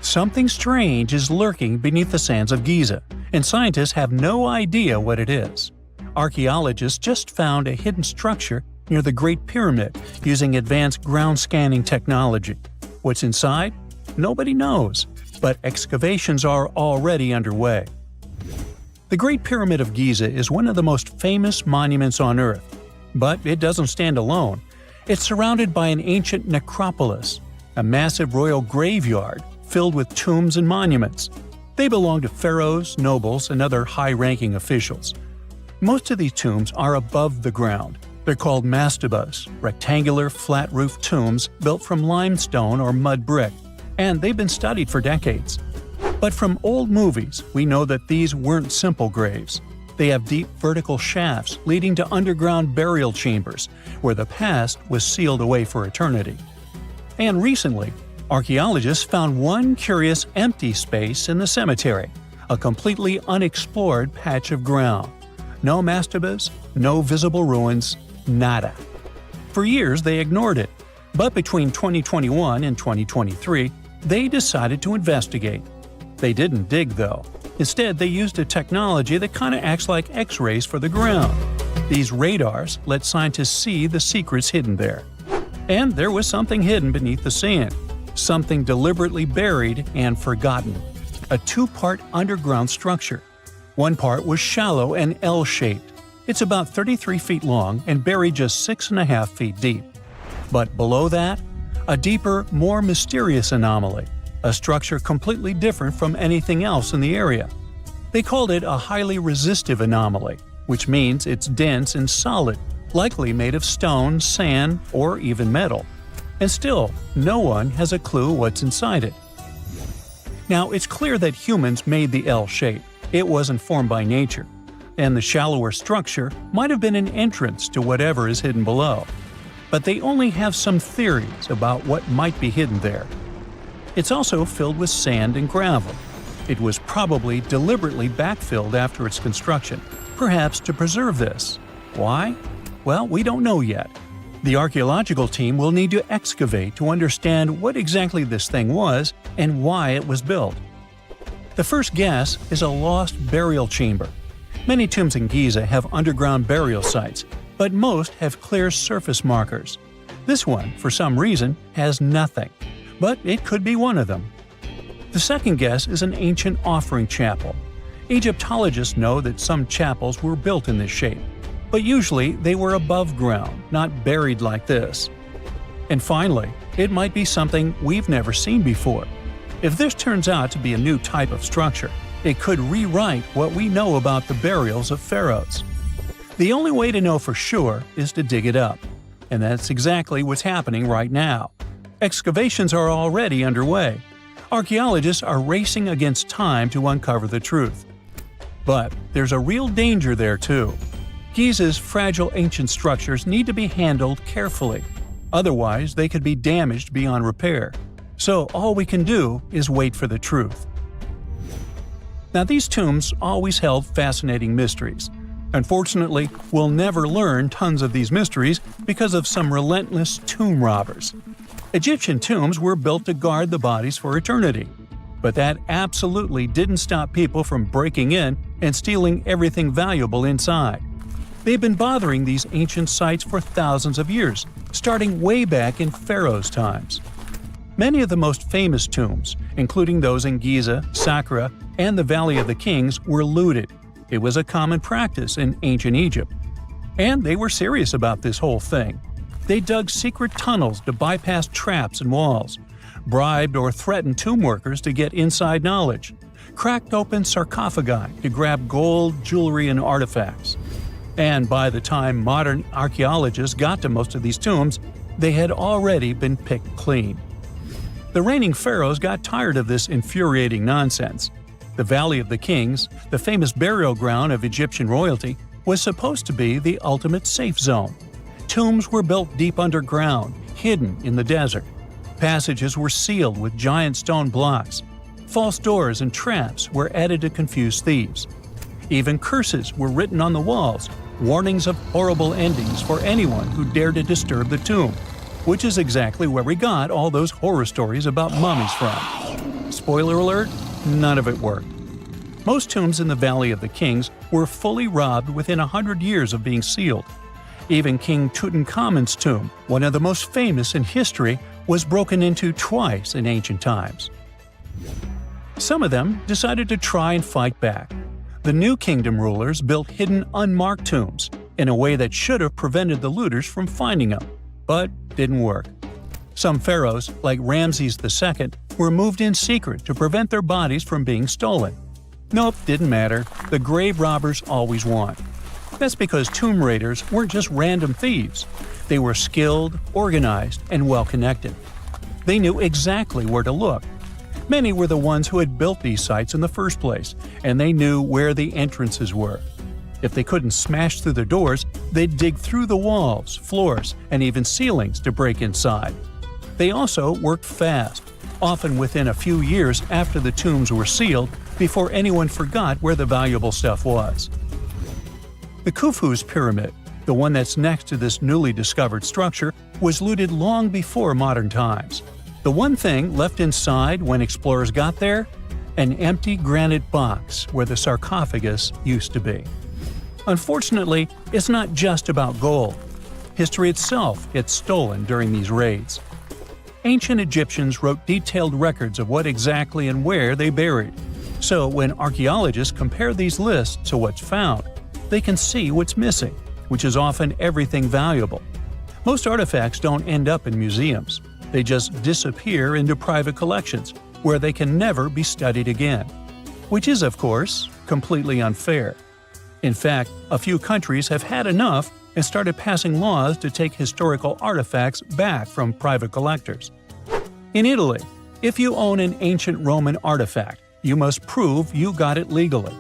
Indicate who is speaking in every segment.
Speaker 1: Something strange is lurking beneath the sands of Giza, and scientists have no idea what it is. Archaeologists just found a hidden structure near the Great Pyramid using advanced ground scanning technology. What's inside? Nobody knows, but excavations are already underway. The Great Pyramid of Giza is one of the most famous monuments on Earth, but it doesn't stand alone. It's surrounded by an ancient necropolis, a massive royal graveyard filled with tombs and monuments. They belong to pharaohs, nobles, and other high-ranking officials. Most of these tombs are above the ground. They're called mastabas, rectangular, flat-roofed tombs built from limestone or mud brick, and they've been studied for decades. But from old movies, we know that these weren't simple graves. They have deep vertical shafts leading to underground burial chambers, where the past was sealed away for eternity. And recently, archaeologists found one curious empty space in the cemetery, a completely unexplored patch of ground. No mastabas, no visible ruins, nada. For years they ignored it, but between 2021 and 2023, they decided to investigate. They didn't dig though. Instead, they used a technology that kind of acts like X-rays for the ground. These radars let scientists see the secrets hidden there. And there was something hidden beneath the sand, something deliberately buried and forgotten. A two-part underground structure. One part was shallow and L-shaped. It's about 33 feet long and buried just 6.5 feet deep. But below that, a deeper, more mysterious anomaly, a structure completely different from anything else in the area. They called it a highly resistive anomaly, which means it's dense and solid, likely made of stone, sand, or even metal. And still, no one has a clue what's inside it. Now, it's clear that humans made the L shape. It wasn't formed by nature. And the shallower structure might have been an entrance to whatever is hidden below. But they only have some theories about what might be hidden there. It's also filled with sand and gravel. It was probably deliberately backfilled after its construction, perhaps to preserve this. Why? Well, we don't know yet. The archaeological team will need to excavate to understand what exactly this thing was and why it was built. The first guess is a lost burial chamber. Many tombs in Giza have underground burial sites, but most have clear surface markers. This one, for some reason, has nothing, but it could be one of them. The second guess is an ancient offering chapel. Egyptologists know that some chapels were built in this shape, but usually they were above ground, not buried like this. And finally, it might be something we've never seen before. If this turns out to be a new type of structure, it could rewrite what we know about the burials of pharaohs. The only way to know for sure is to dig it up, and that's exactly what's happening right now. Excavations are already underway. Archaeologists are racing against time to uncover the truth. But there's a real danger there too. Giza's fragile ancient structures need to be handled carefully. Otherwise, they could be damaged beyond repair. So all we can do is wait for the truth. Now, these tombs always held fascinating mysteries. Unfortunately, we'll never learn tons of these mysteries because of some relentless tomb robbers. Egyptian tombs were built to guard the bodies for eternity. But that absolutely didn't stop people from breaking in and stealing everything valuable inside. They've been bothering these ancient sites for thousands of years, starting way back in Pharaoh's times. Many of the most famous tombs, including those in Giza, Saqqara, and the Valley of the Kings, were looted. It was a common practice in ancient Egypt. And they were serious about this whole thing. They dug secret tunnels to bypass traps and walls, bribed or threatened tomb workers to get inside knowledge, cracked open sarcophagi to grab gold, jewelry, and artifacts. And by the time modern archaeologists got to most of these tombs, they had already been picked clean. The reigning pharaohs got tired of this infuriating nonsense. The Valley of the Kings, the famous burial ground of Egyptian royalty, was supposed to be the ultimate safe zone. Tombs were built deep underground, hidden in the desert. Passages were sealed with giant stone blocks. False doors and traps were added to confuse thieves. Even curses were written on the walls, warnings of horrible endings for anyone who dared to disturb the tomb, which is exactly where we got all those horror stories about mummies from. Spoiler alert, none of it worked. Most tombs in the Valley of the Kings were fully robbed within 100 years of being sealed. Even King Tutankhamun's tomb, one of the most famous in history, was broken into twice in ancient times. Some of them decided to try and fight back. The New Kingdom rulers built hidden unmarked tombs in a way that should have prevented the looters from finding them, but didn't work. Some pharaohs, like Ramses II, were moved in secret to prevent their bodies from being stolen. Nope, didn't matter. The grave robbers always won. That's because tomb raiders weren't just random thieves. They were skilled, organized, and well-connected. They knew exactly where to look. Many were the ones who had built these sites in the first place, and they knew where the entrances were. If they couldn't smash through the doors, they'd dig through the walls, floors, and even ceilings to break inside. They also worked fast, often within a few years after the tombs were sealed, before anyone forgot where the valuable stuff was. The Khufu's pyramid, the one that's next to this newly discovered structure, was looted long before modern times. The one thing left inside when explorers got there? An empty granite box where the sarcophagus used to be. Unfortunately, it's not just about gold. History itself gets stolen during these raids. Ancient Egyptians wrote detailed records of what exactly and where they buried. So when archaeologists compare these lists to what's found, they can see what's missing, which is often everything valuable. Most artifacts don't end up in museums. They just disappear into private collections, where they can never be studied again. Which is, of course, completely unfair. In fact, a few countries have had enough and started passing laws to take historical artifacts back from private collectors. In Italy, if you own an ancient Roman artifact, you must prove you got it legally.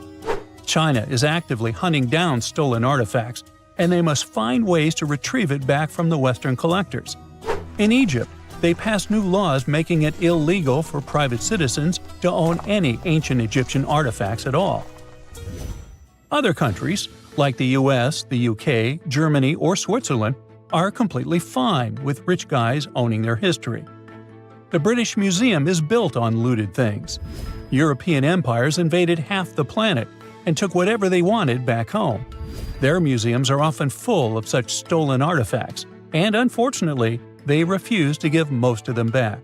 Speaker 1: China is actively hunting down stolen artifacts, and they must find ways to retrieve it back from the Western collectors. In Egypt, they passed new laws making it illegal for private citizens to own any ancient Egyptian artifacts at all. Other countries, like the US, the UK, Germany, or Switzerland, are completely fine with rich guys owning their history. The British Museum is built on looted things. European empires invaded half the planet and took whatever they wanted back home. Their museums are often full of such stolen artifacts, and unfortunately, they refuse to give most of them back.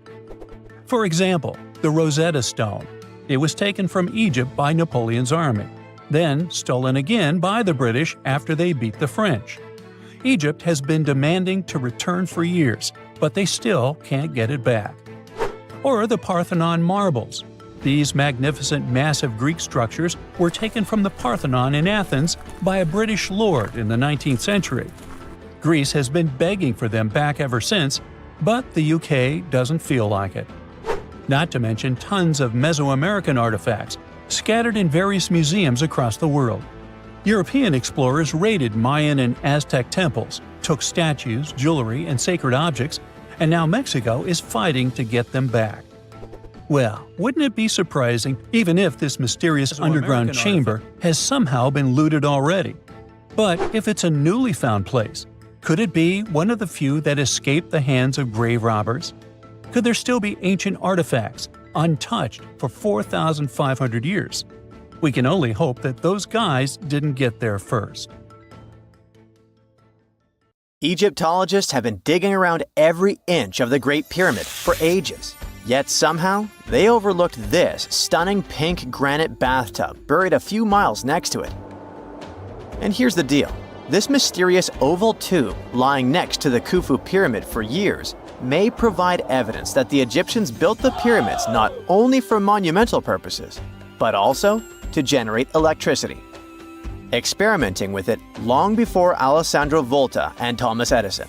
Speaker 1: For example, the Rosetta Stone. It was taken from Egypt by Napoleon's army, then stolen again by the British after they beat the French. Egypt has been demanding to return for years, but they still can't get it back. Or the Parthenon marbles. These magnificent massive Greek structures were taken from the Parthenon in Athens by a British lord in the 19th century. Greece has been begging for them back ever since, but the UK doesn't feel like it. Not to mention tons of Mesoamerican artifacts, scattered in various museums across the world. European explorers raided Mayan and Aztec temples, took statues, jewelry, and sacred objects, and now Mexico is fighting to get them back. Well, wouldn't it be surprising even if this mysterious underground chamber has somehow been looted already? But if it's a newly found place, could it be one of the few that escaped the hands of grave robbers? Could there still be ancient artifacts, untouched for 4,500 years? We can only hope that those guys didn't get there first.
Speaker 2: Egyptologists have been digging around every inch of the Great Pyramid for ages. Yet somehow, they overlooked this stunning pink granite bathtub buried a few miles next to it. And here's the deal. This mysterious oval tube lying next to the Khufu pyramid for years may provide evidence that the Egyptians built the pyramids not only for monumental purposes, but also to generate electricity, experimenting with it long before Alessandro Volta and Thomas Edison.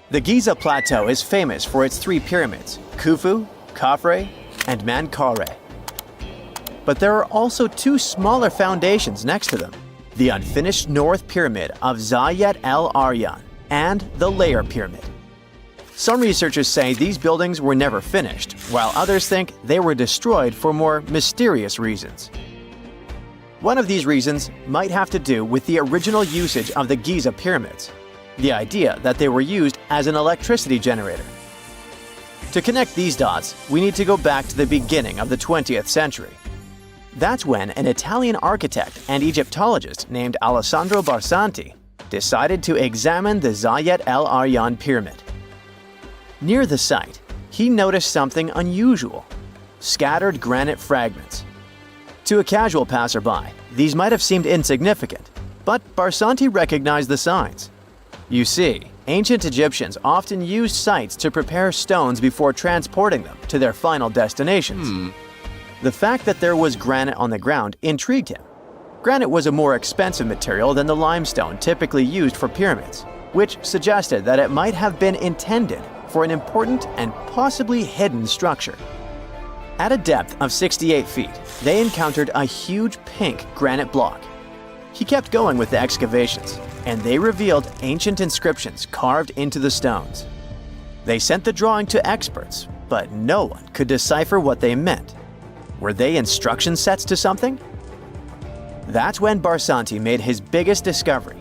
Speaker 2: The Giza Plateau is famous for its three pyramids, Khufu, Khafre, and Menkaure. But there are also two smaller foundations next to them, the unfinished North Pyramid of Zayat el-Aryan and the Layer Pyramid. Some researchers say these buildings were never finished, while others think they were destroyed for more mysterious reasons. One of these reasons might have to do with the original usage of the Giza pyramids, the idea that they were used as an electricity generator. To connect these dots, we need to go back to the beginning of the 20th century. That's when an Italian architect and Egyptologist named Alessandro Barsanti decided to examine the Zayat El Aryan pyramid. Near the site, he noticed something unusual: scattered granite fragments. To a casual passerby, these might have seemed insignificant, but Barsanti recognized the signs. You see, ancient Egyptians often used sites to prepare stones before transporting them to their final destinations. The fact that there was granite on the ground intrigued him. Granite was a more expensive material than the limestone typically used for pyramids, which suggested that it might have been intended for an important and possibly hidden structure. At a depth of 68 feet, they encountered a huge pink granite block. He kept going with the excavations, and they revealed ancient inscriptions carved into the stones. They sent the drawing to experts, but no one could decipher what they meant. Were they instruction sets to something? That's when Barsanti made his biggest discovery.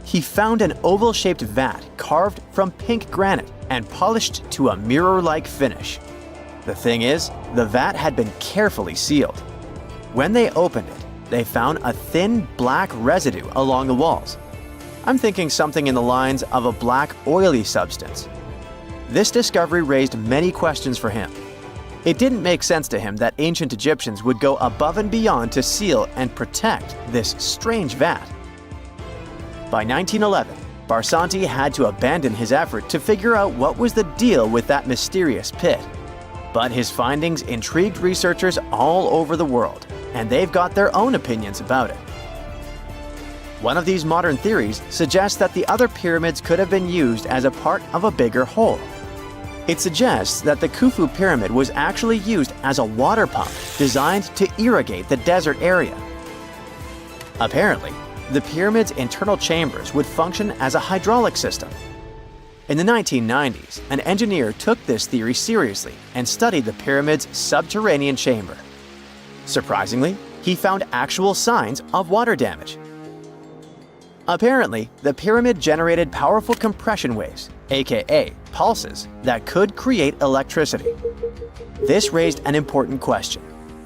Speaker 2: He found an oval-shaped vat carved from pink granite and polished to a mirror-like finish. The thing is, the vat had been carefully sealed. When they opened it, they found a thin black residue along the walls. I'm thinking something in the lines of a black oily substance. This discovery raised many questions for him. It didn't make sense to him that ancient Egyptians would go above and beyond to seal and protect this strange vat. By 1911, Barsanti had to abandon his effort to figure out what was the deal with that mysterious pit. But his findings intrigued researchers all over the world, and they've got their own opinions about it. One of these modern theories suggests that the other pyramids could have been used as a part of a bigger whole. It suggests that the Khufu pyramid was actually used as a water pump designed to irrigate the desert area. Apparently, the pyramid's internal chambers would function as a hydraulic system. In the 1990s, an engineer took this theory seriously and studied the pyramid's subterranean chamber. Surprisingly, he found actual signs of water damage. Apparently, the pyramid generated powerful compression waves, aka pulses, that could create electricity. This raised an important question.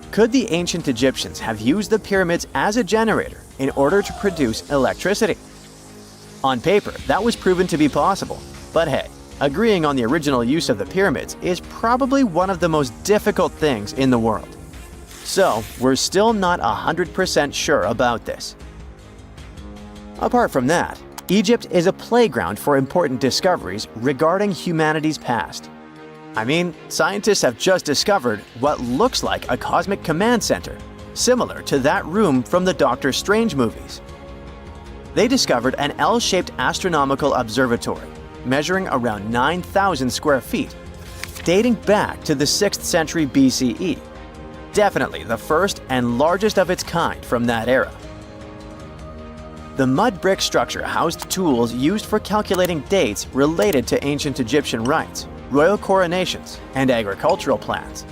Speaker 2: Could the ancient Egyptians have used the pyramids as a generator in order to produce electricity? On paper, that was proven to be possible, but hey, agreeing on the original use of the pyramids is probably one of the most difficult things in the world. So, we're still not 100% sure about this. Apart from that, Egypt is a playground for important discoveries regarding humanity's past. I mean, scientists have just discovered what looks like a cosmic command center, similar to that room from the Doctor Strange movies. They discovered an L-shaped astronomical observatory, measuring around 9,000 square feet, dating back to the 6th century BCE. Definitely the first and largest of its kind from that era. The mud brick structure housed tools used for calculating dates related to ancient Egyptian rites, royal coronations, and agricultural plans.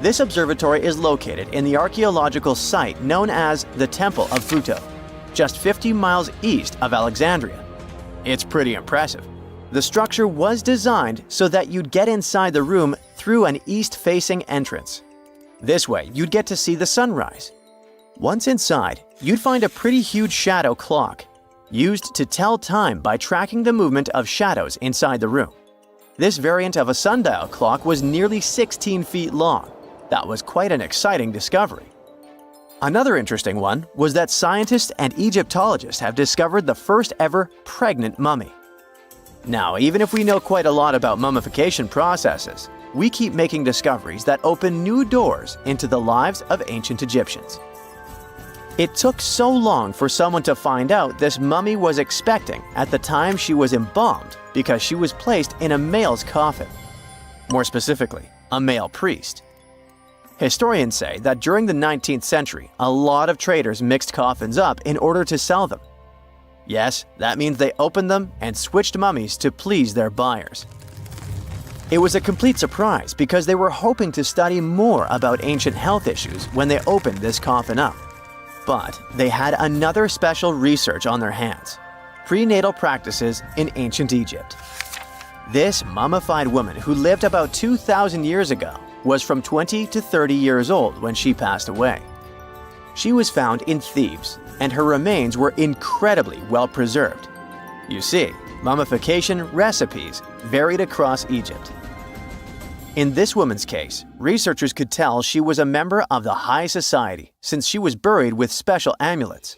Speaker 2: This observatory is located in the archaeological site known as the Temple of Phuto, just 50 miles east of Alexandria. It's pretty impressive. The structure was designed so that you'd get inside the room through an east-facing entrance. This way, you'd get to see the sunrise. Once inside, you'd find a pretty huge shadow clock, used to tell time by tracking the movement of shadows inside the room. This variant of a sundial clock was nearly 16 feet long. That was quite an exciting discovery. Another interesting one was that scientists and Egyptologists have discovered the first ever pregnant mummy. Now, even if we know quite a lot about mummification processes, we keep making discoveries that open new doors into the lives of ancient Egyptians. It took so long for someone to find out this mummy was expecting at the time she was embalmed because she was placed in a male's coffin. More specifically, a male priest. Historians say that during the 19th century, a lot of traders mixed coffins up in order to sell them. Yes, that means they opened them and switched mummies to please their buyers. It was a complete surprise because they were hoping to study more about ancient health issues when they opened this coffin up. But they had another special research on their hands: prenatal practices in ancient Egypt. This mummified woman, who lived about 2,000 years ago, was from 20 to 30 years old when she passed away. She was found in Thebes, and her remains were incredibly well preserved. You see, mummification recipes varied across Egypt. In this woman's case, researchers could tell she was a member of the high society since she was buried with special amulets.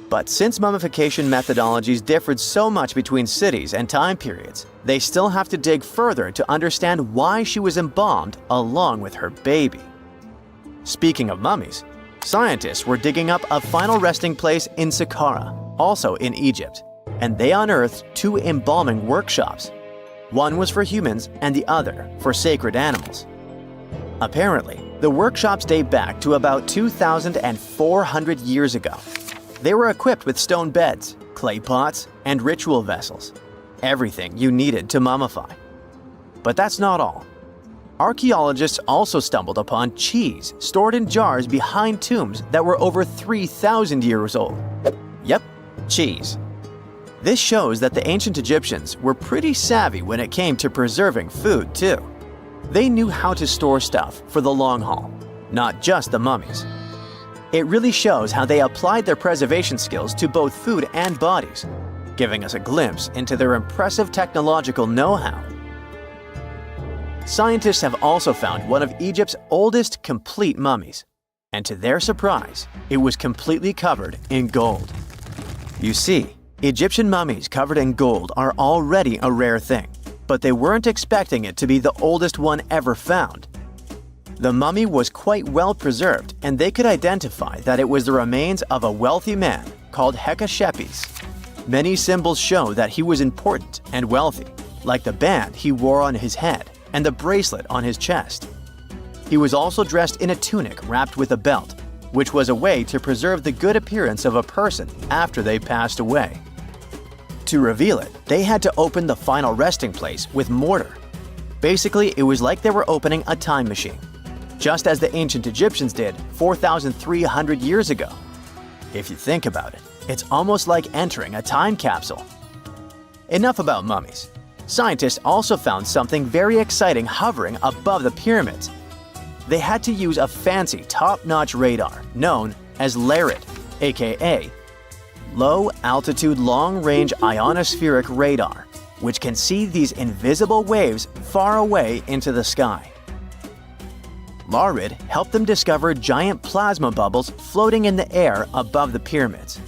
Speaker 2: But since mummification methodologies differed so much between cities and time periods, they still have to dig further to understand why she was embalmed along with her baby. Speaking of mummies, scientists were digging up a final resting place in Saqqara, also in Egypt, and they unearthed two embalming workshops. One was for humans and the other for sacred animals. Apparently, the workshops date back to about 2,400 years ago. They were equipped with stone beds, clay pots, and ritual vessels. Everything you needed to mummify. But that's not all. Archaeologists also stumbled upon cheese stored in jars behind tombs that were over 3,000 years old. Yep, cheese. This shows that the ancient Egyptians were pretty savvy when it came to preserving food, too. They knew how to store stuff for the long haul, not just the mummies. It really shows how they applied their preservation skills to both food and bodies, giving us a glimpse into their impressive technological know-how. Scientists have also found one of Egypt's oldest complete mummies, and to their surprise, it was completely covered in gold. You see, Egyptian mummies covered in gold are already a rare thing, but they weren't expecting it to be the oldest one ever found. The mummy was quite well preserved, and they could identify that it was the remains of a wealthy man called Hekashepes. Many symbols show that he was important and wealthy, like the band he wore on his head and the bracelet on his chest. He was also dressed in a tunic wrapped with a belt, which was a way to preserve the good appearance of a person after they passed away. To reveal it, they had to open the final resting place with mortar. Basically, it was like they were opening a time machine, just as the ancient Egyptians did 4,300 years ago. If you think about it, it's almost like entering a time capsule. Enough about mummies. Scientists also found something very exciting hovering above the pyramids. They had to use a fancy top-notch radar known as LARIT, aka Low Altitude Long Range Ionospheric Radar, which can see these invisible waves far away into the sky. LARIT helped them discover giant plasma bubbles floating in the air above the pyramids.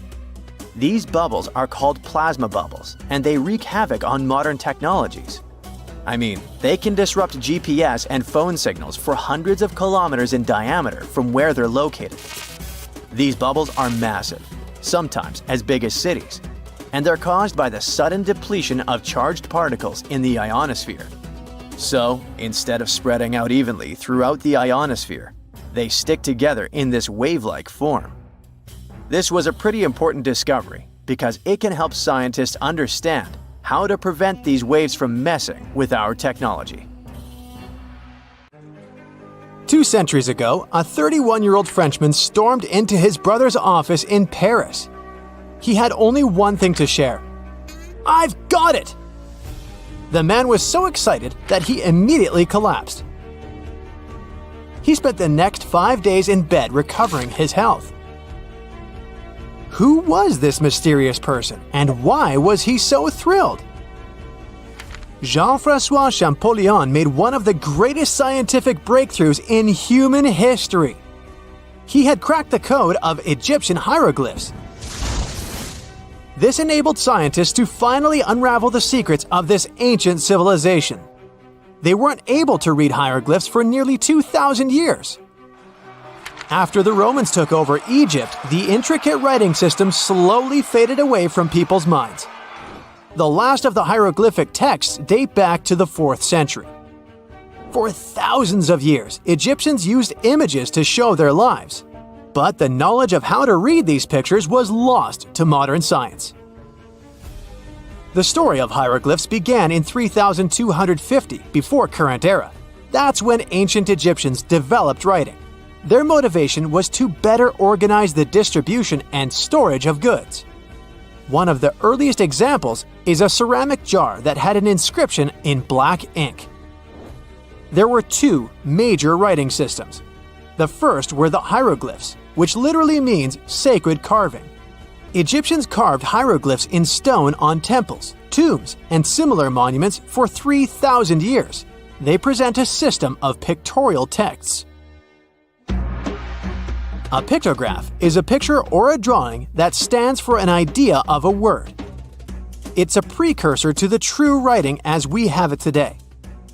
Speaker 2: These bubbles are called plasma bubbles, and they wreak havoc on modern technologies. I mean, they can disrupt GPS and phone signals for hundreds of kilometers in diameter from where they're located. These bubbles are massive, sometimes as big as cities, and they're caused by the sudden depletion of charged particles in the ionosphere. So, instead of spreading out evenly throughout the ionosphere, they stick together in this wave-like form. This was a pretty important discovery because it can help scientists understand how to prevent these waves from messing with our technology.
Speaker 3: 2 centuries ago, a 31-year-old Frenchman stormed into his brother's office in Paris. He had only one thing to share. "I've got it!" The man was so excited that he immediately collapsed. He spent the next 5 days in bed recovering his health. Who was this mysterious person, and why was he so thrilled? Jean-François Champollion made one of the greatest scientific breakthroughs in human history. He had cracked the code of Egyptian hieroglyphs. This enabled scientists to finally unravel the secrets of this ancient civilization. They weren't able to read hieroglyphs for nearly 2,000 years. After the Romans took over Egypt, the intricate writing system slowly faded away from people's minds. The last of the hieroglyphic texts date back to the 4th century. For thousands of years, Egyptians used images to show their lives. But the knowledge of how to read these pictures was lost to modern science. The story of hieroglyphs began in 3250 before current era. That's when ancient Egyptians developed writing. Their motivation was to better organize the distribution and storage of goods. One of the earliest examples is a ceramic jar that had an inscription in black ink. There were two major writing systems. The first were the hieroglyphs, which literally means sacred carving. Egyptians carved hieroglyphs in stone on temples, tombs, and similar monuments for 3,000 years. They present a system of pictorial texts. A pictograph is a picture or a drawing that stands for an idea of a word. It's a precursor to the true writing as we have it today.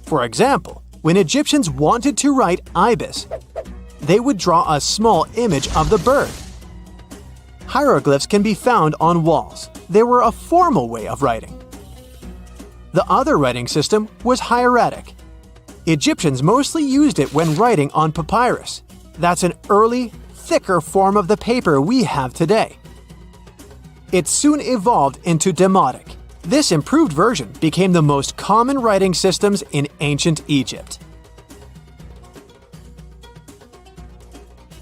Speaker 3: For example, when Egyptians wanted to write ibis, they would draw a small image of the bird. Hieroglyphs can be found on walls. They were a formal way of writing. The other writing system was hieratic. Egyptians mostly used it when writing on papyrus. That's an early, thicker form of the paper we have today. It soon evolved into demotic. This improved version became the most common writing systems in ancient Egypt.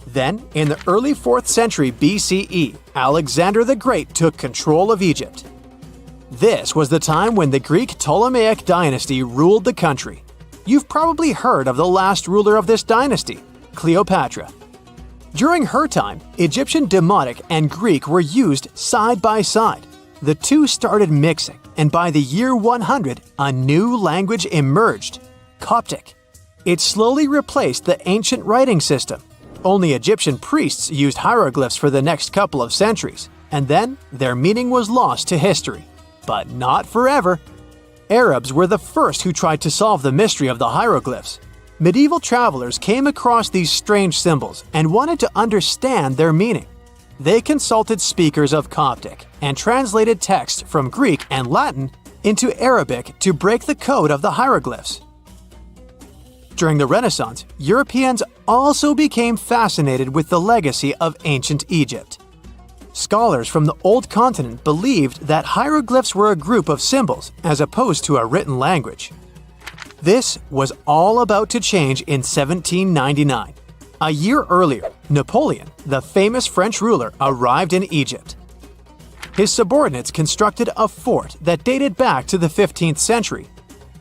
Speaker 3: Then, in the early 4th century BCE, Alexander the Great took control of Egypt. This was the time when the Greek Ptolemaic dynasty ruled the country. You've probably heard of the last ruler of this dynasty, Cleopatra. During her time, Egyptian demotic and Greek were used side by side. The two started mixing, and by the year 100, a new language emerged, Coptic. It slowly replaced the ancient writing system. Only Egyptian priests used hieroglyphs for the next couple of centuries, and then their meaning was lost to history. But not forever. Arabs were the first who tried to solve the mystery of the hieroglyphs. Medieval travelers came across these strange symbols and wanted to understand their meaning. They consulted speakers of Coptic and translated text from Greek and Latin into Arabic to break the code of the hieroglyphs. During the Renaissance, Europeans also became fascinated with the legacy of ancient Egypt. Scholars from the Old Continent believed that hieroglyphs were a group of symbols as opposed to a written language. This was all about to change in 1799. A year earlier, Napoleon, the famous French ruler, arrived in Egypt. His subordinates constructed a fort that dated back to the 15th century.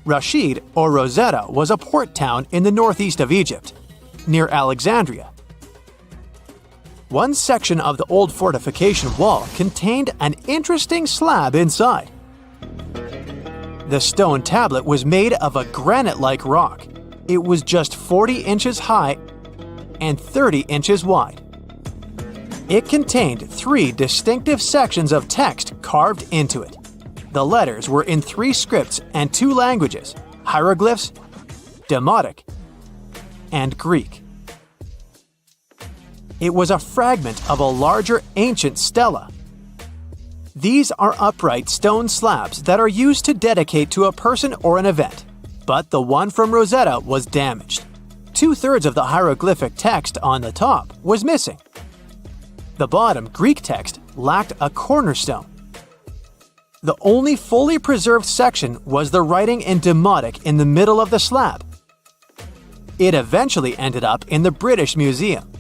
Speaker 3: Rashid, or Rosetta, was a port town in the northeast of Egypt, near Alexandria. One section of the old fortification wall contained an interesting slab inside. The stone tablet was made of a granite-like rock. It was just 40 inches high and 30 inches wide. It contained 3 distinctive sections of text carved into it. The letters were in 3 scripts and 2 languages: hieroglyphs, demotic, and Greek. It was a fragment of a larger ancient stela. These are upright stone slabs that are used to dedicate to a person or an event, but the one from Rosetta was damaged. 2/3 of the hieroglyphic text on the top was missing. The bottom Greek text lacked a cornerstone. The only fully preserved section was the writing in demotic in the middle of the slab. It eventually ended up in the British Museum.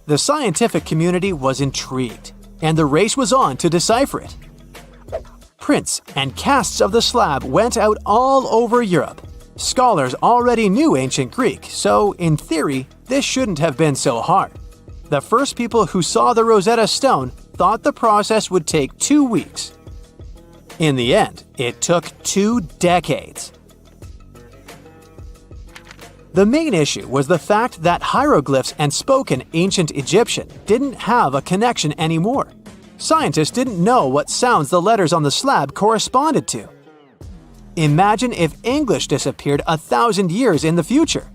Speaker 3: The scientific community was intrigued, and the race was on to decipher it. Prints and casts of the slab went out all over Europe. Scholars already knew ancient Greek, so in theory, this shouldn't have been so hard. The first people who saw the Rosetta Stone thought the process would take 2 weeks. In the end, it took 2 decades. The main issue was the fact that hieroglyphs and spoken ancient Egyptian didn't have a connection anymore. Scientists didn't know what sounds the letters on the slab corresponded to. Imagine if English disappeared 1,000 years in the future.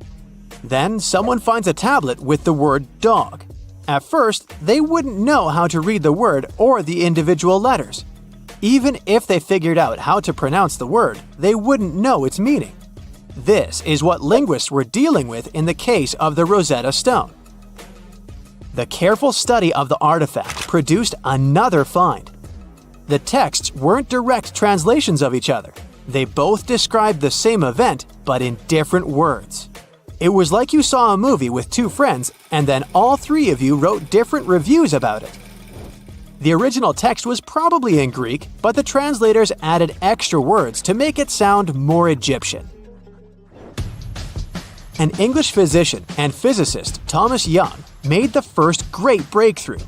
Speaker 3: Then someone finds a tablet with the word dog. At first, they wouldn't know how to read the word or the individual letters. Even if they figured out how to pronounce the word, they wouldn't know its meaning. This is what linguists were dealing with in the case of the Rosetta Stone. The careful study of the artifact produced another find. The texts weren't direct translations of each other. They both described the same event, but in different words. It was like you saw a movie with 2 friends, and then all 3 of you wrote different reviews about it. The original text was probably in Greek, but the translators added extra words to make it sound more Egyptian. An English physician and physicist, Thomas Young, made the first great breakthrough.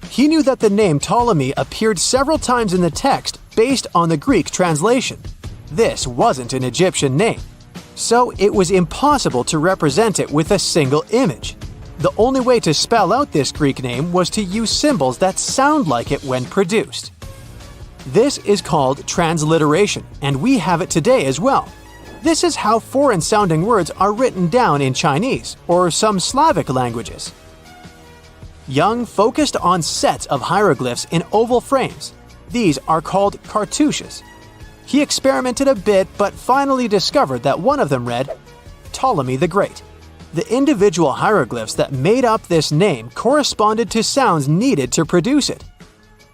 Speaker 3: He knew that the name Ptolemy appeared several times in the text based on the Greek translation. This wasn't an Egyptian name, so it was impossible to represent it with a single image. The only way to spell out this Greek name was to use symbols that sound like it when produced. This is called transliteration, and we have it today as well. This is how foreign-sounding words are written down in Chinese or some Slavic languages. Young focused on sets of hieroglyphs in oval frames. These are called cartouches. He experimented a bit but finally discovered that one of them read, Ptolemy the Great. The individual hieroglyphs that made up this name corresponded to sounds needed to produce it.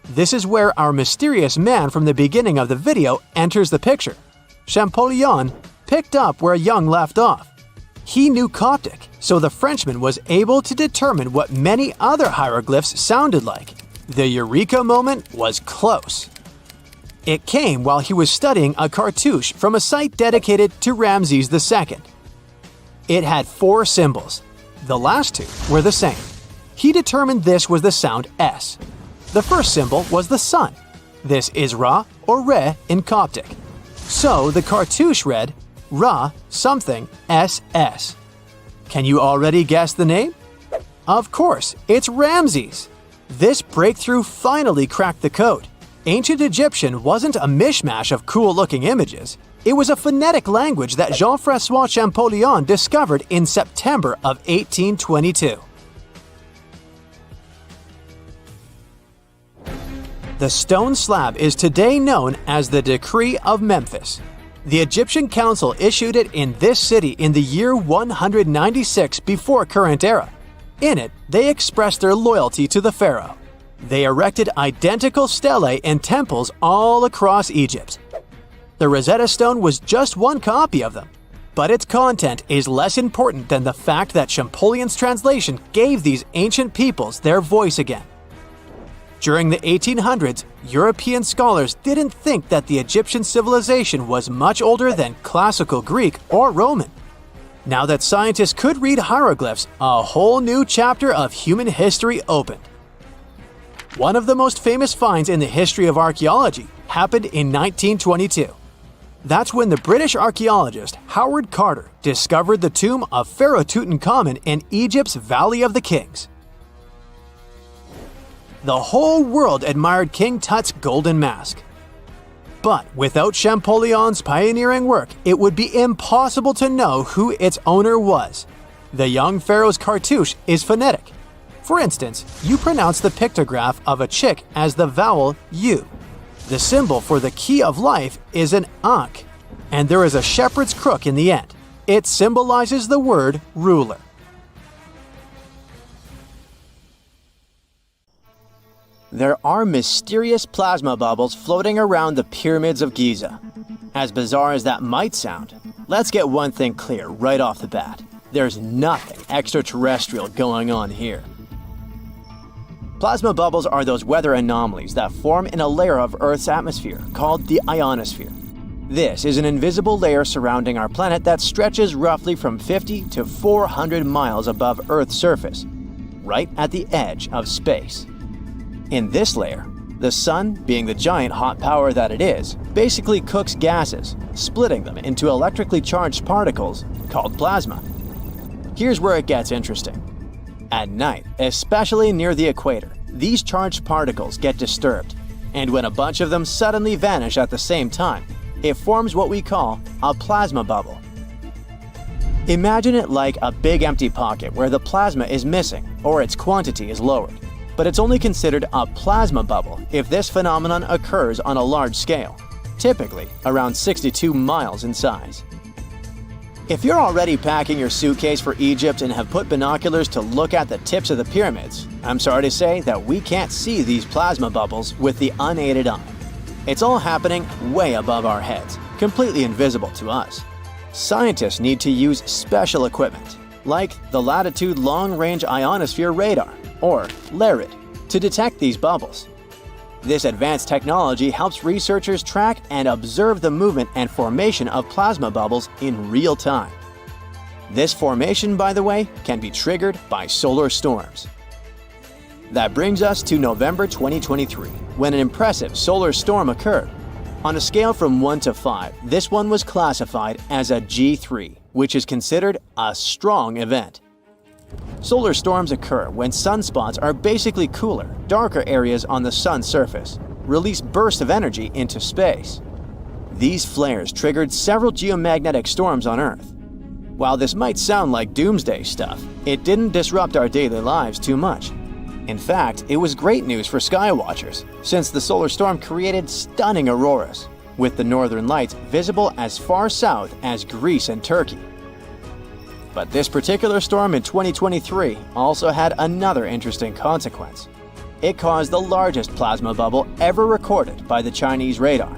Speaker 3: This is where our mysterious man from the beginning of the video enters the picture. Champollion picked up where Young left off. He knew Coptic, so the Frenchman was able to determine what many other hieroglyphs sounded like. The eureka moment was close. It came while he was studying a cartouche from a site dedicated to Ramses II. It had 4 symbols. The last 2 were the same. He determined this was the sound S. The first symbol was the sun. This is Ra or Re in Coptic. So the cartouche read Ra something SS. Can you already guess the name? Of course, it's Ramses. This breakthrough finally cracked the code. Ancient Egyptian wasn't a mishmash of cool-looking images. It was a phonetic language that Jean-François Champollion discovered in September of 1822. The stone slab is today known as the Decree of Memphis. The Egyptian Council issued it in this city in the year 196 before current era. In it, they expressed their loyalty to the pharaoh. They erected identical stelae and temples all across Egypt. The Rosetta Stone was just one copy of them, but its content is less important than the fact that Champollion's translation gave these ancient peoples their voice again. During the 1800s, European scholars didn't think that the Egyptian civilization was much older than classical Greek or Roman. Now that scientists could read hieroglyphs, a whole new chapter of human history opened. One of the most famous finds in the history of archaeology happened in 1922. That's when the British archaeologist Howard Carter discovered the tomb of Pharaoh Tutankhamun in Egypt's Valley of the Kings. The whole world admired King Tut's golden mask. But without Champollion's pioneering work, it would be impossible to know who its owner was. The young pharaoh's cartouche is phonetic. For instance, you pronounce the pictograph of a chick as the vowel U. The symbol for the key of life is an ankh, and there is a shepherd's crook in the end. It symbolizes the word ruler.
Speaker 2: There are mysterious plasma bubbles floating around the pyramids of Giza. As bizarre as that might sound, let's get one thing clear right off the bat. There's nothing extraterrestrial going on here. Plasma bubbles are those weather anomalies that form in a layer of Earth's atmosphere called the ionosphere. This is an invisible layer surrounding our planet that stretches roughly from 50 to 400 miles above Earth's surface, right at the edge of space. In this layer, the sun, being the giant hot power that it is, basically cooks gases, splitting them into electrically charged particles called plasma. Here's where it gets interesting. At night, especially near the equator, these charged particles get disturbed, and when a bunch of them suddenly vanish at the same time, it forms what we call a plasma bubble. Imagine it like a big empty pocket where the plasma is missing or its quantity is lowered. But it's only considered a plasma bubble if this phenomenon occurs on a large scale, typically around 62 miles in size. If you're already packing your suitcase for Egypt and have put binoculars to look at the tips of the pyramids, I'm sorry to say that we can't see these plasma bubbles with the unaided eye. It's all happening way above our heads, completely invisible to us. Scientists need to use special equipment, like the Latitude Long Range Ionosphere Radar, or LARID, to detect these bubbles. This advanced technology helps researchers track and observe the movement and formation of plasma bubbles in real time. This formation, by the way, can be triggered by solar storms. That brings us to November 2023, when an impressive solar storm occurred. On a scale from 1 to 5, this one was classified as a G3, which is considered a strong event. Solar storms occur when sunspots are basically cooler, darker areas on the sun's surface, release bursts of energy into space. These flares triggered several geomagnetic storms on Earth. While this might sound like doomsday stuff, it didn't disrupt our daily lives too much. In fact, it was great news for skywatchers, since the solar storm created stunning auroras, with the northern lights visible as far south as Greece and Turkey. But this particular storm in 2023 also had another interesting consequence. It caused the largest plasma bubble ever recorded by the Chinese radar.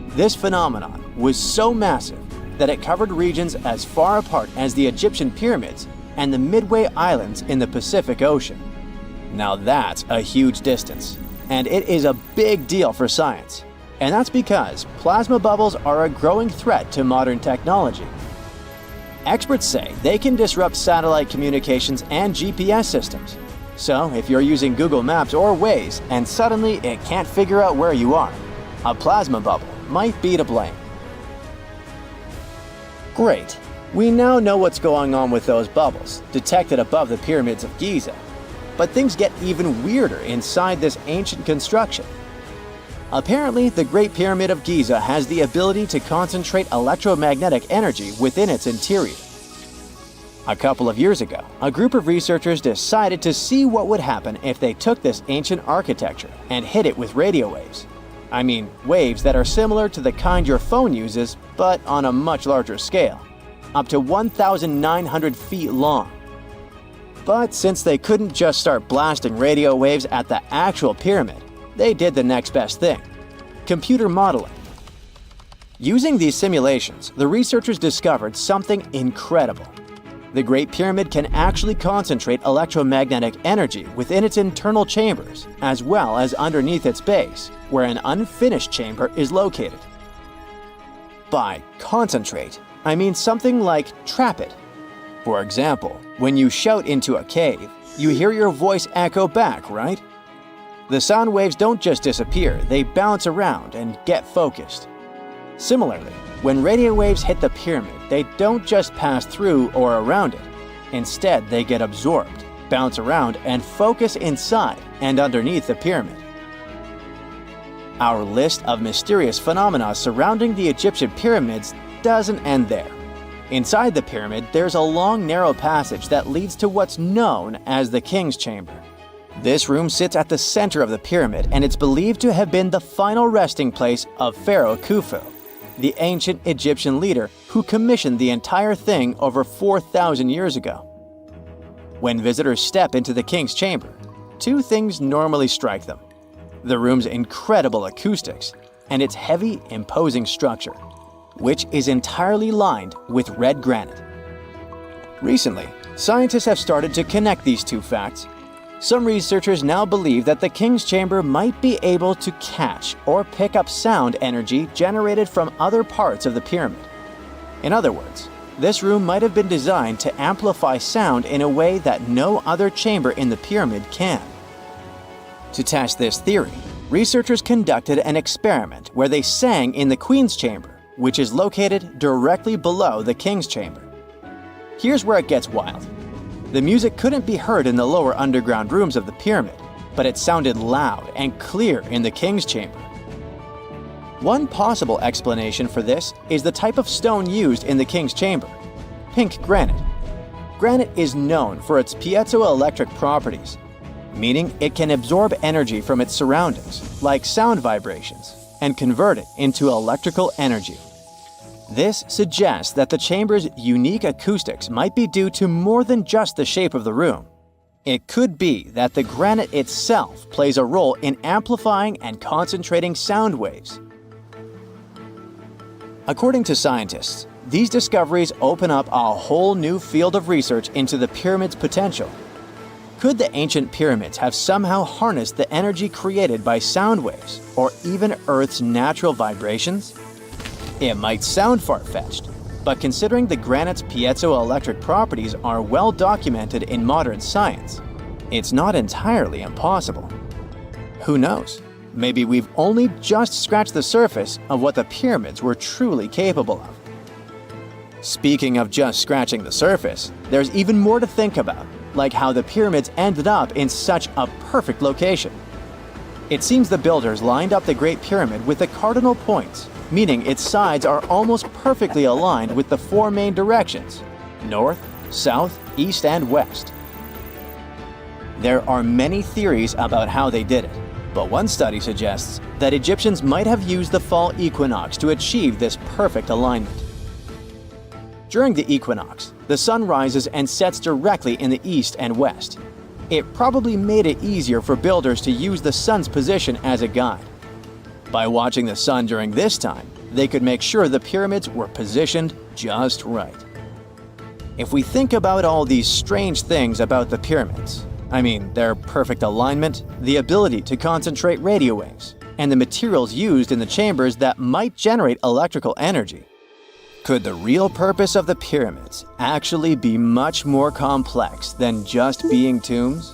Speaker 2: This phenomenon was so massive that it covered regions as far apart as the Egyptian pyramids and the Midway Islands in the Pacific Ocean. Now that's a huge distance, and it is a big deal for science. And that's because plasma bubbles are a growing threat to modern technology. Experts say they can disrupt satellite communications and GPS systems. So if you're using Google Maps or Waze and suddenly it can't figure out where you are, a plasma bubble might be to blame. Great. We now know what's going on with those bubbles, detected above the pyramids of Giza. But things get even weirder inside this ancient construction. Apparently, the Great Pyramid of Giza has the ability to concentrate electromagnetic energy within its interior. A couple of years ago, a group of researchers decided to see what would happen if they took this ancient architecture and hit it with radio waves. I mean, waves that are similar to the kind your phone uses, but on a much larger scale, up to 1,900 feet long. But since they couldn't just start blasting radio waves at the actual pyramid, they did the next best thing: computer modeling. Using these simulations, the researchers discovered something incredible. The Great Pyramid can actually concentrate electromagnetic energy within its internal chambers, as well as underneath its base, where an unfinished chamber is located. By concentrate, I mean something like trap it. For example, when you shout into a cave, you hear your voice echo back, right? The sound waves don't just disappear, they bounce around and get focused. Similarly, when radio waves hit the pyramid, they don't just pass through or around it. Instead, they get absorbed, bounce around, and focus inside and underneath the pyramid. Our list of mysterious phenomena surrounding the Egyptian pyramids doesn't end there. Inside the pyramid, there's a long, narrow passage that leads to what's known as the King's Chamber. This room sits at the center of the pyramid, and it's believed to have been the final resting place of Pharaoh Khufu, the ancient Egyptian leader who commissioned the entire thing over 4,000 years ago. When visitors step into the King's Chamber, two things normally strike them: the room's incredible acoustics and its heavy, imposing structure, which is entirely lined with red granite. Recently, scientists have started to connect these two facts. Some researchers now believe that the King's Chamber might be able to catch or pick up sound energy generated from other parts of the pyramid. In other words, this room might have been designed to amplify sound in a way that no other chamber in the pyramid can. To test this theory, researchers conducted an experiment where they sang in the Queen's Chamber, which is located directly below the King's Chamber. Here's where it gets wild. The music couldn't be heard in the lower underground rooms of the pyramid, but it sounded loud and clear in the King's Chamber. One possible explanation for this is the type of stone used in the King's Chamber: pink granite. Granite is known for its piezoelectric properties, meaning it can absorb energy from its surroundings, like sound vibrations, and convert it into electrical energy. This suggests that the chamber's unique acoustics might be due to more than just the shape of the room. It could be that the granite itself plays a role in amplifying and concentrating sound waves. According to scientists, these discoveries open up a whole new field of research into the pyramid's potential. Could the ancient pyramids have somehow harnessed the energy created by sound waves or even Earth's natural vibrations? It might sound far-fetched, but considering the granite's piezoelectric properties are well documented in modern science, it's not entirely impossible. Who knows? Maybe we've only just scratched the surface of what the pyramids were truly capable of. Speaking of just scratching the surface, there's even more to think about, like how the pyramids ended up in such a perfect location. It seems the builders lined up the Great Pyramid with the cardinal points, meaning its sides are almost perfectly aligned with the four main directions: north, south, east, and west. There are many theories about how they did it, but one study suggests that Egyptians might have used the fall equinox to achieve this perfect alignment. During the equinox, the sun rises and sets directly in the east and west. It probably made it easier for builders to use the sun's position as a guide. By watching the sun during this time, they could make sure the pyramids were positioned just right. If we think about all these strange things about the pyramids, I mean their perfect alignment, the ability to concentrate radio waves, and the materials used in the chambers that might generate electrical energy, could the real purpose of the pyramids actually be much more complex than just being tombs?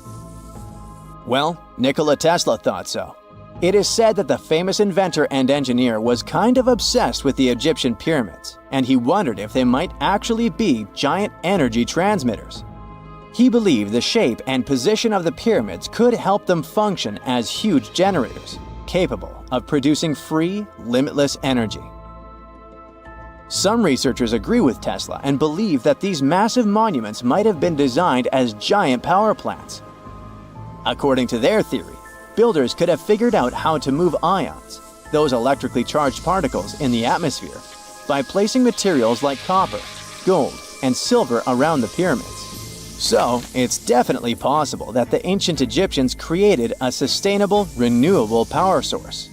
Speaker 2: Well, Nikola Tesla thought so. It is said that the famous inventor and engineer was kind of obsessed with the Egyptian pyramids, and he wondered if they might actually be giant energy transmitters. He believed the shape and position of the pyramids could help them function as huge generators, capable of producing free, limitless energy. Some researchers agree with Tesla and believe that these massive monuments might have been designed as giant power plants. According to their theory, builders could have figured out how to move ions, those electrically charged particles in the atmosphere, by placing materials like copper, gold, and silver around the pyramids. So, it's definitely possible that the ancient Egyptians created a sustainable, renewable power source.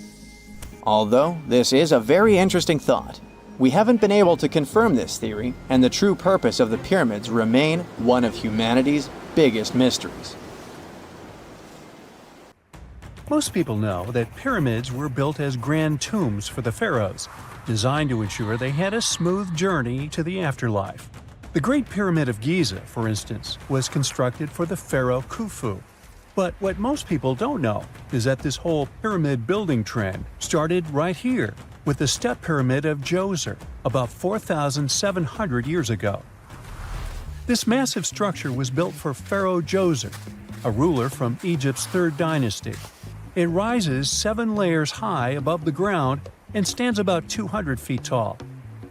Speaker 2: Although this is a very interesting thought, we haven't been able to confirm this theory, and the true purpose of the pyramids remain one of humanity's biggest mysteries.
Speaker 1: Most people know that pyramids were built as grand tombs for the pharaohs, designed to ensure they had a smooth journey to the afterlife. The Great Pyramid of Giza, for instance, was constructed for the pharaoh Khufu. But what most people don't know is that this whole pyramid building trend started right here with the step pyramid of Djoser about 4,700 years ago. This massive structure was built for Pharaoh Djoser, a ruler from Egypt's 3rd dynasty. It rises 7 layers high above the ground and stands about 200 feet tall.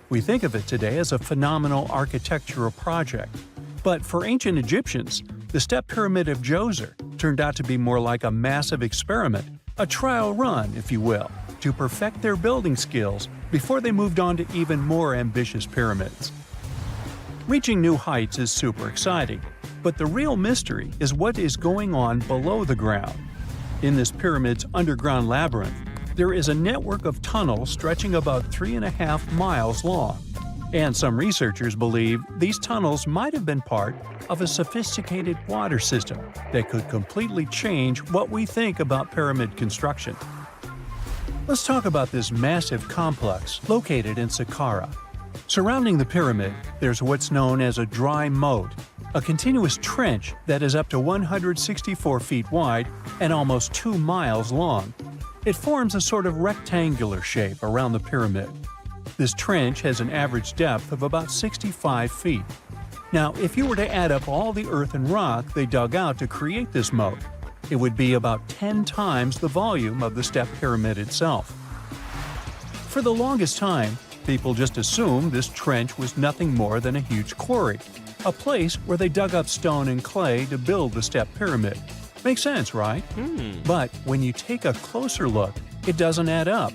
Speaker 1: We think of it today as a phenomenal architectural project, but for ancient Egyptians, the step pyramid of Djoser turned out to be more like a massive experiment, a trial run, if you will, to perfect their building skills before they moved on to even more ambitious pyramids. Reaching new heights is super exciting, but the real mystery is what is going on below the ground. In this pyramid's underground labyrinth, there is a network of tunnels stretching about 3.5 miles long, and some researchers believe these tunnels might have been part of a sophisticated water system that could completely change what we think about pyramid construction. Let's talk about this massive complex located in Saqqara. Surrounding the pyramid, there's what's known as a dry moat, a continuous trench that is up to 164 feet wide and almost 2 miles long. It forms a sort of rectangular shape around the pyramid. This trench has an average depth of about 65 feet. Now, if you were to add up all the earth and rock they dug out to create this moat, it would be about 10 times the volume of the step pyramid itself. For the longest time, people just assumed this trench was nothing more than a huge quarry, a place where they dug up stone and clay to build the step pyramid. Makes sense, right? But when you take a closer look, it doesn't add up.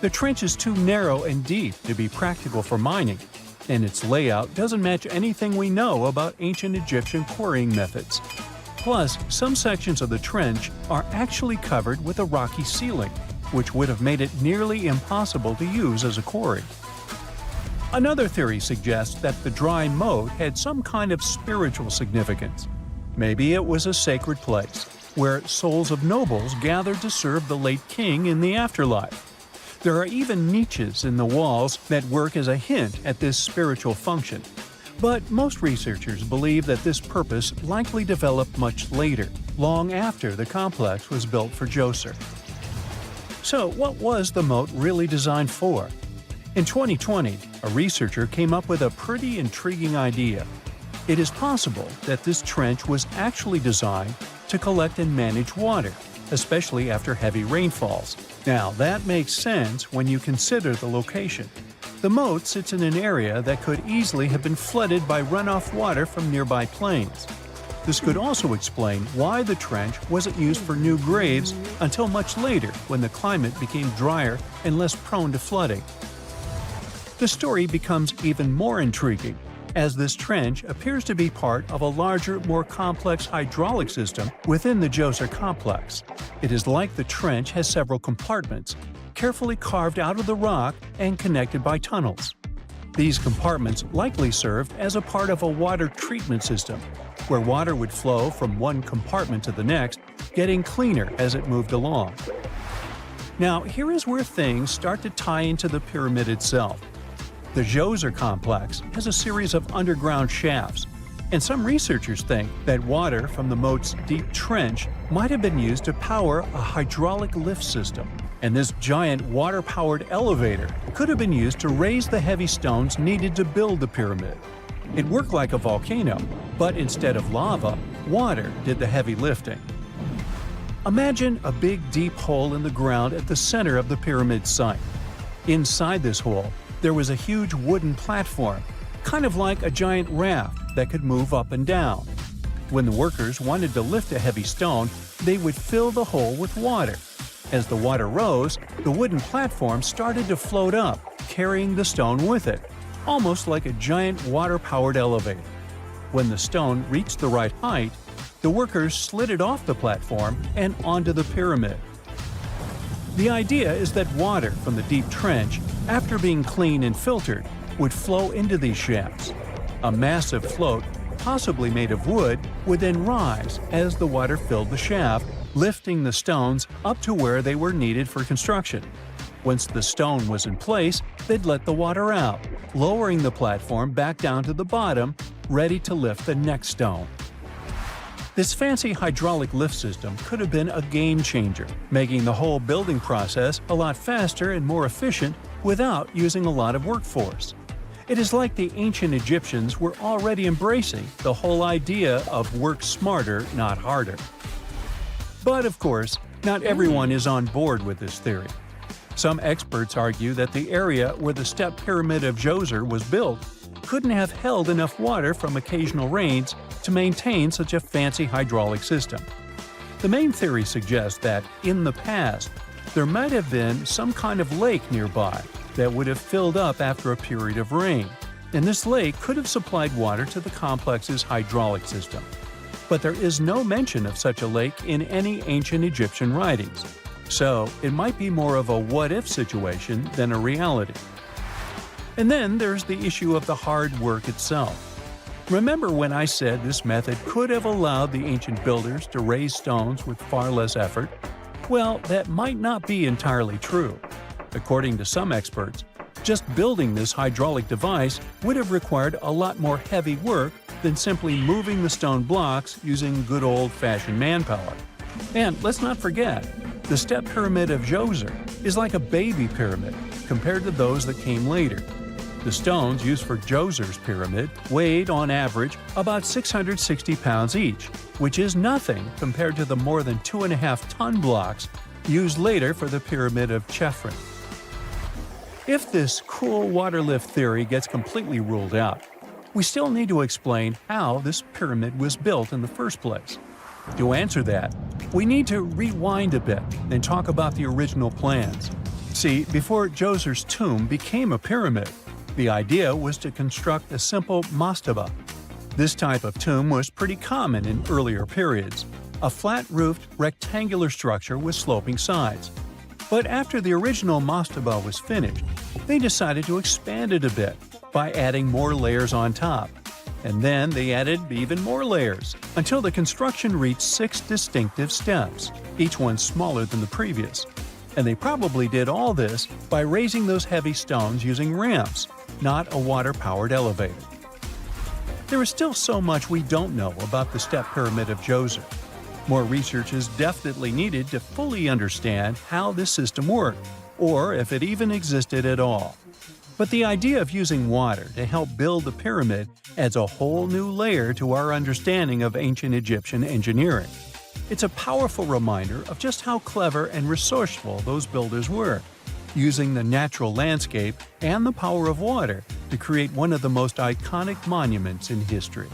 Speaker 1: The trench is too narrow and deep to be practical for mining, and its layout doesn't match anything we know about ancient Egyptian quarrying methods. Plus, some sections of the trench are actually covered with a rocky ceiling, which would have made it nearly impossible to use as a quarry. Another theory suggests that the dry moat had some kind of spiritual significance. Maybe it was a sacred place, where souls of nobles gathered to serve the late king in the afterlife. There are even niches in the walls that work as a hint at this spiritual function. But most researchers believe that this purpose likely developed much later, long after the complex was built for Djoser. So what was the moat really designed for? In 2020, a researcher came up with a pretty intriguing idea. It is possible that this trench was actually designed to collect and manage water, especially after heavy rainfalls. Now, that makes sense when you consider the location. The moat sits in an area that could easily have been flooded by runoff water from nearby plains. This could also explain why the trench wasn't used for new graves until much later when the climate became drier and less prone to flooding. The story becomes even more intriguing, as this trench appears to be part of a larger, more complex hydraulic system within the Djoser complex. It is like the trench has several compartments, carefully carved out of the rock and connected by tunnels. These compartments likely served as a part of a water treatment system, where water would flow from one compartment to the next, getting cleaner as it moved along. Now, here is where things start to tie into the pyramid itself. The Djoser complex has a series of underground shafts, and some researchers think that water from the moat's deep trench might have been used to power a hydraulic lift system, and this giant water-powered elevator could have been used to raise the heavy stones needed to build the pyramid. It worked like a volcano, but instead of lava, water did the heavy lifting. Imagine a big deep hole in the ground at the center of the pyramid site. Inside this hole, there was a huge wooden platform, kind of like a giant raft that could move up and down. When the workers wanted to lift a heavy stone, they would fill the hole with water. As the water rose, the wooden platform started to float up, carrying the stone with it, almost like a giant water-powered elevator. When the stone reached the right height, the workers slid it off the platform and onto the pyramid. The idea is that water from the deep trench, after being cleaned and filtered, would flow into these shafts. A massive float, possibly made of wood, would then rise as the water filled the shaft, lifting the stones up to where they were needed for construction. Once the stone was in place, they'd let the water out, lowering the platform back down to the bottom, ready to lift the next stone. This fancy hydraulic lift system could have been a game changer, making the whole building process a lot faster and more efficient without using a lot of workforce. It is like the ancient Egyptians were already embracing the whole idea of work smarter, not harder. But of course, not everyone is on board with this theory. Some experts argue that the area where the step pyramid of Djoser was built couldn't have held enough water from occasional rains to maintain such a fancy hydraulic system. The main theory suggests that, in the past, there might have been some kind of lake nearby that would have filled up after a period of rain, and this lake could have supplied water to the complex's hydraulic system. But there is no mention of such a lake in any ancient Egyptian writings, so it might be more of a what-if situation than a reality. And then there's the issue of the hard work itself. Remember when I said this method could have allowed the ancient builders to raise stones with far less effort? Well, that might not be entirely true. According to some experts, just building this hydraulic device would have required a lot more heavy work than simply moving the stone blocks using good old-fashioned manpower. And let's not forget, the step pyramid of Djoser is like a baby pyramid compared to those that came later. The stones used for Djoser's pyramid weighed, on average, about 660 pounds each, which is nothing compared to the more than 2.5-ton blocks used later for the pyramid of Chephren. If this cool water lift theory gets completely ruled out, we still need to explain how this pyramid was built in the first place. To answer that, we need to rewind a bit and talk about the original plans. See, before Djoser's tomb became a pyramid, the idea was to construct a simple mastaba. This type of tomb was pretty common in earlier periods, a flat-roofed rectangular structure with sloping sides. But after the original mastaba was finished, they decided to expand it a bit by adding more layers on top. And then they added even more layers, until the construction reached 6 distinctive steps, each one smaller than the previous. And they probably did all this by raising those heavy stones using ramps, not a water-powered elevator. There is still so much we don't know about the step pyramid of Djoser. More research is definitely needed to fully understand how this system worked, or if it even existed at all. But the idea of using water to help build the pyramid adds a whole new layer to our understanding of ancient Egyptian engineering. It's a powerful reminder of just how clever and resourceful those builders were, using the natural landscape and the power of water to create one of the most iconic monuments in history.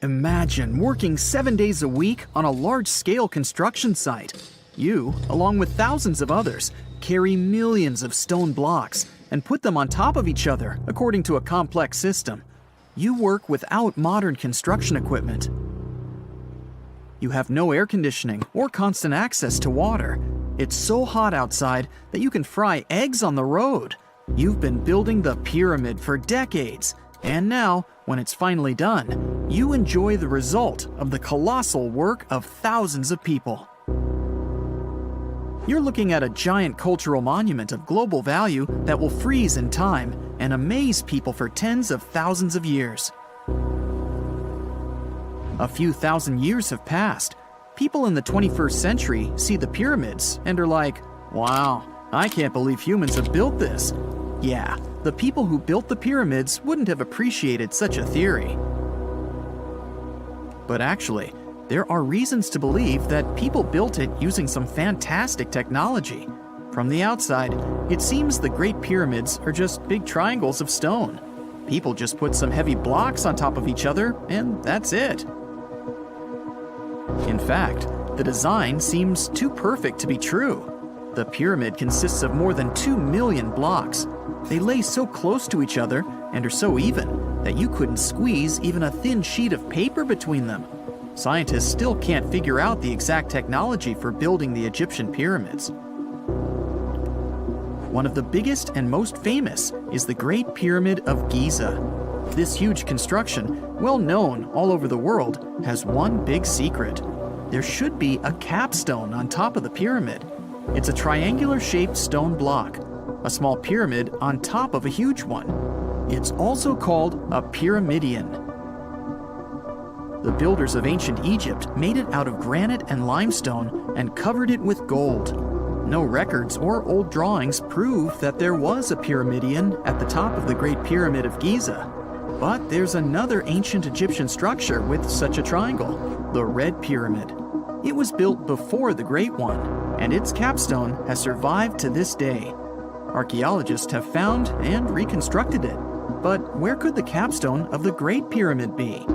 Speaker 4: Imagine working 7 days a week on a large-scale construction site. You, along with thousands of others, carry millions of stone blocks and put them on top of each other according to a complex system. You work without modern construction equipment. You have no air conditioning or constant access to water. It's so hot outside that you can fry eggs on the road. You've been building the pyramid for decades, and now, when it's finally done, you enjoy the result of the colossal work of thousands of people. You're looking at a giant cultural monument of global value that will freeze in time and amaze people for tens of thousands of years. A few thousand years have passed. People in the 21st century see the pyramids and are like, "Wow, I can't believe humans have built this." Yeah, the people who built the pyramids wouldn't have appreciated such a theory. But actually, there are reasons to believe that people built it using some fantastic technology. From the outside, it seems the Great Pyramids are just big triangles of stone. People just put some heavy blocks on top of each other, and that's it. In fact, the design seems too perfect to be true. The pyramid consists of more than 2 million blocks. They lay so close to each other and are so even that you couldn't squeeze even a thin sheet of paper between them. Scientists still can't figure out the exact technology for building the Egyptian pyramids. One of the biggest and most famous is the Great Pyramid of Giza. This huge construction, well known all over the world, has one big secret. There should be a capstone on top of the pyramid. It's a triangular-shaped stone block, a small pyramid on top of a huge one. It's also called a pyramidion. The builders of ancient Egypt made it out of granite and limestone and covered it with gold. No records or old drawings prove that there was a pyramidion at the top of the Great Pyramid of Giza. But there's another ancient Egyptian structure with such a triangle, the Red Pyramid. It was built before the Great One, and its capstone has survived to this day. Archaeologists have found and reconstructed it. But where could the capstone of the Great Pyramid be?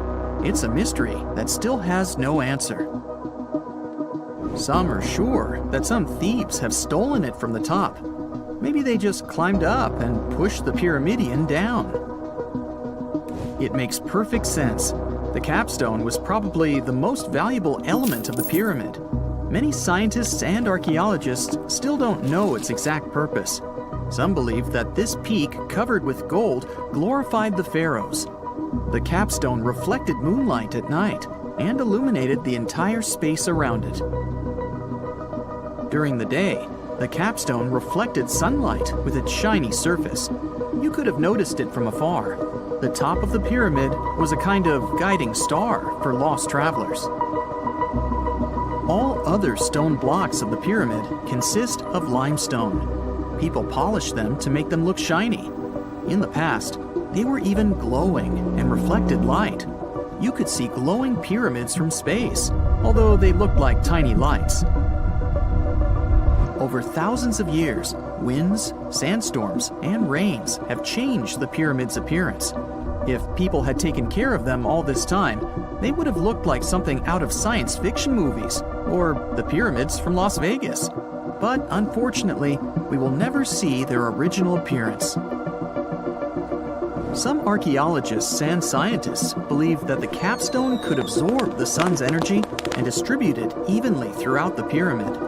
Speaker 4: It's a mystery that still has no answer. Some are sure that some thieves have stolen it from the top. Maybe they just climbed up and pushed the pyramidion down. It makes perfect sense. The capstone was probably the most valuable element of the pyramid. Many scientists and archaeologists still don't know its exact purpose. Some believe that this peak covered with gold glorified the pharaohs. The capstone reflected moonlight at night and illuminated the entire space around it. During the day, the capstone reflected sunlight with its shiny surface. You could have noticed it from afar. The top of the pyramid was a kind of guiding star for lost travelers. All other stone blocks of the pyramid consist of limestone. People polish them to make them look shiny. In the past, they were even glowing and reflected light. You could see glowing pyramids from space, although they looked like tiny lights. Over thousands of years, winds, sandstorms, and rains have changed the pyramid's appearance. If people had taken care of them all this time, they would have looked like something out of science fiction movies, or the pyramids from Las Vegas. But unfortunately, we will never see their original appearance. Some archaeologists and scientists believe that the capstone could absorb the sun's energy and distribute it evenly throughout the pyramid.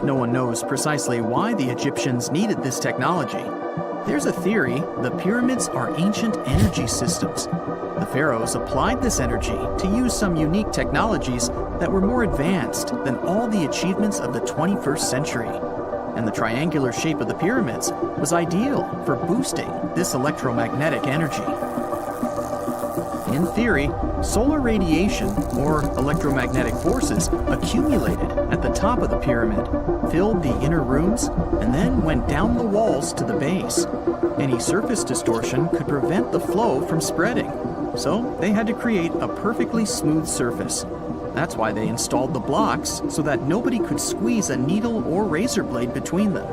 Speaker 4: No one knows precisely why the Egyptians needed this technology. There's a theory the pyramids are ancient energy systems. The pharaohs applied this energy to use some unique technologies that were more advanced than all the achievements of the 21st century. And the triangular shape of the pyramids was ideal for boosting this electromagnetic energy. In theory, solar radiation, or electromagnetic forces, accumulated at the top of the pyramid, filled the inner rooms, and then went down the walls to the base. Any surface distortion could prevent the flow from spreading, so they had to create a perfectly smooth surface. That's why they installed the blocks so that nobody could squeeze a needle or razor blade between them.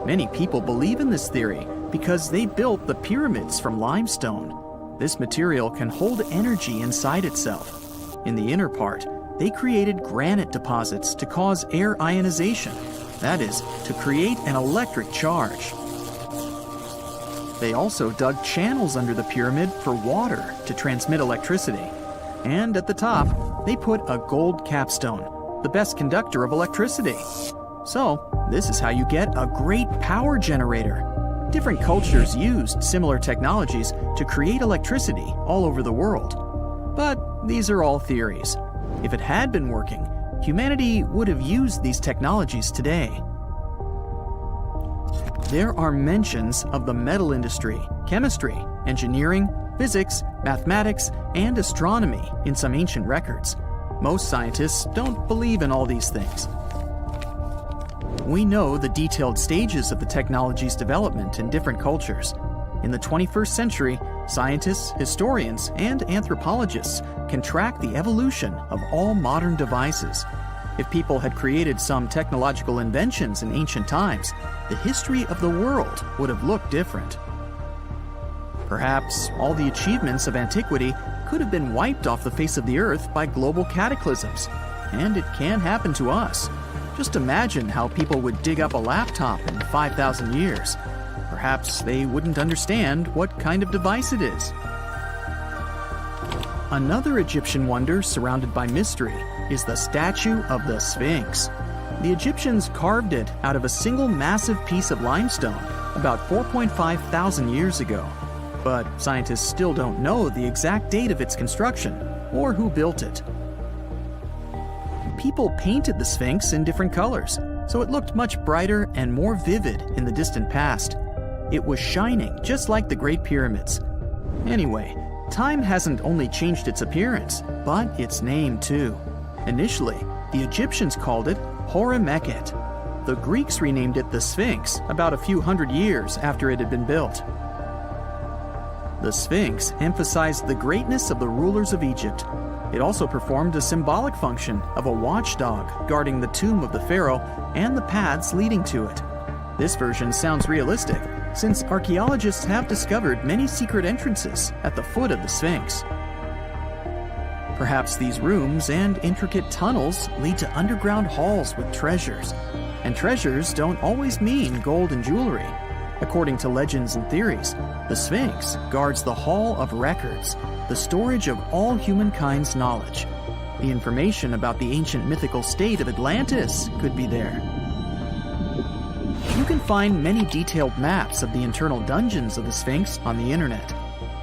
Speaker 4: Many people believe in this theory because they built the pyramids from limestone. This material can hold energy inside itself. In the inner part, they created granite deposits to cause air ionization, that is, to create an electric charge. They also dug channels under the pyramid for water to transmit electricity. And at the top, they put a gold capstone, the best conductor of electricity. So, this is how you get a great power generator. Different cultures used similar technologies to create electricity all over the world. But these are all theories. If it had been working, humanity would have used these technologies today. There are mentions of the metal industry, chemistry, engineering, physics, mathematics, and astronomy in some ancient records. Most scientists don't believe in all these things. We know the detailed stages of the technology's development in different cultures. In the 21st century, scientists, historians, and anthropologists can track the evolution of all modern devices. If people had created some technological inventions in ancient times, the history of the world would have looked different. Perhaps all the achievements of antiquity could have been wiped off the face of the earth by global cataclysms, and it can happen to us. Just imagine how people would dig up a laptop in 5,000 years. Perhaps they wouldn't understand what kind of device it is. Another Egyptian wonder surrounded by mystery is the statue of the Sphinx. The Egyptians carved it out of a single massive piece of limestone about 4.5 thousand years ago. But scientists still don't know the exact date of its construction or who built it. People painted the Sphinx in different colors, so it looked much brighter and more vivid in the distant past. It was shining just like the Great Pyramids. Anyway, time hasn't only changed its appearance, but its name too. Initially, the Egyptians called it Hor-Mekhet. The Greeks renamed it the Sphinx about a few hundred years after it had been built. The Sphinx emphasized the greatness of the rulers of Egypt. It also performed a symbolic function of a watchdog guarding the tomb of the pharaoh and the paths leading to it. This version sounds realistic, since archaeologists have discovered many secret entrances at the foot of the Sphinx. Perhaps these rooms and intricate tunnels lead to underground halls with treasures. And treasures don't always mean gold and jewelry. According to legends and theories, the Sphinx guards the Hall of Records, the storage of all humankind's knowledge. The information about the ancient mythical state of Atlantis could be there. You can find many detailed maps of the internal dungeons of the Sphinx on the internet.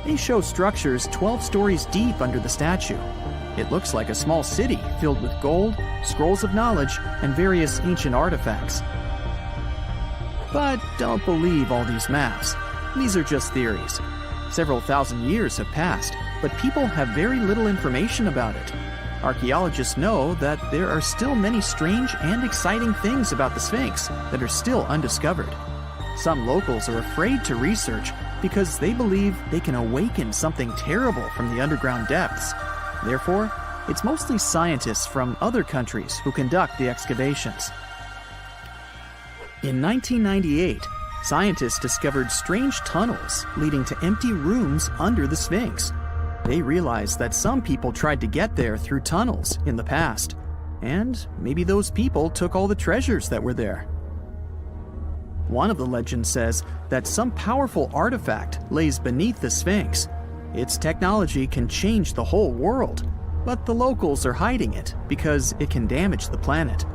Speaker 4: They show structures 12 stories deep under the statue. It looks like a small city filled with gold, scrolls of knowledge, and various ancient artifacts. But don't believe all these maps. These are just theories. Several thousand years have passed, but people have very little information about it. Archaeologists know that there are still many strange and exciting things about the Sphinx that are still undiscovered. Some locals are afraid to research because they believe they can awaken something terrible from the underground depths. Therefore, it's mostly scientists from other countries who conduct the excavations. In 1998, scientists discovered strange tunnels leading to empty rooms under the Sphinx. They realized that some people tried to get there through tunnels in the past, and maybe those people took all the treasures that were there. One of the legends says that some powerful artifact lays beneath the Sphinx. Its technology can change the whole world, but the locals are hiding it because it can damage the planet.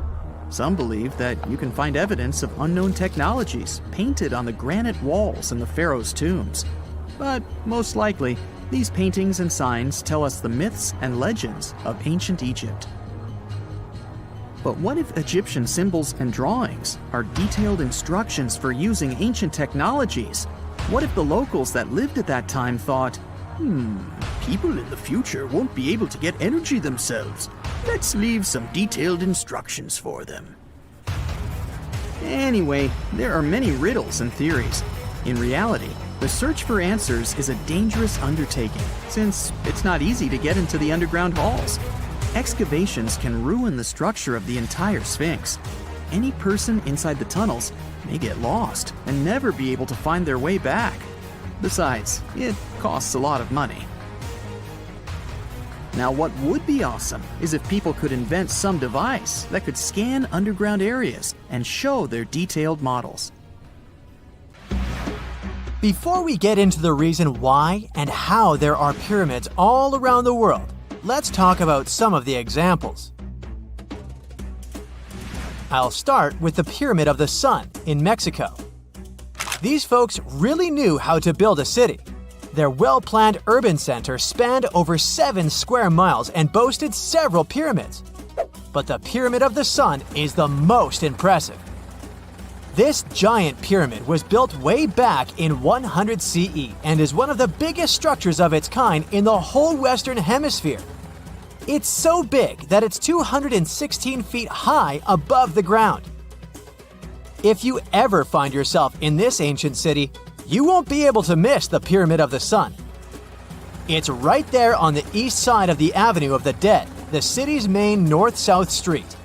Speaker 4: Some believe that you can find evidence of unknown technologies painted on the granite walls in the pharaoh's tombs. But most likely, these paintings and signs tell us the myths and legends of ancient Egypt. But what if Egyptian symbols and drawings are detailed instructions for using ancient technologies? What if the locals that lived at that time thought, people in the future won't be able to get energy themselves. Let's leave some detailed instructions for them. Anyway, there are many riddles and theories. In reality, the search for answers is a dangerous undertaking, since it's not easy to get into the underground halls. Excavations can ruin the structure of the entire Sphinx. Any person inside the tunnels may get lost and never be able to find their way back. Besides, it costs a lot of money. Now, what would be awesome is if people could invent some device that could scan underground areas and show their detailed models.
Speaker 3: Before we get into the reason why and how there are pyramids all around the world, let's talk about some of the examples. I'll start with the Pyramid of the Sun in Mexico. These folks really knew how to build a city. Their well-planned urban center spanned over 7 square miles and boasted several pyramids. But the Pyramid of the Sun is the most impressive. This giant pyramid was built way back in 100 CE and is one of the biggest structures of its kind in the whole Western Hemisphere. It's so big that it's 216 feet high above the ground. If you ever find yourself in this ancient city, you won't be able to miss the Pyramid of the Sun. It's right there on the east side of the Avenue of the Dead, the city's main north-south street.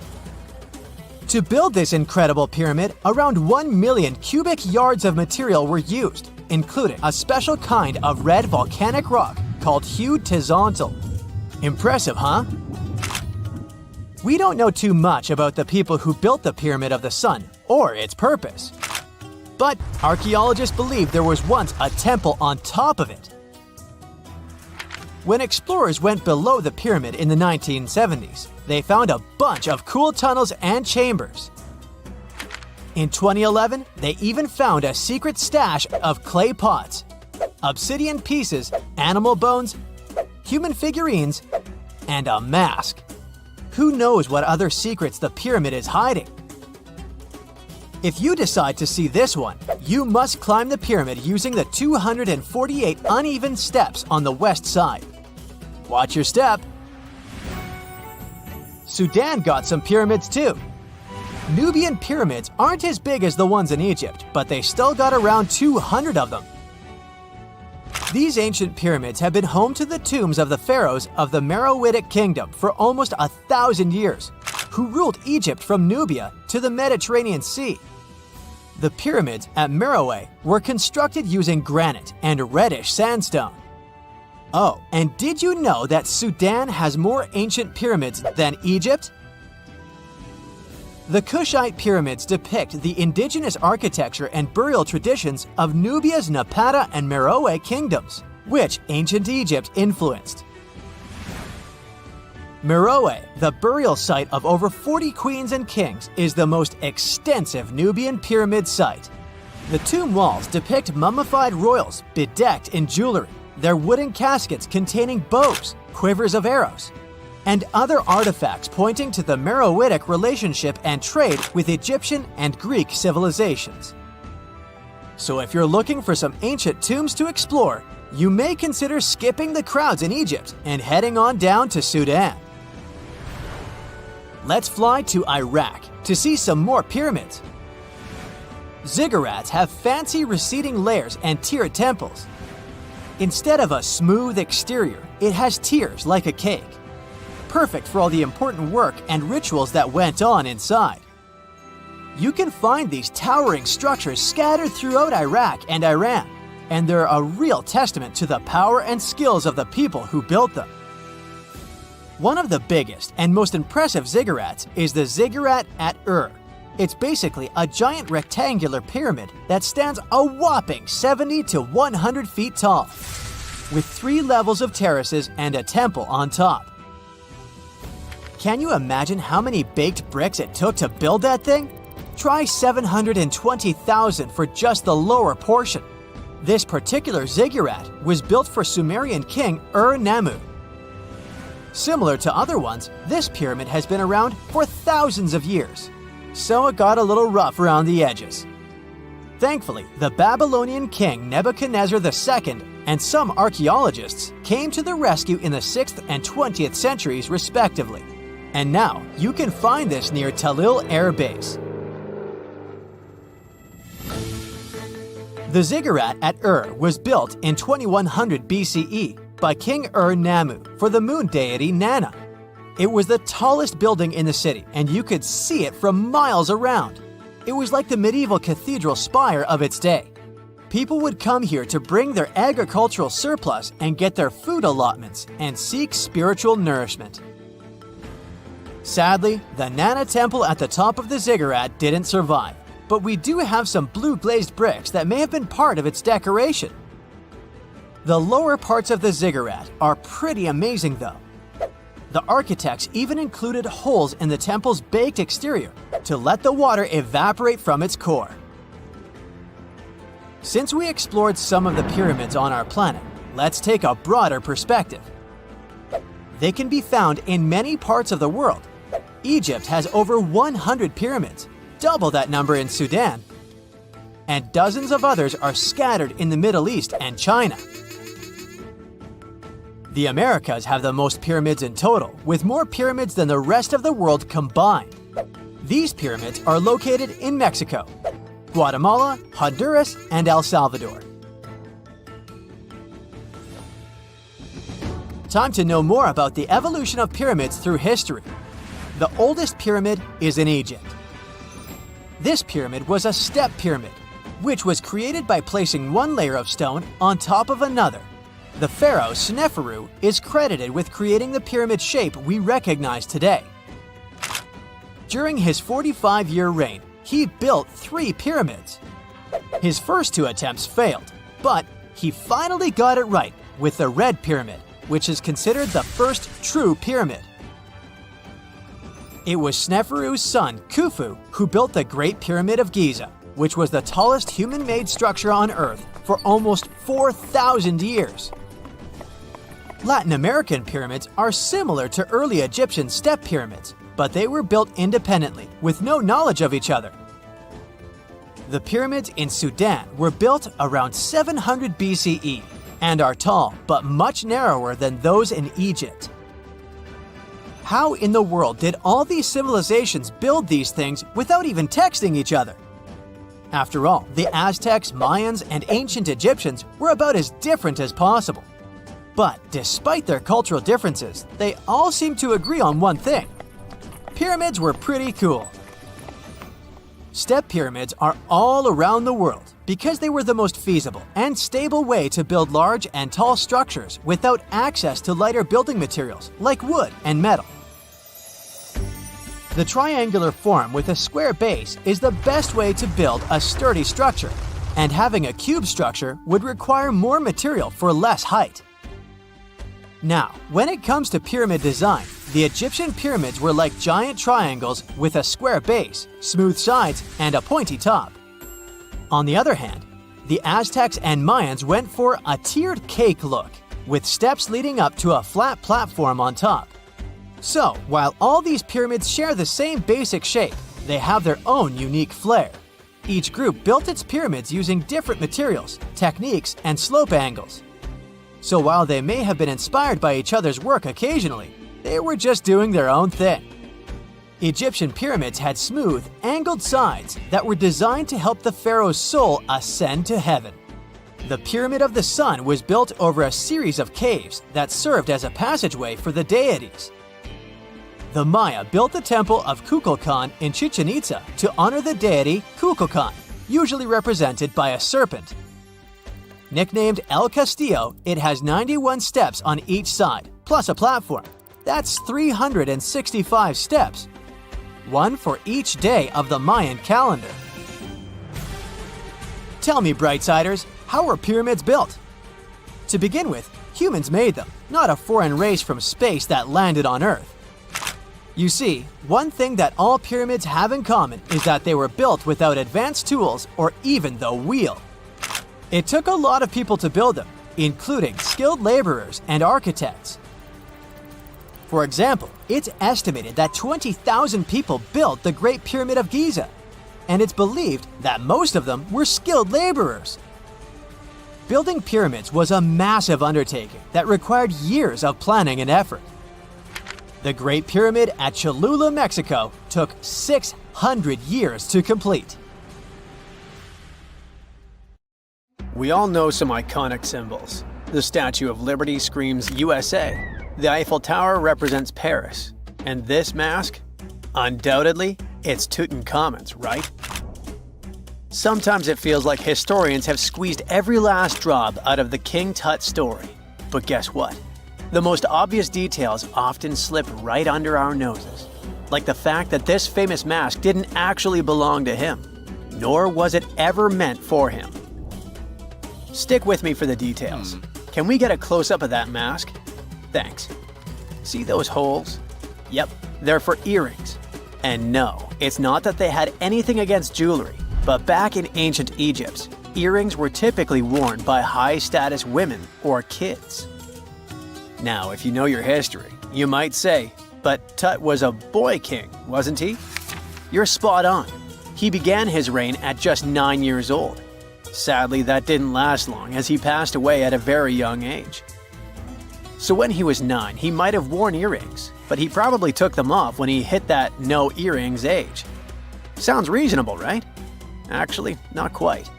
Speaker 3: To build this incredible pyramid, around 1 million cubic yards of material were used, including a special kind of red volcanic rock called hued tezontle. Impressive, huh? We don't know too much about the people who built the Pyramid of the Sun or its purpose. But archaeologists believe there was once a temple on top of it. When explorers went below the pyramid in the 1970s, they found a bunch of cool tunnels and chambers. In 2011, they even found a secret stash of clay pots, obsidian pieces, animal bones, human figurines, and a mask. Who knows what other secrets the pyramid is hiding? If you decide to see this one, you must climb the pyramid using the 248 uneven steps on the west side. Watch your step. Sudan got some pyramids too. Nubian pyramids aren't as big as the ones in Egypt, but they still got around 200 of them. These ancient pyramids have been home to the tombs of the pharaohs of the Meroitic Kingdom for almost 1,000 years, who ruled Egypt from Nubia to the Mediterranean Sea. The pyramids at Meroe were constructed using granite and reddish sandstone. Oh, and did you know that Sudan has more ancient pyramids than Egypt? The Kushite pyramids depict the indigenous architecture and burial traditions of Nubia's Napata and Meroe kingdoms, which ancient Egypt influenced. Meroe, the burial site of over 40 queens and kings, is the most extensive Nubian pyramid site. The tomb walls depict mummified royals bedecked in jewelry, their wooden caskets containing bows, quivers of arrows, and other artifacts pointing to the Meroitic relationship and trade with Egyptian and Greek civilizations. So if you're looking for some ancient tombs to explore, you may consider skipping the crowds in Egypt and heading on down to Sudan. Let's fly to Iraq to see some more pyramids. Ziggurats have fancy receding layers and tiered temples. Instead of a smooth exterior, it has tiers like a cake. Perfect for all the important work and rituals that went on inside. You can find these towering structures scattered throughout Iraq and Iran, and they're a real testament to the power and skills of the people who built them. One of the biggest and most impressive ziggurats is the ziggurat at Ur. It's basically a giant rectangular pyramid that stands a whopping 70 to 100 feet tall, with 3 levels of terraces and a temple on top. Can you imagine how many baked bricks it took to build that thing? Try 720,000 for just the lower portion. This particular ziggurat was built for Sumerian king Ur-Nammu. Similar to other ones, this pyramid has been around for thousands of years, so it got a little rough around the edges. Thankfully, the Babylonian king Nebuchadnezzar II and some archaeologists came to the rescue in the 6th and 20th centuries respectively, and now you can find this near Talil Air Base. The ziggurat at Ur was built in 2100 BCE by King Ur-Nammu for the moon deity Nana. It was the tallest building in the city, and you could see it from miles around. It was like the medieval cathedral spire of its day. People would come here to bring their agricultural surplus and get their food allotments and seek spiritual nourishment. Sadly, the Nana temple at the top of the ziggurat didn't survive, but we do have some blue glazed bricks that may have been part of its decoration. The lower parts of the ziggurat are pretty amazing though. The architects even included holes in the temple's baked exterior to let the water evaporate from its core. Since we explored some of the pyramids on our planet, let's take a broader perspective. They can be found in many parts of the world. Egypt has over 100 pyramids, double that number in Sudan, and dozens of others are scattered in the Middle East and China. The Americas have the most pyramids in total, with more pyramids than the rest of the world combined. These pyramids are located in Mexico, Guatemala, Honduras, and El Salvador. Time to know more about the evolution of pyramids through history. The oldest pyramid is in Egypt. This pyramid was a step pyramid, which was created by placing one layer of stone on top of another. The pharaoh Sneferu is credited with creating the pyramid shape we recognize today. During his 45-year reign, he built 3 pyramids. His first 2 attempts failed, but he finally got it right with the Red Pyramid, which is considered the first true pyramid. It was Sneferu's son, Khufu, who built the Great Pyramid of Giza, which was the tallest human-made structure on Earth for almost 4,000 years. Latin American pyramids are similar to early Egyptian step pyramids, but they were built independently, with no knowledge of each other. The pyramids in Sudan were built around 700 BCE and are tall but much narrower than those in Egypt. How in the world did all these civilizations build these things without even texting each other? After all, the Aztecs, Mayans, and ancient Egyptians were about as different as possible. But despite their cultural differences, they all seem to agree on one thing. Pyramids were pretty cool. Step pyramids are all around the world because they were the most feasible and stable way to build large and tall structures without access to lighter building materials like wood and metal. The triangular form with a square base is the best way to build a sturdy structure, and having a cube structure would require more material for less height. Now, when it comes to pyramid design, the Egyptian pyramids were like giant triangles with a square base, smooth sides, and a pointy top. On the other hand, the Aztecs and Mayans went for a tiered cake look, with steps leading up to a flat platform on top. So, while all these pyramids share the same basic shape, they have their own unique flair. Each group built its pyramids using different materials, techniques, and slope angles. So while they may have been inspired by each other's work occasionally, they were just doing their own thing. Egyptian pyramids had smooth, angled sides that were designed to help the pharaoh's soul ascend to heaven. The Pyramid of the Sun was built over a series of caves that served as a passageway for the deities. The Maya built the temple of Kukulkan in Chichen Itza to honor the deity Kukulkan, usually represented by a serpent. Nicknamed El Castillo, it has 91 steps on each side, plus a platform. That's 365 steps, one for each day of the Mayan calendar. Tell me, Brightsiders, how were pyramids built? To begin with, humans made them, not a foreign race from space that landed on Earth. You see, one thing that all pyramids have in common is that they were built without advanced tools or even the wheel. It took a lot of people to build them, including skilled laborers and architects. For example, it's estimated that 20,000 people built the Great Pyramid of Giza, and it's believed that most of them were skilled laborers. Building pyramids was a massive undertaking that required years of planning and effort. The Great Pyramid at Cholula, Mexico, took 600 years to complete.
Speaker 2: We all know some iconic symbols. The Statue of Liberty screams USA. The Eiffel Tower represents Paris. And this mask? Undoubtedly, it's Tutankhamun's, right? Sometimes it feels like historians have squeezed every last drop out of the King Tut story. But guess what? The most obvious details often slip right under our noses. Like the fact that this famous mask didn't actually belong to him, nor was it ever meant for him. Stick with me for the details. Can we get a close-up of that mask? Thanks. See those holes? Yep, they're for earrings. And no, it's not that they had anything against jewelry, but back in ancient Egypt, earrings were typically worn by high-status women or kids. Now, if you know your history, you might say, but Tut was a boy king, wasn't he? You're spot on. He began his reign at just 9 years old. Sadly, that didn't last long as he passed away at a very young age. So when he was 9, he might have worn earrings, but he probably took them off when he hit that no earrings age. Sounds reasonable, right? Actually, not quite.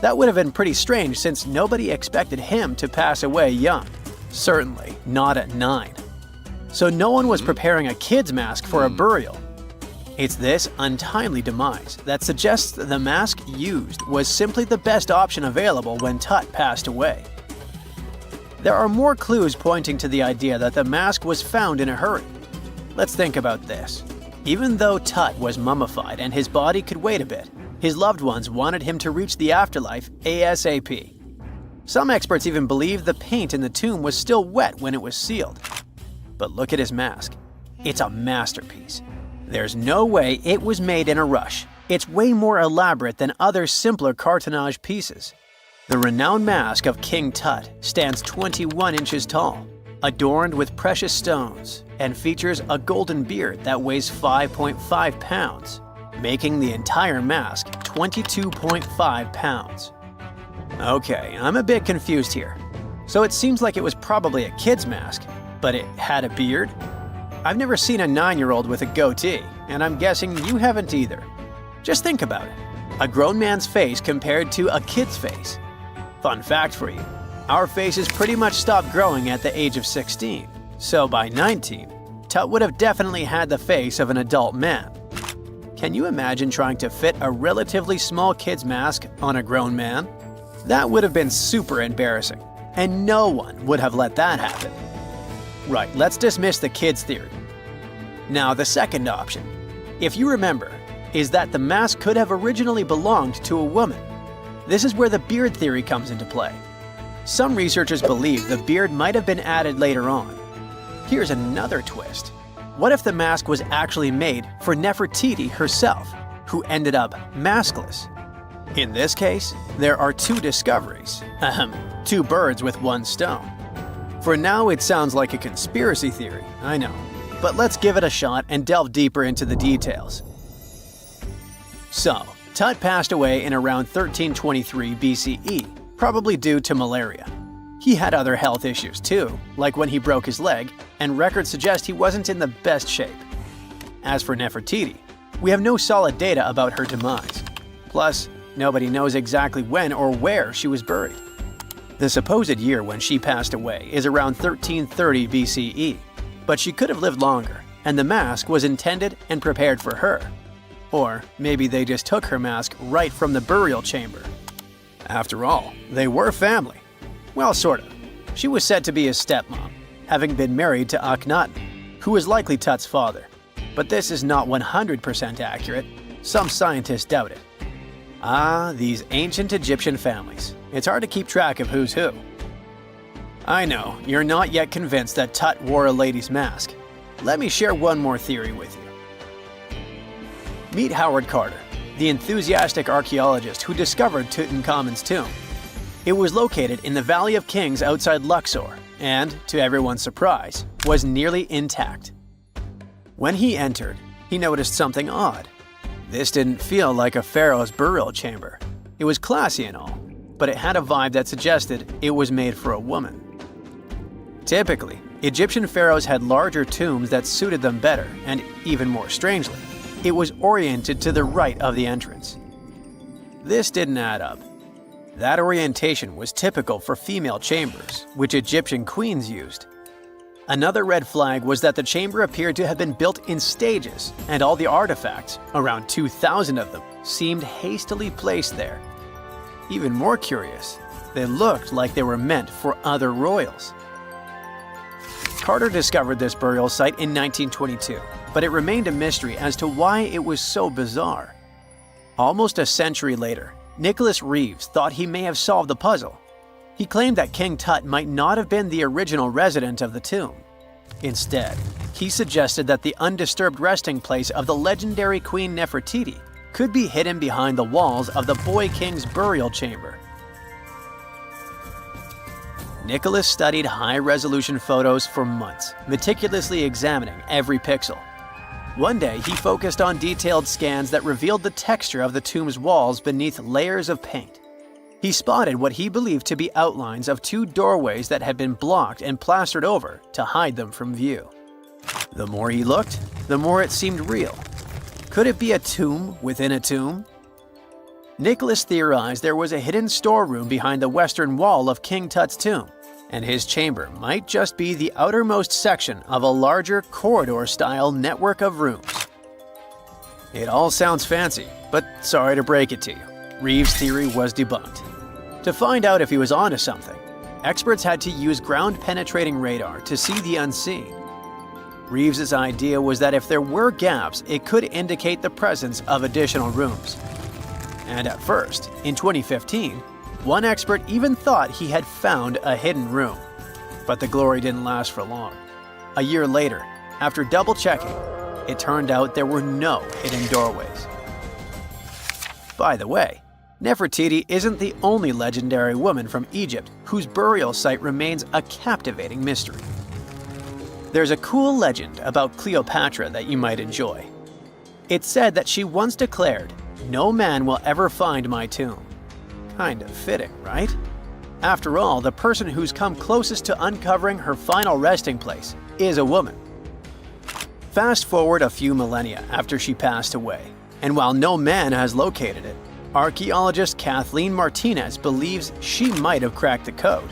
Speaker 2: That would have been pretty strange since nobody expected him to pass away young. Certainly not at 9. So no one was preparing a kid's mask for a burial. It's this untimely demise that suggests the mask used was simply the best option available when Tut passed away. There are more clues pointing to the idea that the mask was found in a hurry. Let's think about this. Even though Tut was mummified and his body could wait a bit, his loved ones wanted him to reach the afterlife ASAP. Some experts even believe the paint in the tomb was still wet when it was sealed. But look at his mask. It's a masterpiece. There's no way it was made in a rush. It's way more elaborate than other simpler cartonnage pieces. The renowned mask of King Tut stands 21 inches tall, adorned with precious stones, and features a golden beard that weighs 5.5 pounds, making the entire mask 22.5 pounds. Okay, I'm a bit confused here. So it seems like it was probably a kid's mask, but it had a beard? I've never seen a 9-year-old with a goatee, and I'm guessing you haven't either. Just think about it. A grown man's face compared to a kid's face. Fun fact for you, our faces pretty much stopped growing at the age of 16, so by 19, Tut would have definitely had the face of an adult man. Can you imagine trying to fit a relatively small kid's mask on a grown man? That would have been super embarrassing, and no one would have let that happen. Right, let's dismiss the kid's theory. Now, the second option, if you remember, is that the mask could have originally belonged to a woman. This is where the beard theory comes into play. Some researchers believe the beard might have been added later on. Here's another twist. What if the mask was actually made for Nefertiti herself, who ended up maskless? In this case, there are two discoveries. Two birds with one stone. For now, it sounds like a conspiracy theory, I know. But let's give it a shot and delve deeper into the details. So, Tut passed away in around 1323 BCE, probably due to malaria. He had other health issues too, like when he broke his leg, and records suggest he wasn't in the best shape. As for Nefertiti, we have no solid data about her demise. Plus, nobody knows exactly when or where she was buried. The supposed year when she passed away is around 1330 BCE, but she could have lived longer, and the mask was intended and prepared for her. Or maybe they just took her mask right from the burial chamber. After all, they were family. Well, sort of. She was said to be his stepmom, having been married to Akhenaten, who was likely Tut's father. But this is not 100% accurate. Some scientists doubt it. Ah, these ancient Egyptian families. It's hard to keep track of who's who. I know, you're not yet convinced that Tut wore a lady's mask. Let me share one more theory with you. Meet Howard Carter, the enthusiastic archaeologist who discovered Tutankhamun's tomb. It was located in the Valley of Kings outside Luxor and, to everyone's surprise, was nearly intact. When he entered, he noticed something odd. This didn't feel like a pharaoh's burial chamber. It was classy and all, but it had a vibe that suggested it was made for a woman. Typically, Egyptian pharaohs had larger tombs that suited them better, and even more strangely, it was oriented to the right of the entrance. This didn't add up. That orientation was typical for female chambers, which Egyptian queens used. Another red flag was that the chamber appeared to have been built in stages, and all the artifacts, around 2,000 of them, seemed hastily placed there. Even more curious, they looked like they were meant for other royals. Carter discovered this burial site in 1922, but it remained a mystery as to why it was so bizarre. Almost a century later, Nicholas Reeves thought he may have solved the puzzle. He claimed that King Tut might not have been the original resident of the tomb. Instead, he suggested that the undisturbed resting place of the legendary Queen Nefertiti could be hidden behind the walls of the boy king's burial chamber. Nicholas studied high-resolution photos for months, meticulously examining every pixel. One day, he focused on detailed scans that revealed the texture of the tomb's walls beneath layers of paint. He spotted what he believed to be outlines of two doorways that had been blocked and plastered over to hide them from view. The more he looked, the more it seemed real. Could it be a tomb within a tomb? Nicholas theorized there was a hidden storeroom behind the western wall of King Tut's tomb, and his chamber might just be the outermost section of a larger corridor-style network of rooms. It all sounds fancy, but sorry to break it to you, Reeves' theory was debunked. To find out if he was onto something, experts had to use ground-penetrating radar to see the unseen. Reeves' idea was that if there were gaps, it could indicate the presence of additional rooms. And at first, in 2015, one expert even thought he had found a hidden room. But the glory didn't last for long. A year later, after double-checking, it turned out there were no hidden doorways. By the way, Nefertiti isn't the only legendary woman from Egypt whose burial site remains a captivating mystery. There's a cool legend about Cleopatra that you might enjoy. It's said that she once declared, "No man will ever find my tomb." Kind of fitting, right? After all, the person who's come closest to uncovering her final resting place is a woman. Fast forward a few millennia after she passed away, and while no man has located it, archaeologist Kathleen Martinez believes she might have cracked the code.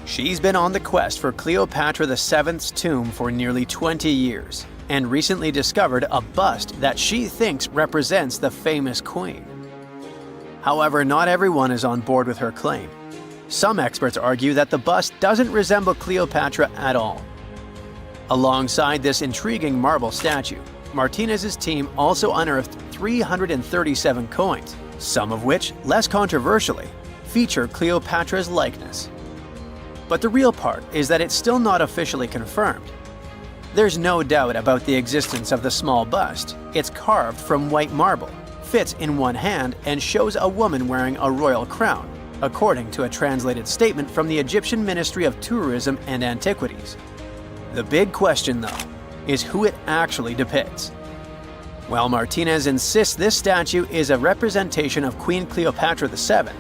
Speaker 2: She's been on the quest for Cleopatra VII's tomb for nearly 20 years, and recently discovered a bust that she thinks represents the famous queen. However, not everyone is on board with her claim. Some experts argue that the bust doesn't resemble Cleopatra at all. Alongside this intriguing marble statue, Martinez's team also unearthed 337 coins, some of which, less controversially, feature Cleopatra's likeness. But the real part is that it's still not officially confirmed. There's no doubt about the existence of the small bust. It's carved from white marble, fits in one hand, and shows a woman wearing a royal crown, according to a translated statement from the Egyptian Ministry of Tourism and Antiquities. The big question, though, is who it actually depicts. While Martinez insists this statue is a representation of Queen Cleopatra VII,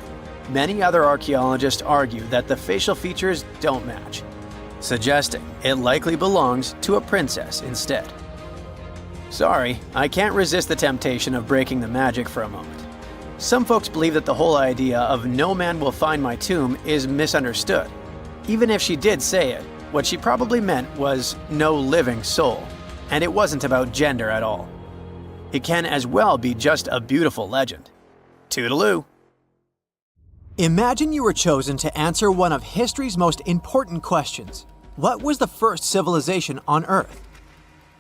Speaker 2: many other archaeologists argue that the facial features don't match, suggesting it likely belongs to a princess instead. Sorry, I can't resist the temptation of breaking the magic for a moment. Some folks believe that the whole idea of "no man will find my tomb" is misunderstood. Even if she did say it, what she probably meant was "no living soul," and it wasn't about gender at all. It can as well be just a beautiful legend. Toodaloo!
Speaker 3: Imagine you were chosen to answer one of history's most important questions. What was the first civilization on Earth?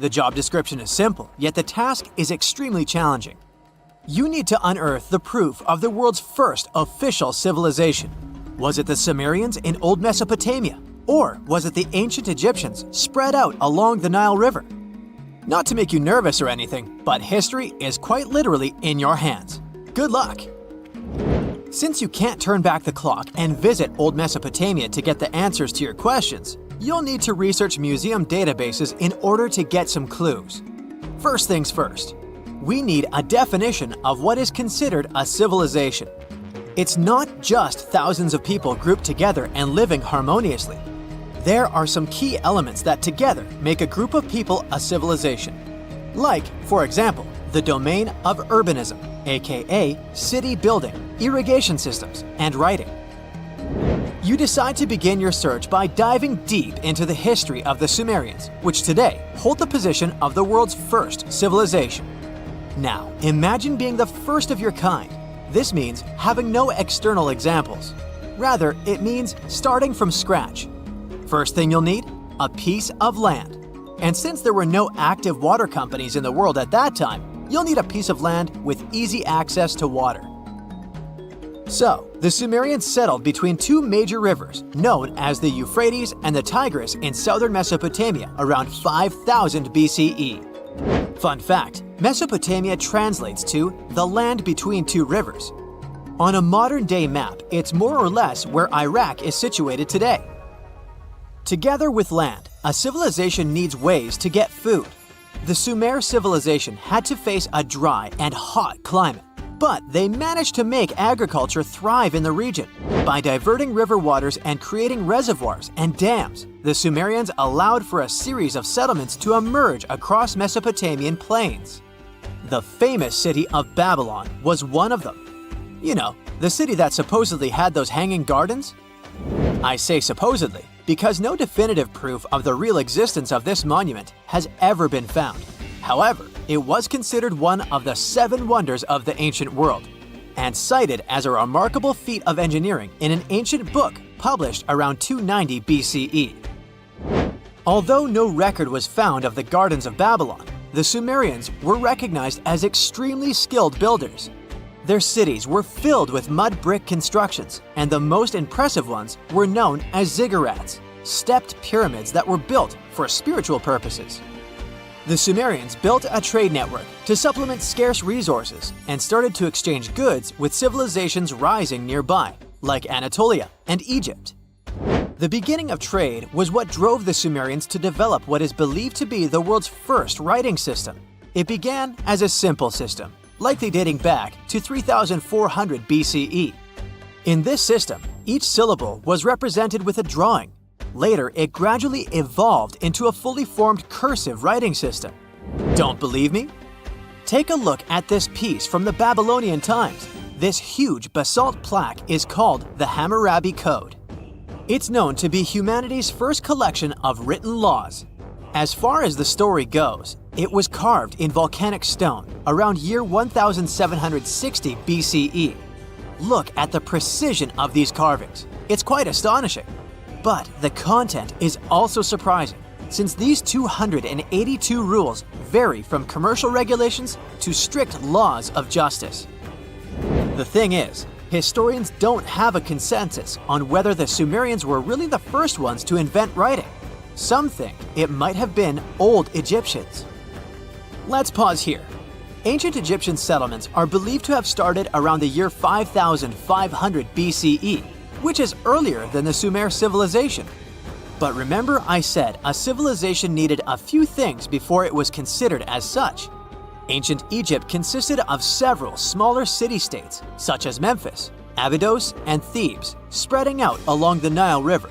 Speaker 3: The job description is simple, yet the task is extremely challenging. You need to unearth the proof of the world's first official civilization. Was it the Sumerians in Old Mesopotamia? Or was it the ancient Egyptians spread out along the Nile River? Not to make you nervous or anything, but history is quite literally in your hands. Good luck! Since you can't turn back the clock and visit old Mesopotamia to get the answers to your questions, you'll need to research museum databases in order to get some clues. First things first, we need a definition of what is considered a civilization. It's not just thousands of people grouped together and living harmoniously. There are some key elements that together make a group of people a civilization. Like, for example, the domain of urbanism, aka city building, irrigation systems, and writing. You decide to begin your search by diving deep into the history of the Sumerians, which today hold the position of the world's first civilization. Now, imagine being the first of your kind. This means having no external examples. Rather, it means starting from scratch. First thing you'll need? A piece of land. And since there were no active water companies in the world at that time, you'll need a piece of land with easy access to water. So, the Sumerians settled between two major rivers, known as the Euphrates and the Tigris in southern Mesopotamia around 5000 BCE. Fun fact, Mesopotamia translates to the land between two rivers. On a modern-day map, it's more or less where Iraq is situated today. Together with land, a civilization needs ways to get food. The Sumer civilization had to face a dry and hot climate, but they managed to make agriculture thrive in the region. By diverting river waters and creating reservoirs and dams, the Sumerians allowed for a series of settlements to emerge across Mesopotamian plains. The famous city of Babylon was one of them. You know, the city that supposedly had those hanging gardens? I say supposedly because no definitive proof of the real existence of this monument has ever been found. However, it was considered one of the 7 wonders of the ancient world, and cited as a remarkable feat of engineering in an ancient book published around 290 BCE. Although no record was found of the Gardens of Babylon, the Sumerians were recognized as extremely skilled builders. Their cities were filled with mud brick constructions, and the most impressive ones were known as ziggurats, stepped pyramids that were built for spiritual purposes. The Sumerians built a trade network to supplement scarce resources and started to exchange goods with civilizations rising nearby, like Anatolia and Egypt. The beginning of trade was what drove the Sumerians to develop what is believed to be the world's first writing system. It began as a simple system, likely dating back to 3400 BCE. In this system, each syllable was represented with a drawing. Later, it gradually evolved into a fully formed cursive writing system. Don't believe me? Take a look at this piece from the Babylonian times. This huge basalt plaque is called the Hammurabi Code. It's known to be humanity's first collection of written laws. As far as the story goes, it was carved in volcanic stone around year 1760 BCE. Look at the precision of these carvings. It's quite astonishing. But the content is also surprising, since these 282 rules vary from commercial regulations to strict laws of justice. The thing is, historians don't have a consensus on whether the Sumerians were really the first ones to invent writing. Some think it might have been old Egyptians. Let's pause here. Ancient Egyptian settlements are believed to have started around the year 5500 BCE, which is earlier than the Sumer civilization. But remember I said a civilization needed a few things before it was considered as such. Ancient Egypt consisted of several smaller city-states, such as Memphis, Abydos, and Thebes, spreading out along the Nile River.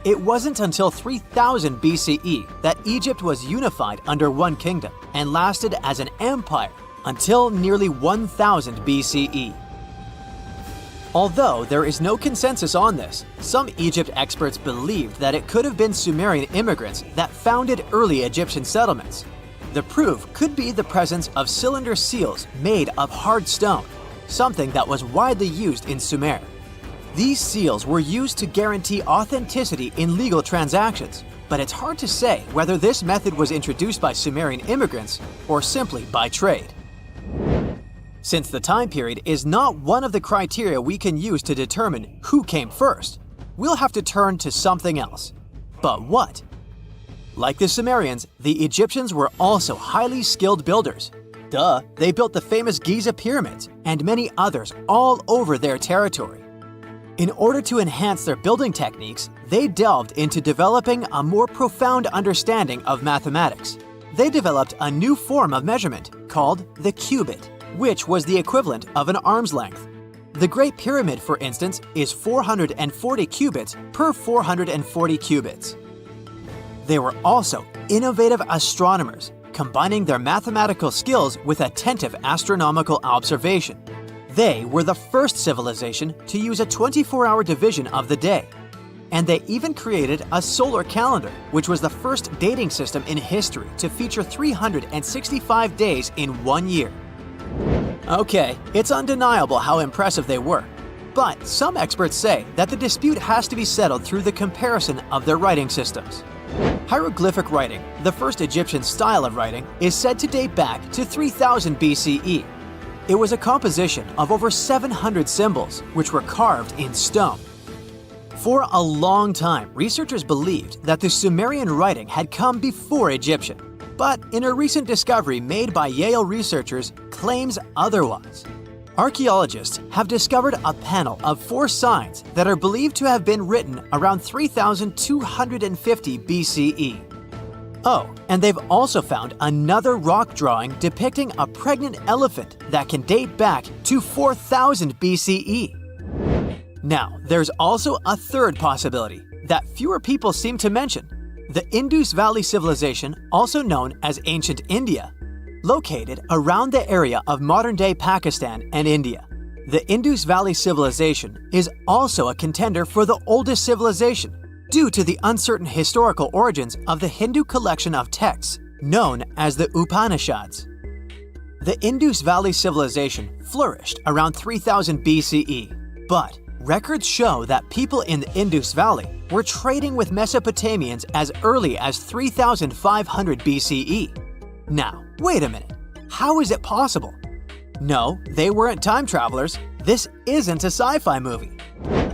Speaker 3: It wasn't until 3000 BCE that Egypt was unified under one kingdom and lasted as an empire until nearly 1000 BCE. Although there is no consensus on this, some Egypt experts believed that it could have been Sumerian immigrants that founded early Egyptian settlements. The proof could be the presence of cylinder seals made of hard stone, something that was widely used in Sumer. These seals were used to guarantee authenticity in legal transactions, but it's hard to say whether this method was introduced by Sumerian immigrants or simply by trade. Since the time period is not one of the criteria we can use to determine who came first, we'll have to turn to something else. But what? Like the Sumerians, the Egyptians were also highly skilled builders. Duh, they built the famous Giza pyramids and many others all over their territory. In order to enhance their building techniques, they delved into developing a more profound understanding of mathematics. They developed a new form of measurement called the cubit, which was the equivalent of an arm's length. The Great Pyramid, for instance, is 440 cubits per 440 cubits. They were also innovative astronomers, combining their mathematical skills with attentive astronomical observation. They were the first civilization to use a 24-hour division of the day. And they even created a solar calendar, which was the first dating system in history to feature 365 days in 1 year. Okay, it's undeniable how impressive they were. But some experts say that the dispute has to be settled through the comparison of their writing systems. Hieroglyphic writing, the first Egyptian style of writing, is said to date back to 3000 BCE. It was a composition of over 700 symbols, which were carved in stone. For a long time, researchers believed that the Sumerian writing had come before Egyptian, but in a recent discovery made by Yale researchers claims otherwise. Archaeologists have discovered a panel of 4 signs that are believed to have been written around 3250 BCE. Oh, and they've also found another rock drawing depicting a pregnant elephant that can date back to 4000 BCE. Now, there's also a third possibility that fewer people seem to mention: the Indus Valley Civilization, also known as Ancient India, located around the area of modern-day Pakistan and India. The Indus Valley Civilization is also a contender for the oldest civilization due to the uncertain historical origins of the Hindu collection of texts known as the Upanishads. The Indus Valley Civilization flourished around 3000 BCE, but records show that people in the Indus Valley were trading with Mesopotamians as early as 3500 BCE. Now, wait a minute. How is it possible? No, they weren't time travelers. This isn't a sci-fi movie.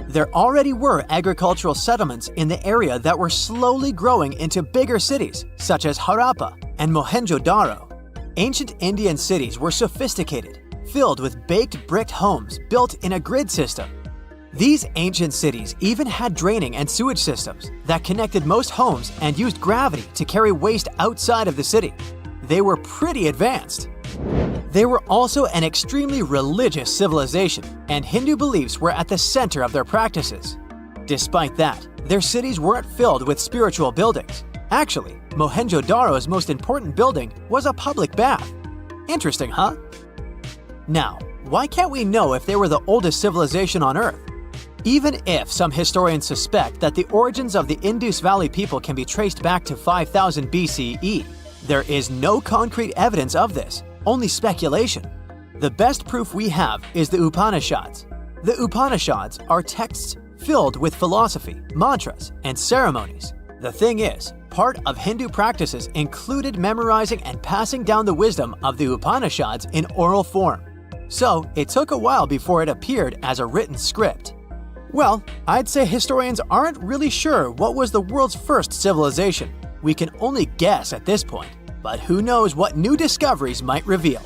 Speaker 3: There already were agricultural settlements in the area that were slowly growing into bigger cities, such as Harappa and Mohenjo-Daro. Ancient Indian cities were sophisticated, filled with baked brick homes built in a grid system. These ancient cities even had draining and sewage systems that connected most homes and used gravity to carry waste outside of the city. They were pretty advanced. They were also an extremely religious civilization, and Hindu beliefs were at the center of their practices. Despite that, their cities weren't filled with spiritual buildings. Actually, Mohenjo-Daro's most important building was a public bath. Interesting, huh? Now, why can't we know if they were the oldest civilization on Earth? Even if some historians suspect that the origins of the Indus Valley people can be traced back to 5000 BCE, there is no concrete evidence of this, only speculation. The best proof we have is the Upanishads. The Upanishads are texts filled with philosophy, mantras, and ceremonies. The thing is, part of Hindu practices included memorizing and passing down the wisdom of the Upanishads in oral form. So it took a while before it appeared as a written script. Well, I'd say historians aren't really sure what was the world's first civilization. We can only guess at this point, but who knows what new discoveries might reveal.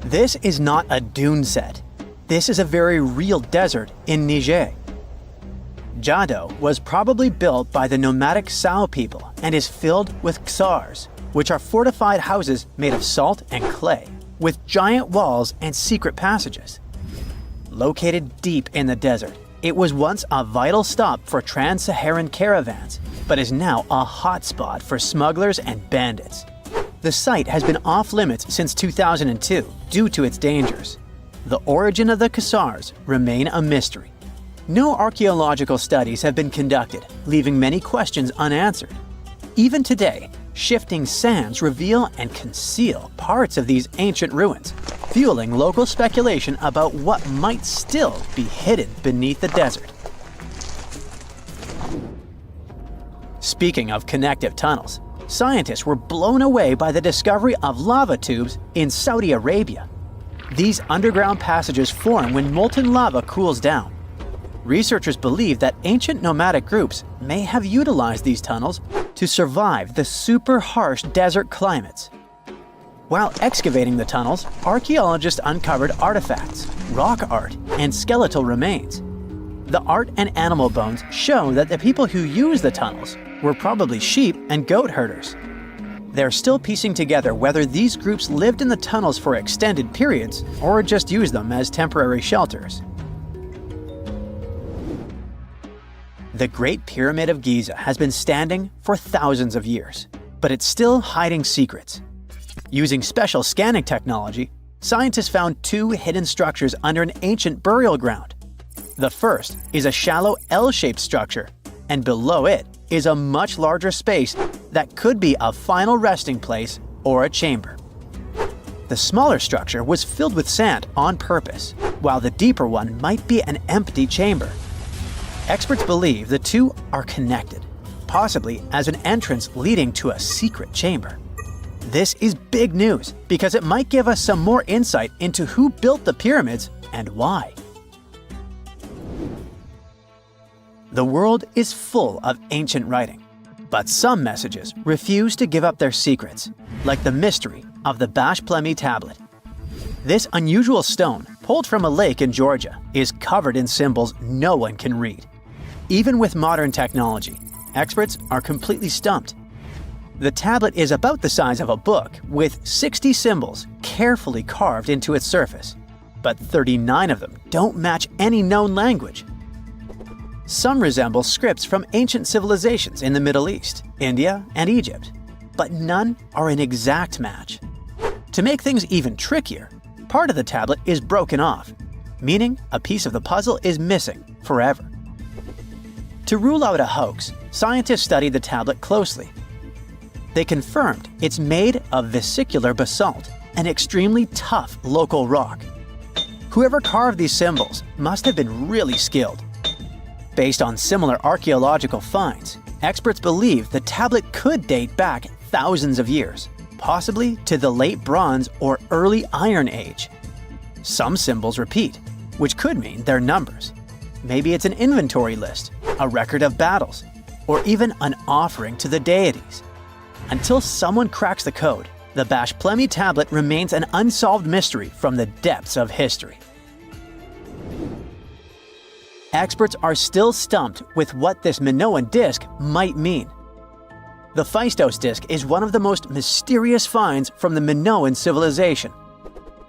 Speaker 2: This is not a dune set. This is a very real desert in Niger. Jado was probably built by the nomadic Sao people and is filled with ksars, which are fortified houses made of salt and clay, with giant walls and secret passages. Located deep in the desert, it was once a vital stop for trans-Saharan caravans, but is now a hotspot for smugglers and bandits. The site has been off-limits since 2002 due to its dangers. The origin of the ksars remain a mystery. No archaeological studies have been conducted, leaving many questions unanswered. Even today, shifting sands reveal and conceal parts of these ancient ruins, fueling local speculation about what might still be hidden beneath the desert. Speaking of connective tunnels, scientists were blown away by the discovery of lava tubes in Saudi Arabia. These underground passages form when molten lava cools down. Researchers believe that ancient nomadic groups may have utilized these tunnels to survive the super harsh desert climates. While excavating the tunnels, archaeologists uncovered artifacts, rock art, and skeletal remains. The art and animal bones show that the people who used the tunnels were probably sheep and goat herders. They're still piecing together whether these groups lived in the tunnels for extended periods or just used them as temporary shelters. The Great Pyramid of Giza has been standing for thousands of years, but it's still hiding secrets. Using special scanning technology, scientists found two hidden structures under an ancient burial ground. The first is a shallow L-shaped structure, and below it is a much larger space that could be a final resting place or a chamber. The smaller structure was filled with sand on purpose, while the deeper one might be an empty chamber. Experts believe the two are connected, possibly as an entrance leading to a secret chamber. This is big news because it might give us some more insight into who built the pyramids and why. The world is full of ancient writing, but some messages refuse to give up their secrets, like the mystery of the Bashplemi tablet. This unusual stone, pulled from a lake in Georgia, is covered in symbols no one can read. Even with modern technology, experts are completely stumped. The tablet is about the size of a book, with 60 symbols carefully carved into its surface, but 39 of them don't match any known language. Some resemble scripts from ancient civilizations in the Middle East, India, and Egypt, but none are an exact match. To make things even trickier, part of the tablet is broken off, meaning a piece of the puzzle is missing forever. To rule out a hoax, scientists studied the tablet closely. They confirmed it's made of vesicular basalt, an extremely tough local rock. Whoever carved these symbols must have been really skilled. Based on similar archaeological finds, experts believe the tablet could date back thousands of years, possibly to the late Bronze or early Iron Age. Some symbols repeat, which could mean they're numbers. Maybe it's an inventory list, a record of battles, or even an offering to the deities. Until someone cracks the code, the Bashplemi tablet remains an unsolved mystery from the depths of history. Experts are still stumped with what this Minoan disc might mean. The Phaistos disc is one of the most mysterious finds from the Minoan civilization.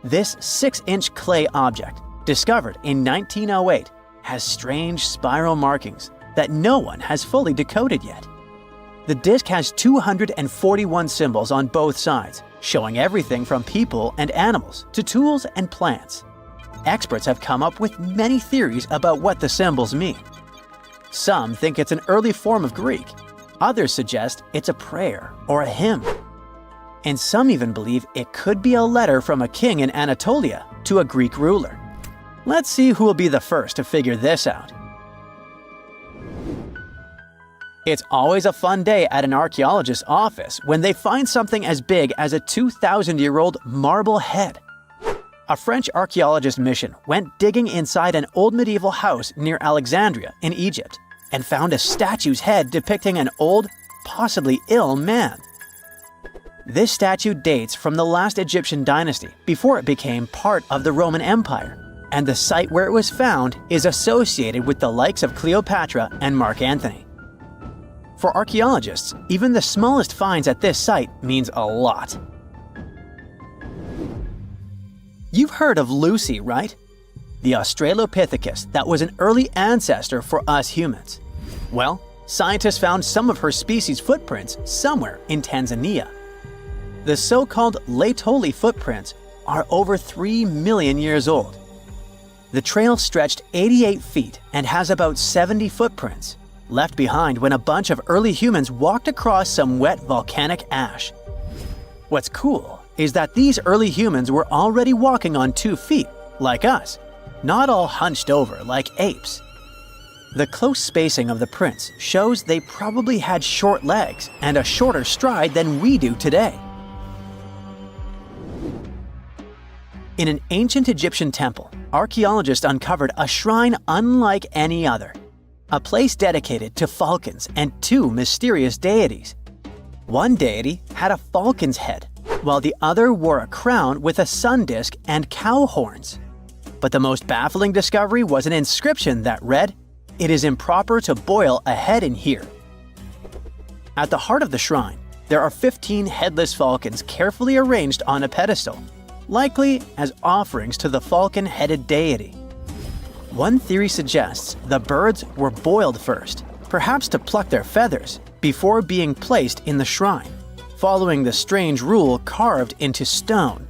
Speaker 2: This 6-inch clay object, discovered in 1908, has strange spiral markings that no one has fully decoded yet. The disc has 241 symbols on both sides, showing everything from people and animals to tools and plants. Experts have come up with many theories about what the symbols mean. Some think it's an early form of Greek. Others suggest it's a prayer or a hymn. And some even believe it could be a letter from a king in Anatolia to a Greek ruler. Let's see who will be the first to figure this out. It's always a fun day at an archaeologist's office when they find something as big as a 2,000-year-old marble head. A French archaeologist mission went digging inside an old medieval house near Alexandria in Egypt and found a statue's head depicting an old, possibly ill man. This statue dates from the last Egyptian dynasty before it became part of the Roman Empire, and the site where it was found is associated with the likes of Cleopatra and Mark Antony. For archaeologists, even the smallest finds at this site means a lot. You've heard of Lucy, right? The Australopithecus that was an early ancestor for us humans. Well, scientists found some of her species' footprints somewhere in Tanzania. The so-called Laetoli footprints are over 3 million years old. The trail stretched 88 feet and has about 70 footprints, left behind when a bunch of early humans walked across some wet volcanic ash. What's cool is that these early humans were already walking on 2 feet, like us, not all hunched over like apes. The close spacing of the prints shows they probably had short legs and a shorter stride than we do today. In an ancient Egyptian temple, archaeologists uncovered a shrine unlike any other, a place dedicated to falcons and two mysterious deities. One deity had a falcon's head, while the other wore a crown with a sun disk and cow horns. But the most baffling discovery was an inscription that read, "It is improper to boil a head in here." At the heart of the shrine, there are 15 headless falcons carefully arranged on a pedestal, likely as offerings to the falcon-headed deity. One theory suggests the birds were boiled first, perhaps to pluck their feathers, before being placed in the shrine, following the strange rule carved into stone.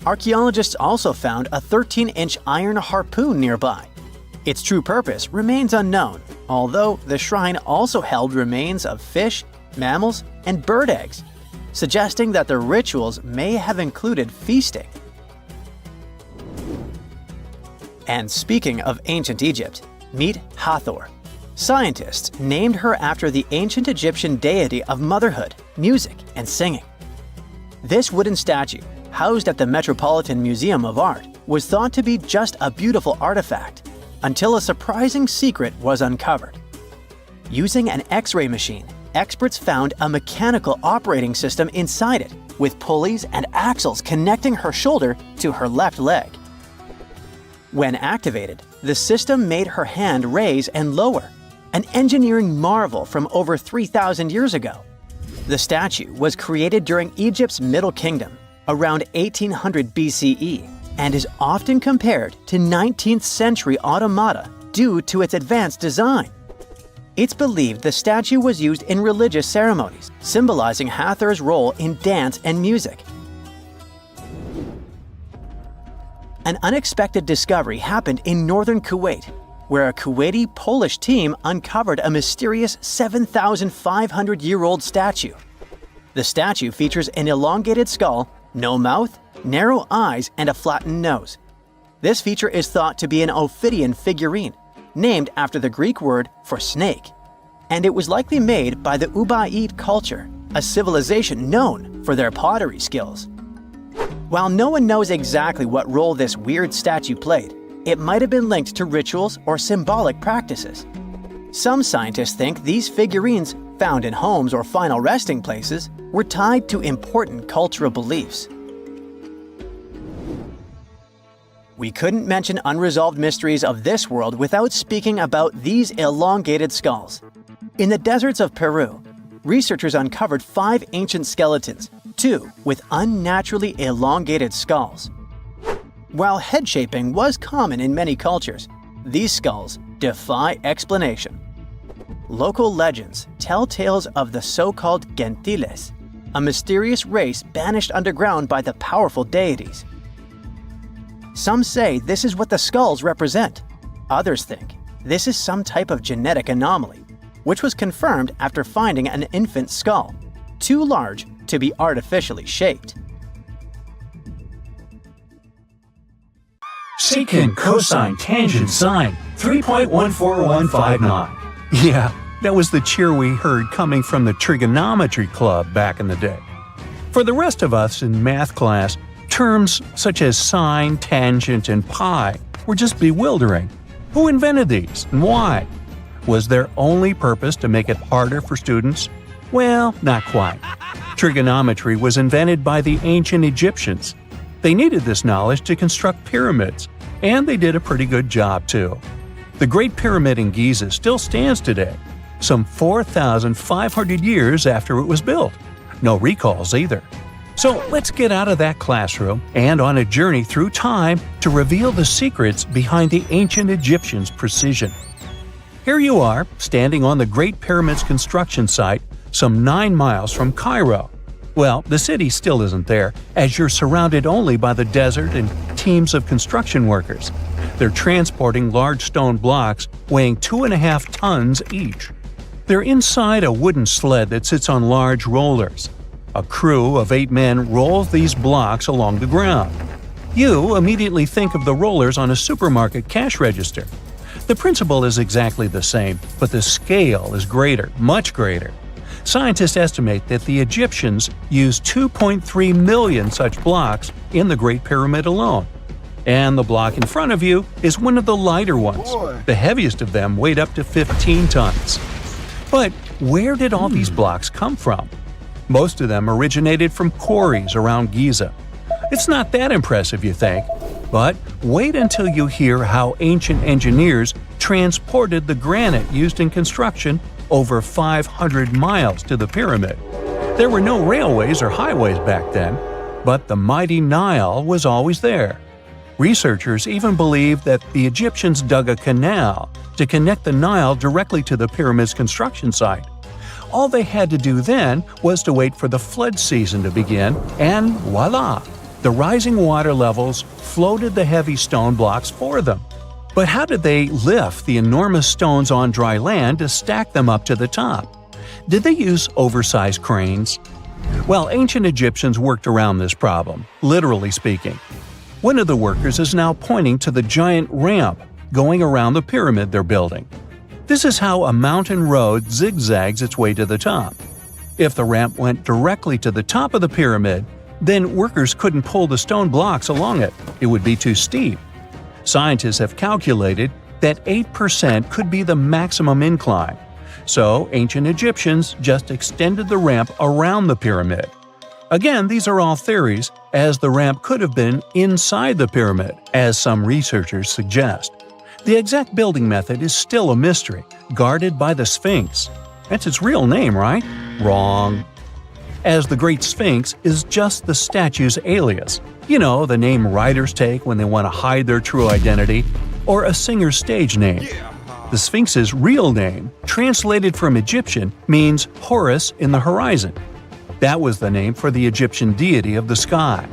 Speaker 2: Archaeologists also found a 13-inch iron harpoon nearby. Its true purpose remains unknown, although the shrine also held remains of fish, mammals, and bird eggs, suggesting that the rituals may have included feasting. And speaking of ancient Egypt, meet Hathor. Scientists named her after the ancient Egyptian deity of motherhood, music, and singing. This wooden statue, housed at the Metropolitan Museum of Art, was thought to be just a beautiful artifact, until a surprising secret was uncovered. Using an X-ray machine, experts found a mechanical operating system inside it, with pulleys and axles connecting her shoulder to her left leg. When activated, the system made her hand raise and lower, an engineering marvel from over 3,000 years ago. The statue was created during Egypt's Middle Kingdom, around 1800 BCE, and is often compared to 19th century automata due to its advanced design. It's believed the statue was used in religious ceremonies, symbolizing Hathor's role in dance and music. An unexpected discovery happened in northern Kuwait, where a Kuwaiti-Polish team uncovered a mysterious 7,500-year-old statue. The statue features an elongated skull, no mouth, narrow eyes, and a flattened nose. This feature is thought to be an Ophidian figurine, named after the Greek word for snake, and it was likely made by the Ubaid culture, a civilization known for their pottery skills. While no one knows exactly what role this weird statue played, it might have been linked to rituals or symbolic practices. Some scientists think these figurines, found in homes or final resting places, were tied to important cultural beliefs. We couldn't mention unresolved mysteries of this world without speaking about these elongated skulls. In the deserts of Peru, researchers uncovered 5 ancient skeletons, 2 with unnaturally elongated skulls. While head shaping was common in many cultures, these skulls defy explanation. Local legends tell tales of the so-called gentiles, a mysterious race banished underground by the powerful deities. Some say this is what the skulls represent. Others think this is some type of genetic anomaly, which was confirmed after finding an infant skull, too large to be artificially shaped.
Speaker 1: Secant, cosine, tangent, sine, 3.14159. Yeah, that was the cheer we heard coming from the trigonometry club back in the day. For the rest of us in math class, terms such as sine, tangent, and pi were just bewildering. Who invented these and why? Was their only purpose to make it harder for students? Well, not quite. Trigonometry was invented by the ancient Egyptians. They needed this knowledge to construct pyramids, and they did a pretty good job too. The Great Pyramid in Giza still stands today, some 4,500 years after it was built. No recalls either. So let's get out of that classroom and on a journey through time to reveal the secrets behind the ancient Egyptians' precision. Here you are, standing on the Great Pyramid's construction site, some 9 miles from Cairo. Well, the city still isn't there, as you're surrounded only by the desert and teams of construction workers. They're transporting large stone blocks weighing 2.5 tons each. They're inside a wooden sled that sits on large rollers. A crew of 8 men rolls these blocks along the ground. You immediately think of the rollers on a supermarket cash register. The principle is exactly the same, but the scale is greater, much greater. Scientists estimate that the Egyptians used 2.3 million such blocks in the Great Pyramid alone. And the block in front of you is one of the lighter ones. The heaviest of them weighed up to 15 tons. But where did all these blocks come from? Most of them originated from quarries around Giza. It's not that impressive, you think, but wait until you hear how ancient engineers transported the granite used in construction over 500 miles to the pyramid. There were no railways or highways back then, but the mighty Nile was always there. Researchers even believe that the Egyptians dug a canal to connect the Nile directly to the pyramid's construction site. All they had to do then was to wait for the flood season to begin, and voila! The rising water levels floated the heavy stone blocks for them. But how did they lift the enormous stones on dry land to stack them up to the top? Did they use oversized cranes? Well, ancient Egyptians worked around this problem, literally speaking. One of the workers is now pointing to the giant ramp going around the pyramid they're building. This is how a mountain road zigzags its way to the top. If the ramp went directly to the top of the pyramid, then workers couldn't pull the stone blocks along it. It would be too steep. Scientists have calculated that 8% could be the maximum incline. So ancient Egyptians just extended the ramp around the pyramid. Again, these are all theories, as the ramp could have been inside the pyramid, as some researchers suggest. The exact building method is still a mystery, guarded by the Sphinx. That's its real name, right? Wrong. As the Great Sphinx is just the statue's alias. You know, the name writers take when they want to hide their true identity, or a singer's stage name. The Sphinx's real name, translated from Egyptian, means Horus in the horizon. That was the name for the Egyptian deity of the sky.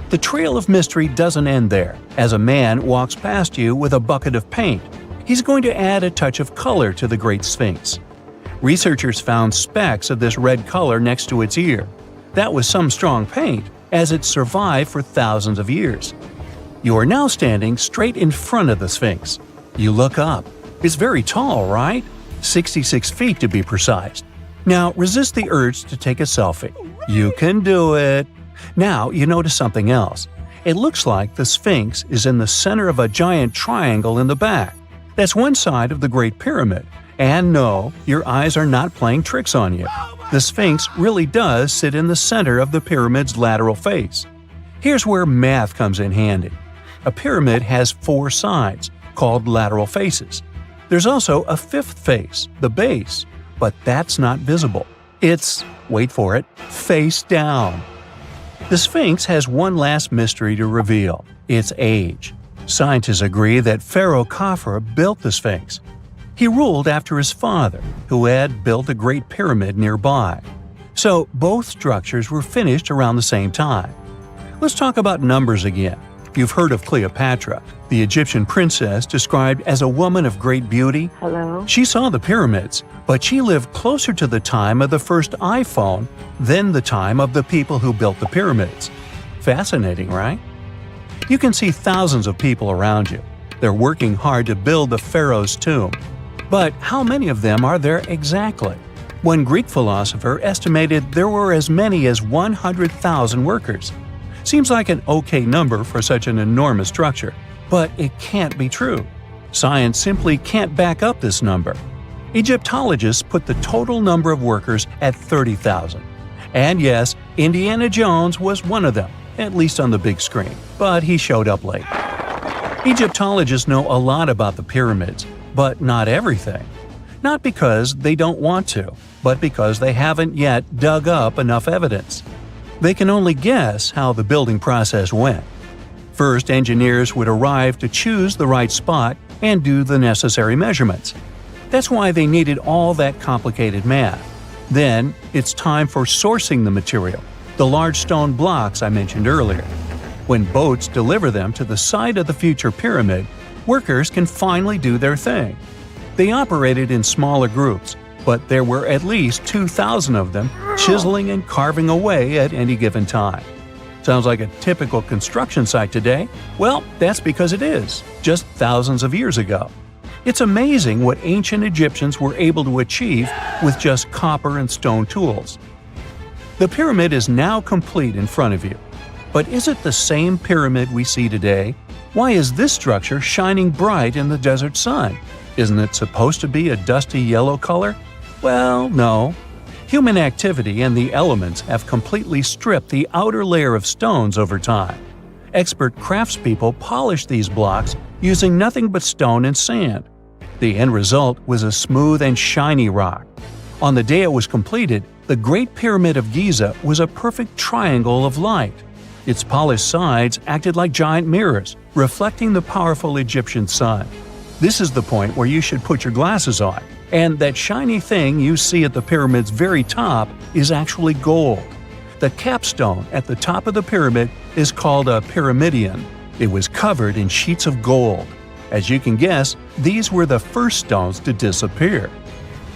Speaker 1: The trail of mystery doesn't end there. As a man walks past you with a bucket of paint, he's going to add a touch of color to the Great Sphinx. Researchers found specks of this red color next to its ear. That was some strong paint, as it survived for thousands of years. You are now standing straight in front of the Sphinx. You look up. It's very tall, right? 66 feet to be precise. Now resist the urge to take a selfie. You can do it. Now you notice something else. It looks like the Sphinx is in the center of a giant triangle in the back. That's one side of the Great Pyramid. And no, your eyes are not playing tricks on you. The Sphinx really does sit in the center of the pyramid's lateral face. Here's where math comes in handy. A pyramid has 4 sides, called lateral faces. There's also a 5th face, the base, but that's not visible. It's, wait for it, face down. The Sphinx has one last mystery to reveal: its age. Scientists agree that Pharaoh Khafre built the Sphinx. He ruled after his father, who had built a great pyramid nearby. So both structures were finished around the same time. Let's talk about numbers again. You've heard of Cleopatra, the Egyptian princess described as a woman of great beauty.
Speaker 5: Hello?
Speaker 1: She saw the pyramids, but she lived closer to the time of the first iPhone than the time of the people who built the pyramids. Fascinating, right? You can see thousands of people around you. They're working hard to build the pharaoh's tomb. But how many of them are there exactly? One Greek philosopher estimated there were as many as 100,000 workers. Seems like an okay number for such an enormous structure, but it can't be true. Science simply can't back up this number. Egyptologists put the total number of workers at 30,000. And yes, Indiana Jones was one of them, at least on the big screen, but he showed up late. Egyptologists know a lot about the pyramids, but not everything. Not because they don't want to, but because they haven't yet dug up enough evidence. They can only guess how the building process went. First, engineers would arrive to choose the right spot and do the necessary measurements. That's why they needed all that complicated math. Then, it's time for sourcing the material, the large stone blocks I mentioned earlier. When boats deliver them to the site of the future pyramid, workers can finally do their thing. They operated in smaller groups, but there were at least 2,000 of them chiseling and carving away at any given time. Sounds like a typical construction site today? Well, that's because it is, just thousands of years ago. It's amazing what ancient Egyptians were able to achieve with just copper and stone tools. The pyramid is now complete in front of you. But is it the same pyramid we see today? Why is this structure shining bright in the desert sun? Isn't it supposed to be a dusty yellow color? Well, no. Human activity and the elements have completely stripped the outer layer of stones over time. Expert craftspeople polished these blocks using nothing but stone and sand. The end result was a smooth and shiny rock. On the day it was completed, the Great Pyramid of Giza was a perfect triangle of light. Its polished sides acted like giant mirrors, reflecting the powerful Egyptian sun. This is the point where you should put your glasses on, and that shiny thing you see at the pyramid's very top is actually gold. The capstone at the top of the pyramid is called a pyramidion. It was covered in sheets of gold. As you can guess, these were the first stones to disappear.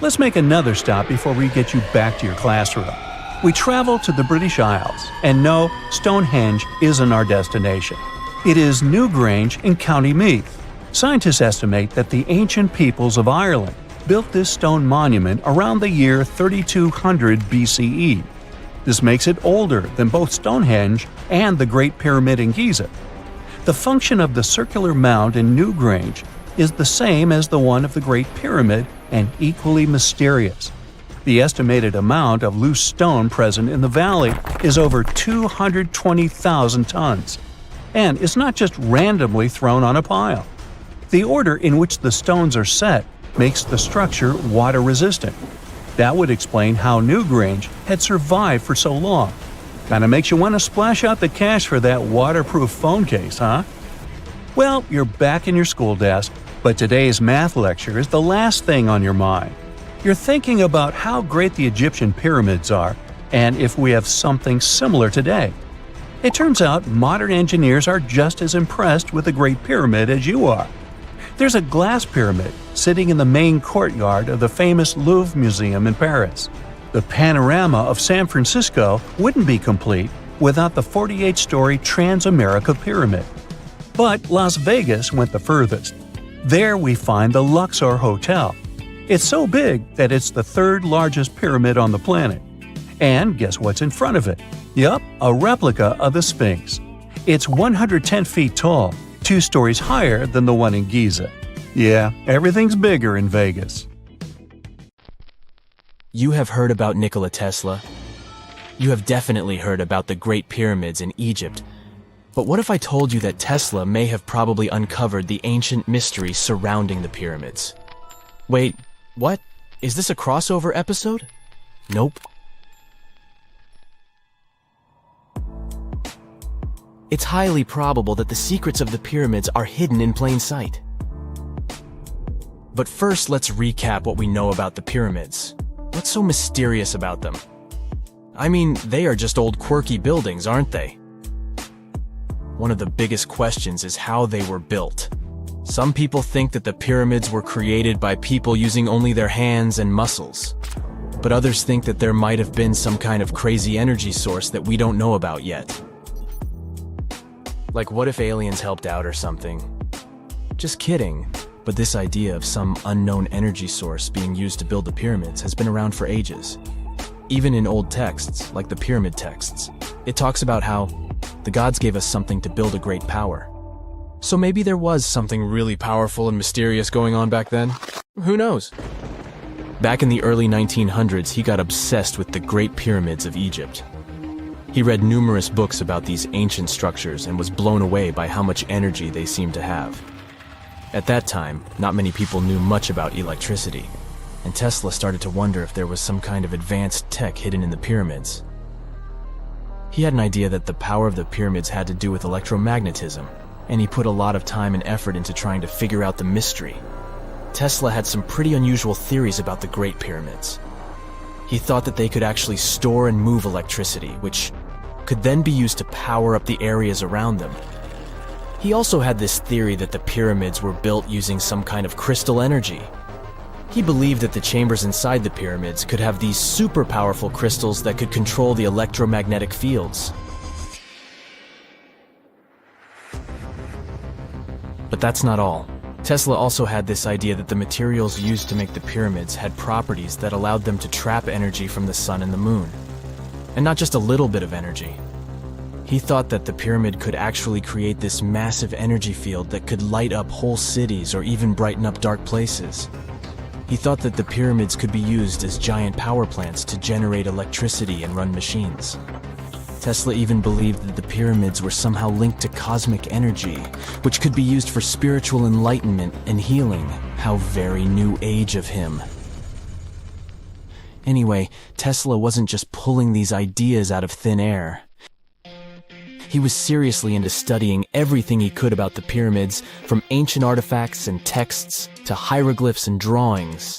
Speaker 1: Let's make another stop before we get you back to your classroom. We travel to the British Isles, and no, Stonehenge isn't our destination. It is Newgrange in County Meath. Scientists estimate that the ancient peoples of Ireland built this stone monument around the year 3200 BCE. This makes it older than both Stonehenge and the Great Pyramid in Giza. The function of the circular mound in Newgrange is the same as the one of the Great Pyramid and equally mysterious. The estimated amount of loose stone present in the valley is over 220,000 tons. And it's not just randomly thrown on a pile. The order in which the stones are set makes the structure water-resistant. That would explain how Newgrange had survived for so long. Kinda makes you want to splash out the cash for that waterproof phone case, huh? Well, you're back in your school desk, but today's math lecture is the last thing on your mind. You're thinking about how great the Egyptian pyramids are, and if we have something similar today. It turns out modern engineers are just as impressed with the Great Pyramid as you are. There's a glass pyramid sitting in the main courtyard of the famous Louvre Museum in Paris. The panorama of San Francisco wouldn't be complete without the 48-story Trans-America Pyramid. But Las Vegas went the furthest. There we find the Luxor Hotel. It's so big that it's the third largest pyramid on the planet. And guess what's in front of it? Yup, a replica of the Sphinx. It's 110 feet tall, 2 stories higher than the one in Giza. Yeah, everything's bigger in Vegas.
Speaker 5: You have heard about Nikola Tesla. You have definitely heard about the Great Pyramids in Egypt. But what if I told you that Tesla may have probably uncovered the ancient mystery surrounding the pyramids? Wait, what? Is this a crossover episode? Nope. It's highly probable that the secrets of the pyramids are hidden in plain sight. But first, let's recap what we know about the pyramids. What's so mysterious about them? I mean, they are just old quirky buildings, aren't they? One of the biggest questions is how they were built. Some people think that the pyramids were created by people using only their hands and muscles. But others think that there might have been some kind of crazy energy source that we don't know about yet. Like, what if aliens helped out or something? Just kidding. But this idea of some unknown energy source being used to build the pyramids has been around for ages. Even in old texts, like the pyramid texts, it talks about how the gods gave us something to build a great power. So maybe there was something really powerful and mysterious going on back then? Who knows? Back in the early 1900s, he got obsessed with the Great Pyramids of Egypt. He read numerous books about these ancient structures and was blown away by how much energy they seemed to have. At that time, not many people knew much about electricity, and Tesla started to wonder if there was some kind of advanced tech hidden in the pyramids. He had an idea that the power of the pyramids had to do with electromagnetism, and he put a lot of time and effort into trying to figure out the mystery. Tesla had some pretty unusual theories about the Great Pyramids. He thought that they could actually store and move electricity, which could then be used to power up the areas around them. He also had this theory that the pyramids were built using some kind of crystal energy. He believed that the chambers inside the pyramids could have these super powerful crystals that could control the electromagnetic fields. But that's not all. Tesla also had this idea that the materials used to make the pyramids had properties that allowed them to trap energy from the sun and the moon. And not just a little bit of energy. He thought that the pyramid could actually create this massive energy field that could light up whole cities or even brighten up dark places. He thought that the pyramids could be used as giant power plants to generate electricity and run machines. Tesla even believed that the pyramids were somehow linked to cosmic energy, which could be used for spiritual enlightenment and healing. How very new age of him. Anyway, Tesla wasn't just pulling these ideas out of thin air. He was seriously into studying everything he could about the pyramids, from ancient artifacts and texts to hieroglyphs and drawings.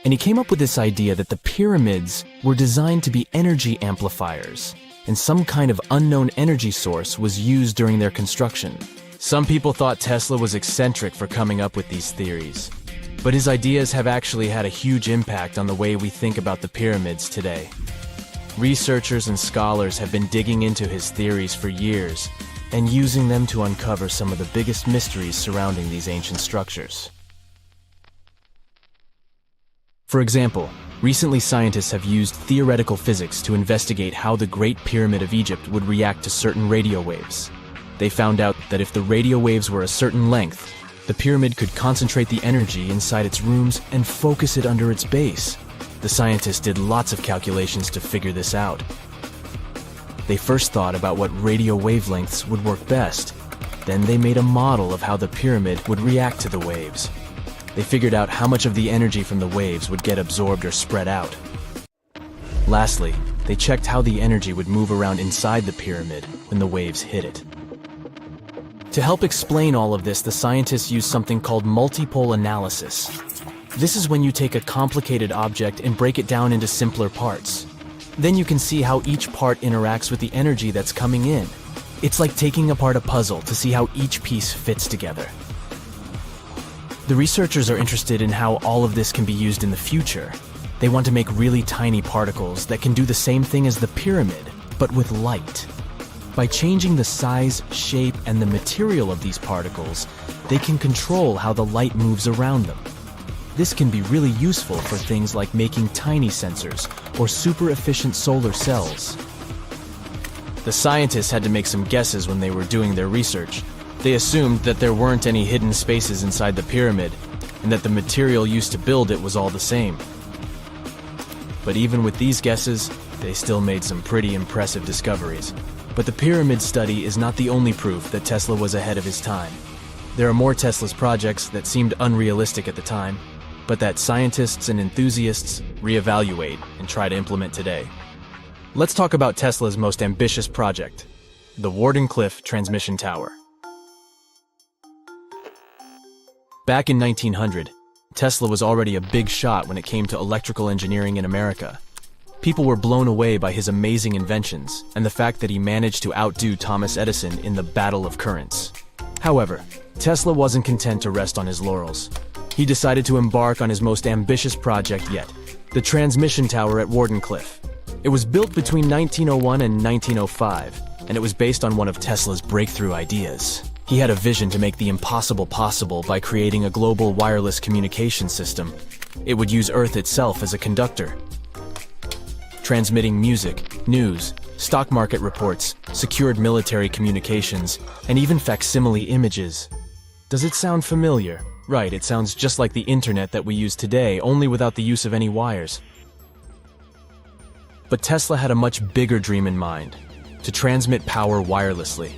Speaker 5: And he came up with this idea that the pyramids were designed to be energy amplifiers, and some kind of unknown energy source was used during their construction. Some people thought Tesla was eccentric for coming up with these theories, but his ideas have actually had a huge impact on the way we think about the pyramids today. Researchers and scholars have been digging into his theories for years and using them to uncover some of the biggest mysteries surrounding these ancient structures. For example, recently scientists have used theoretical physics to investigate how the Great Pyramid of Egypt would react to certain radio waves. They found out that if the radio waves were a certain length, the pyramid could concentrate the energy inside its rooms and focus it under its base. The scientists did lots of calculations to figure this out. They first thought about what radio wavelengths would work best. Then they made a model of how the pyramid would react to the waves. They figured out how much of the energy from the waves would get absorbed or spread out. Lastly, they checked how the energy would move around inside the pyramid when the waves hit it. To help explain all of this, the scientists used something called multipole analysis. This is when you take a complicated object and break it down into simpler parts. Then you can see how each part interacts with the energy that's coming in. It's like taking apart a puzzle to see how each piece fits together. The researchers are interested in how all of this can be used in the future. They want to make really tiny particles that can do the same thing as the pyramid, but with light. By changing the size, shape, and the material of these particles, they can control how the light moves around them. This can be really useful for things like making tiny sensors or super efficient solar cells. The scientists had to make some guesses when they were doing their research. They assumed that there weren't any hidden spaces inside the pyramid, and that the material used to build it was all the same. But even with these guesses, they still made some pretty impressive discoveries. But the pyramid study is not the only proof that Tesla was ahead of his time. There are more Tesla's projects that seemed unrealistic at the time, but that scientists and enthusiasts reevaluate and try to implement today. Let's talk about Tesla's most ambitious project, the Wardenclyffe Transmission Tower. Back in 1900, Tesla was already a big shot when it came to electrical engineering in America. People were blown away by his amazing inventions and the fact that he managed to outdo Thomas Edison in the battle of currents. However, Tesla wasn't content to rest on his laurels. He decided to embark on his most ambitious project yet, the transmission tower at Wardenclyffe. It was built between 1901 and 1905, and it was based on one of Tesla's breakthrough ideas. He had a vision to make the impossible possible by creating a global wireless communication system. It would use Earth itself as a conductor, transmitting music, news, stock market reports, secured military communications, and even facsimile images. Does it sound familiar? Right, it sounds just like the internet that we use today, only without the use of any wires. But Tesla had a much bigger dream in mind, to transmit power wirelessly.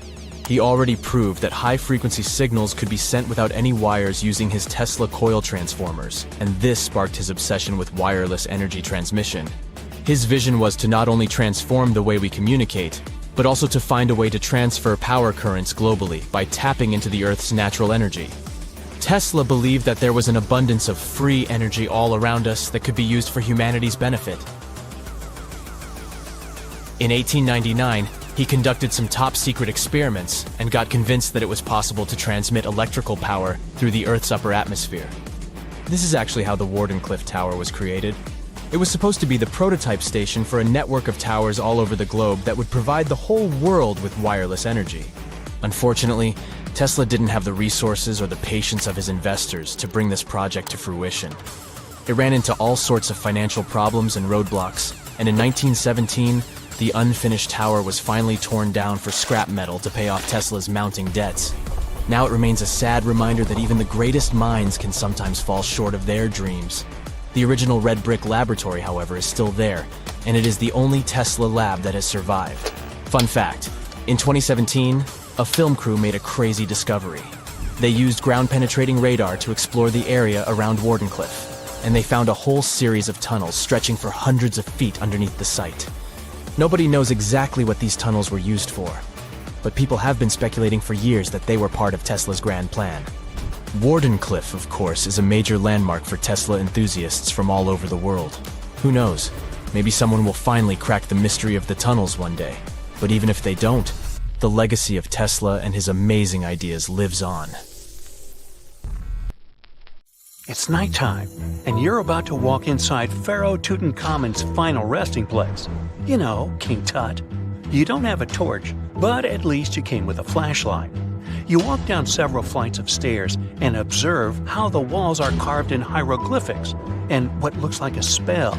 Speaker 5: He already proved that high-frequency signals could be sent without any wires using his Tesla coil transformers, and this sparked his obsession with wireless energy transmission. His vision was to not only transform the way we communicate, but also to find a way to transfer power currents globally by tapping into the Earth's natural energy. Tesla believed that there was an abundance of free energy all around us that could be used for humanity's benefit. In 1899, he conducted some top-secret experiments and got convinced that it was possible to transmit electrical power through the Earth's upper atmosphere. This is actually how the Wardenclyffe Tower was created. It was supposed to be the prototype station for a network of towers all over the globe that would provide the whole world with wireless energy. Unfortunately, Tesla didn't have the resources or the patience of his investors to bring this project to fruition. It ran into all sorts of financial problems and roadblocks, and in 1917, the unfinished tower was finally torn down for scrap metal to pay off Tesla's mounting debts. Now it remains a sad reminder that even the greatest minds can sometimes fall short of their dreams. The original red brick laboratory, however, is still there, and it is the only Tesla lab that has survived. Fun fact, in 2017, a film crew made a crazy discovery. They used ground-penetrating radar to explore the area around Wardenclyffe, and they found a whole series of tunnels stretching for hundreds of feet underneath the site. Nobody knows exactly what these tunnels were used for, but people have been speculating for years that they were part of Tesla's grand plan. Wardenclyffe, of course, is a major landmark for Tesla enthusiasts from all over the world. Who knows? Maybe someone will finally crack the mystery of the tunnels one day. But even if they don't, the legacy of Tesla and his amazing ideas lives on.
Speaker 1: It's nighttime, and you're about to walk inside Pharaoh Tutankhamun's final resting place. You know, King Tut. You don't have a torch, but at least you came with a flashlight. You walk down several flights of stairs and observe how the walls are carved in hieroglyphics and what looks like a spell.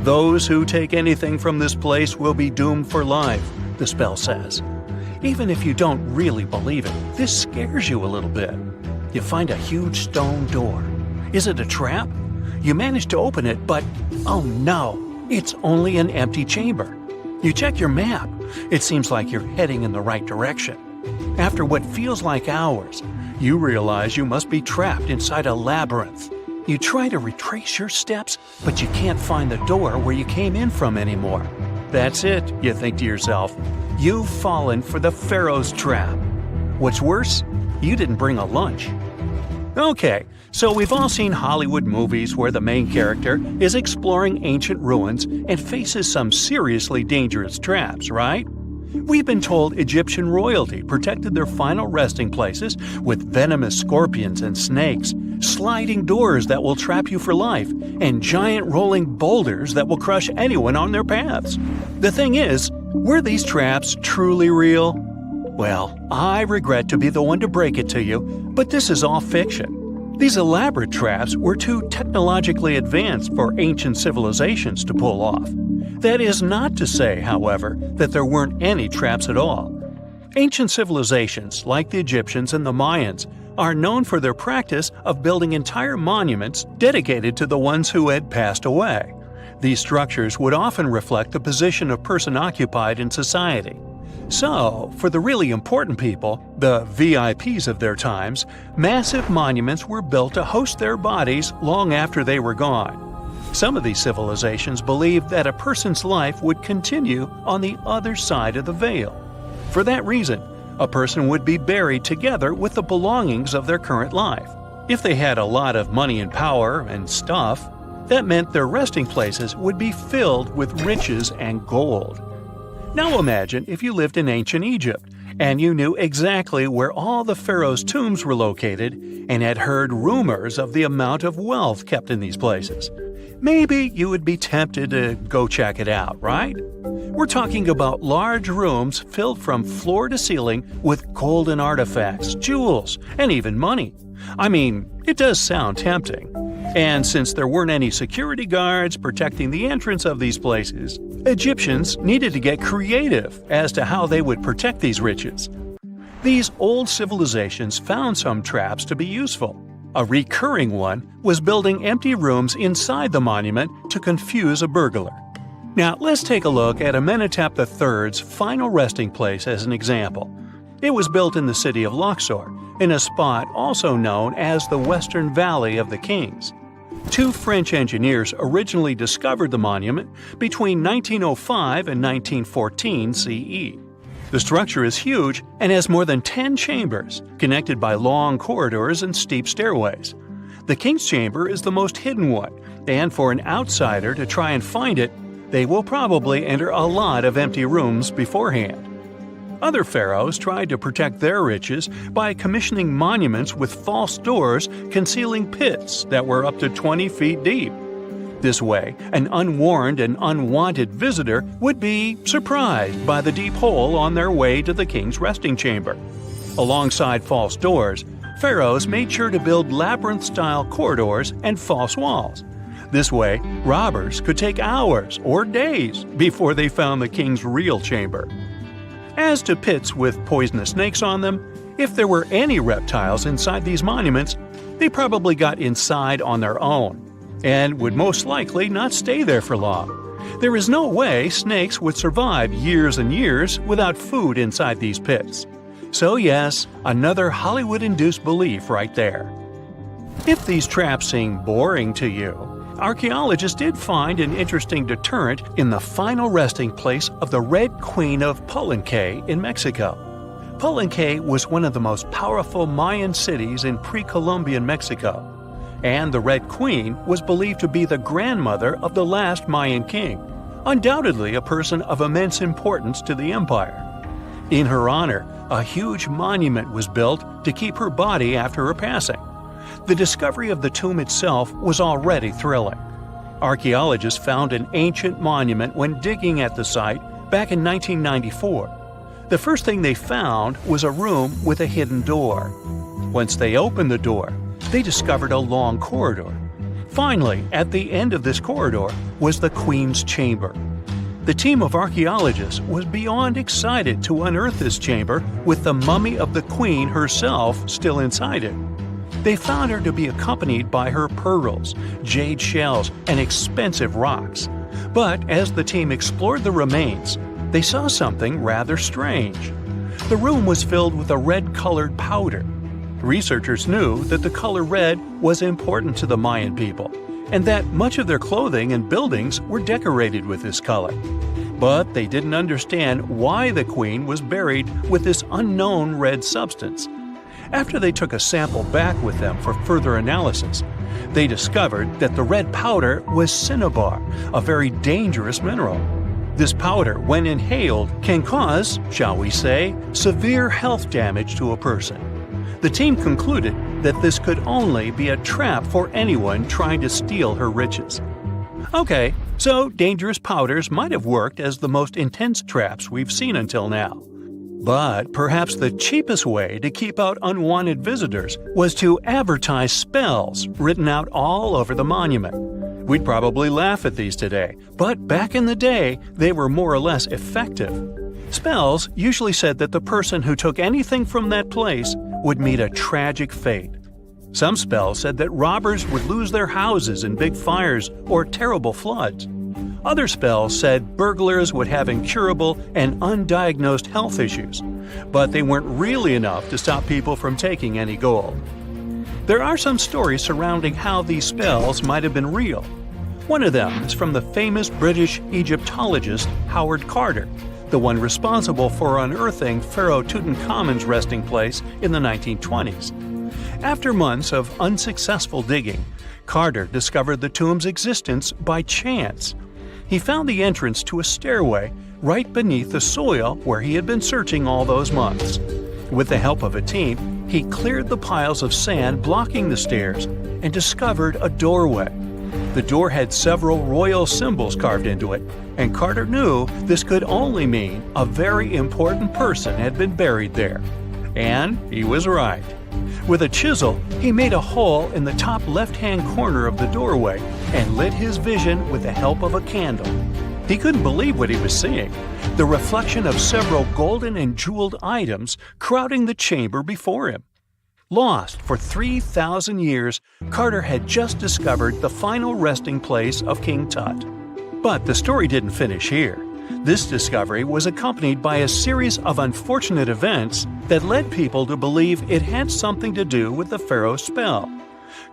Speaker 1: Those who take anything from this place will be doomed for life, the spell says. Even if you don't really believe it, this scares you a little bit. You find a huge stone door. Is it a trap? You manage to open it, but oh no, it's only an empty chamber. You check your map. It seems like you're heading in the right direction. After what feels like hours, you realize you must be trapped inside a labyrinth. You try to retrace your steps, but you can't find the door where you came in from anymore. That's it, you think to yourself. You've fallen for the Pharaoh's trap. What's worse, you didn't bring a lunch. Okay, so we've all seen Hollywood movies where the main character is exploring ancient ruins and faces some seriously dangerous traps, right? We've been told Egyptian royalty protected their final resting places with venomous scorpions and snakes, sliding doors that will trap you for life, and giant rolling boulders that will crush anyone on their paths. The thing is, were these traps truly real? Well, I regret to be the one to break it to you, but this is all fiction. These elaborate traps were too technologically advanced for ancient civilizations to pull off. That is not to say, however, that there weren't any traps at all. Ancient civilizations, like the Egyptians and the Mayans, are known for their practice of building entire monuments dedicated to the ones who had passed away. These structures would often reflect the position of person occupied in society. So, for the really important people, the VIPs of their times, massive monuments were built to host their bodies long after they were gone. Some of these civilizations believed that a person's life would continue on the other side of the veil. For that reason, a person would be buried together with the belongings of their current life. If they had a lot of money and power and stuff, that meant their resting places would be filled with riches and gold. Now imagine if you lived in ancient Egypt and you knew exactly where all the pharaoh's tombs were located and had heard rumors of the amount of wealth kept in these places. Maybe you would be tempted to go check it out, right? We're talking about large rooms filled from floor to ceiling with golden artifacts, jewels, and even money. I mean, it does sound tempting. And since there weren't any security guards protecting the entrance of these places, Egyptians needed to get creative as to how they would protect these riches. These old civilizations found some traps to be useful. A recurring one was building empty rooms inside the monument to confuse a burglar. Now, let's take a look at Amenhotep III's final resting place as an example. It was built in the city of Luxor, in a spot also known as the Western Valley of the Kings. Two French engineers originally discovered the monument between 1905 and 1914 CE. The structure is huge and has more than 10 chambers, connected by long corridors and steep stairways. The King's Chamber is the most hidden one, and for an outsider to try and find it, they will probably enter a lot of empty rooms beforehand. Other pharaohs tried to protect their riches by commissioning monuments with false doors concealing pits that were up to 20 feet deep. This way, an unwarned and unwanted visitor would be surprised by the deep hole on their way to the king's resting chamber. Alongside false doors, pharaohs made sure to build labyrinth-style corridors and false walls. This way, robbers could take hours or days before they found the king's real chamber. As to pits with poisonous snakes on them, if there were any reptiles inside these monuments, they probably got inside on their own and would most likely not stay there for long. There is no way snakes would survive years and years without food inside these pits. So yes, another Hollywood-induced belief right there. If these traps seem boring to you, archaeologists did find an interesting deterrent in the final resting place of the Red Queen of Palenque in Mexico. Palenque was one of the most powerful Mayan cities in pre-Columbian Mexico, and the Red Queen was believed to be the grandmother of the last Mayan king, undoubtedly a person of immense importance to the empire. In her honor, a huge monument was built to keep her body after her passing. The discovery of the tomb itself was already thrilling. Archaeologists found an ancient monument when digging at the site back in 1994. The first thing they found was a room with a hidden door. Once they opened the door, they discovered a long corridor. Finally, at the end of this corridor was the Queen's chamber. The team of archaeologists was beyond excited to unearth this chamber with the mummy of the Queen herself still inside it. They found her to be accompanied by her pearls, jade shells, and expensive rocks. But as the team explored the remains, they saw something rather strange. The room was filled with a red-colored powder. Researchers knew that the color red was important to the Mayan people, and that much of their clothing and buildings were decorated with this color. But they didn't understand why the queen was buried with this unknown red substance. After they took a sample back with them for further analysis, they discovered that the red powder was cinnabar, a very dangerous mineral. This powder, when inhaled, can cause, shall we say, severe health damage to a person. The team concluded that this could only be a trap for anyone trying to steal her riches. Okay, so dangerous powders might have worked as the most intense traps we've seen until now. But perhaps the cheapest way to keep out unwanted visitors was to advertise spells written out all over the monument. We'd probably laugh at these today, but back in the day, they were more or less effective. Spells usually said that the person who took anything from that place would meet a tragic fate. Some spells said that robbers would lose their houses in big fires or terrible floods. Other spells said burglars would have incurable and undiagnosed health issues, but they weren't really enough to stop people from taking any gold. There are some stories surrounding how these spells might have been real. One of them is from the famous British Egyptologist Howard Carter, the one responsible for unearthing Pharaoh Tutankhamun's resting place in the 1920s. After months of unsuccessful digging, Carter discovered the tomb's existence by chance. He found the entrance to a stairway right beneath the soil where he had been searching all those months. With the help of a team, he cleared the piles of sand blocking the stairs and discovered a doorway. The door had several royal symbols carved into it, and Carter knew this could only mean a very important person had been buried there. And he was right. With a chisel, he made a hole in the top left-hand corner of the doorway and lit his vision with the help of a candle. He couldn't believe what he was seeing, the reflection of several golden and jeweled items crowding the chamber before him. Lost for 3,000 years, Carter had just discovered the final resting place of King Tut. But the story didn't finish here. This discovery was accompanied by a series of unfortunate events that led people to believe it had something to do with the pharaoh's spell.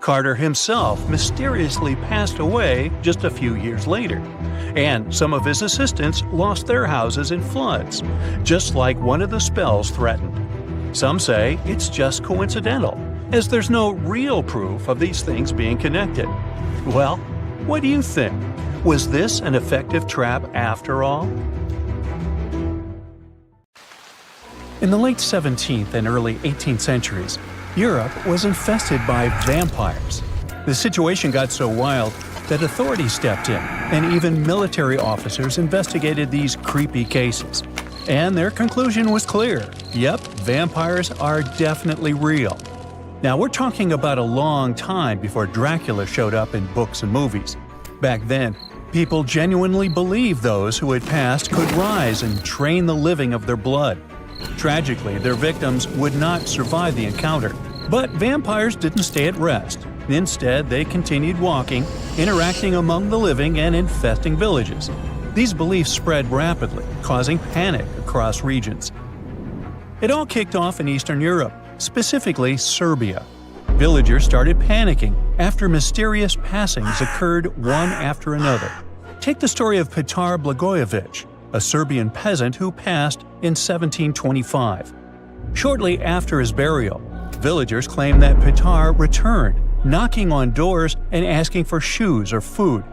Speaker 1: Carter himself mysteriously passed away just a few years later, and some of his assistants lost their houses in floods, just like one of the spells threatened. Some say it's just coincidental, as there's no real proof of these things being connected. Well, what do you think? Was this an effective trap after all? In the late 17th and early 18th centuries, Europe was infested by vampires. The situation got so wild that authorities stepped in, and even military officers investigated these creepy cases. And their conclusion was clear. Yep, vampires are definitely real. Now, we're talking about a long time before Dracula showed up in books and movies. Back then, people genuinely believed those who had passed could rise and drain the living of their blood. Tragically, their victims would not survive the encounter. But vampires didn't stay at rest. Instead, they continued walking, interacting among the living and infesting villages. These beliefs spread rapidly, causing panic across regions. It all kicked off in Eastern Europe, specifically Serbia. Villagers started panicking after mysterious passings occurred one after another. Take the story of Petar Blagojevic, a Serbian peasant who passed in 1725. Shortly after his burial, villagers claimed that Petar returned, knocking on doors and asking for shoes or food.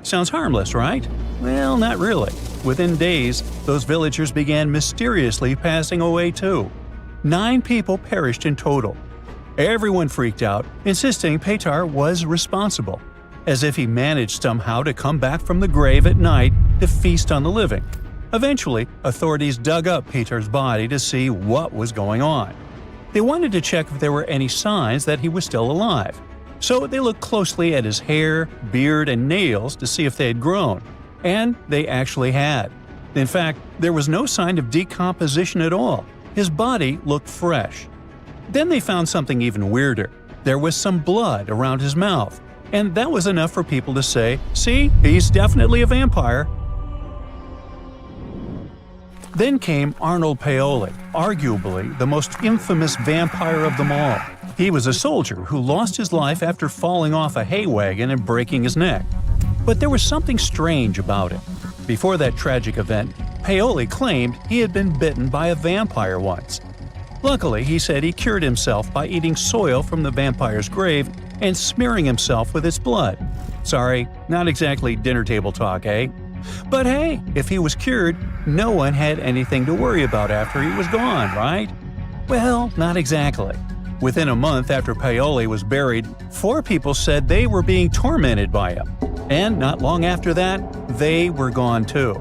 Speaker 1: Sounds harmless, right? Well, not really. Within days, those villagers began mysteriously passing away too. 9 people perished in total. Everyone freaked out, insisting Petar was responsible, as if he managed somehow to come back from the grave at night to feast on the living. Eventually, authorities dug up Petar's body to see what was going on. They wanted to check if there were any signs that he was still alive. So they looked closely at his hair, beard, and nails to see if they had grown. And they actually had. In fact, there was no sign of decomposition at all. His body looked fresh. Then they found something even weirder. There was some blood around his mouth. And that was enough for people to say, "See, he's definitely a vampire." Then came Arnold Paoli, arguably the most infamous vampire of them all. He was a soldier who lost his life after falling off a hay wagon and breaking his neck. But there was something strange about him. Before that tragic event, Paoli claimed he had been bitten by a vampire once. Luckily, he said he cured himself by eating soil from the vampire's grave and smearing himself with its blood. Sorry, not exactly dinner table talk, eh? But hey, if he was cured, no one had anything to worry about after he was gone, right? Well, not exactly. Within a month after Paoli was buried, 4 people said they were being tormented by him. And not long after that, they were gone too.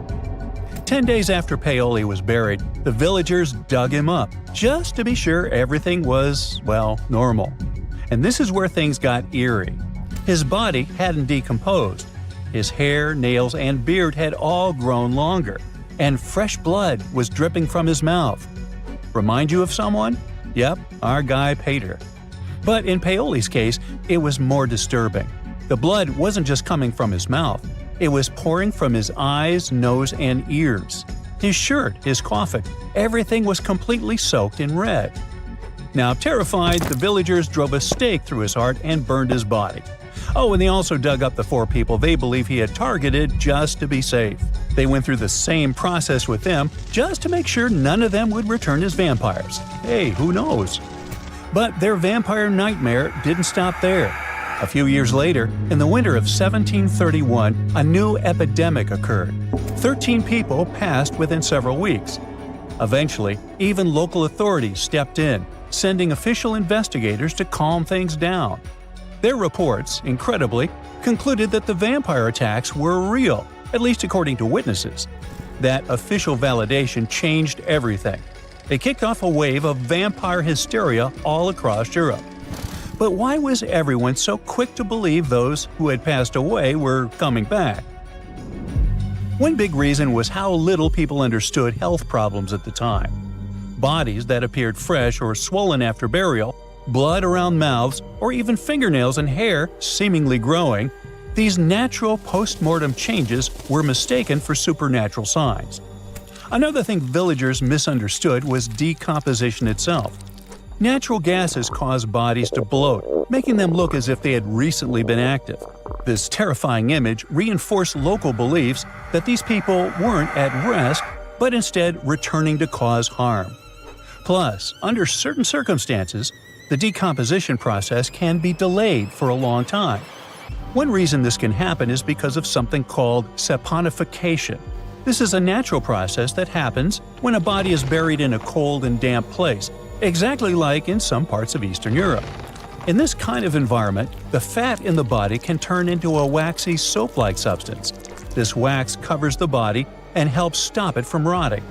Speaker 1: 10 days after Paoli was buried, the villagers dug him up, just to be sure everything was, well, normal. And this is where things got eerie. His body hadn't decomposed. His hair, nails, and beard had all grown longer, and fresh blood was dripping from his mouth. Remind you of someone? Yep, our guy Peter. But in Paoli's case, it was more disturbing. The blood wasn't just coming from his mouth. It was pouring from his eyes, nose, and ears. His shirt, his coffin, everything was completely soaked in red. Now, terrified, the villagers drove a stake through his heart and burned his body. Oh, and they also dug up the 4 people they believe he had targeted just to be safe. They went through the same process with them just to make sure none of them would return as vampires. Hey, who knows? But their vampire nightmare didn't stop there. A few years later, in the winter of 1731, a new epidemic occurred. 13 people passed within several weeks. Eventually, even local authorities stepped in, sending official investigators to calm things down. Their reports, incredibly, concluded that the vampire attacks were real, at least according to witnesses. That official validation changed everything. It kicked off a wave of vampire hysteria all across Europe. But why was everyone so quick to believe those who had passed away were coming back? One big reason was how little people understood health problems at the time. Bodies that appeared fresh or swollen after burial, blood around mouths, or even fingernails and hair seemingly growing, these natural post-mortem changes were mistaken for supernatural signs. Another thing villagers misunderstood was decomposition itself. Natural gases cause bodies to bloat, making them look as if they had recently been active. This terrifying image reinforced local beliefs that these people weren't at rest, but instead returning to cause harm. Plus, under certain circumstances, the decomposition process can be delayed for a long time. One reason this can happen is because of something called saponification. This is a natural process that happens when a body is buried in a cold and damp place, exactly like in some parts of Eastern Europe. In this kind of environment, the fat in the body can turn into a waxy soap-like substance. This wax covers the body and helps stop it from rotting.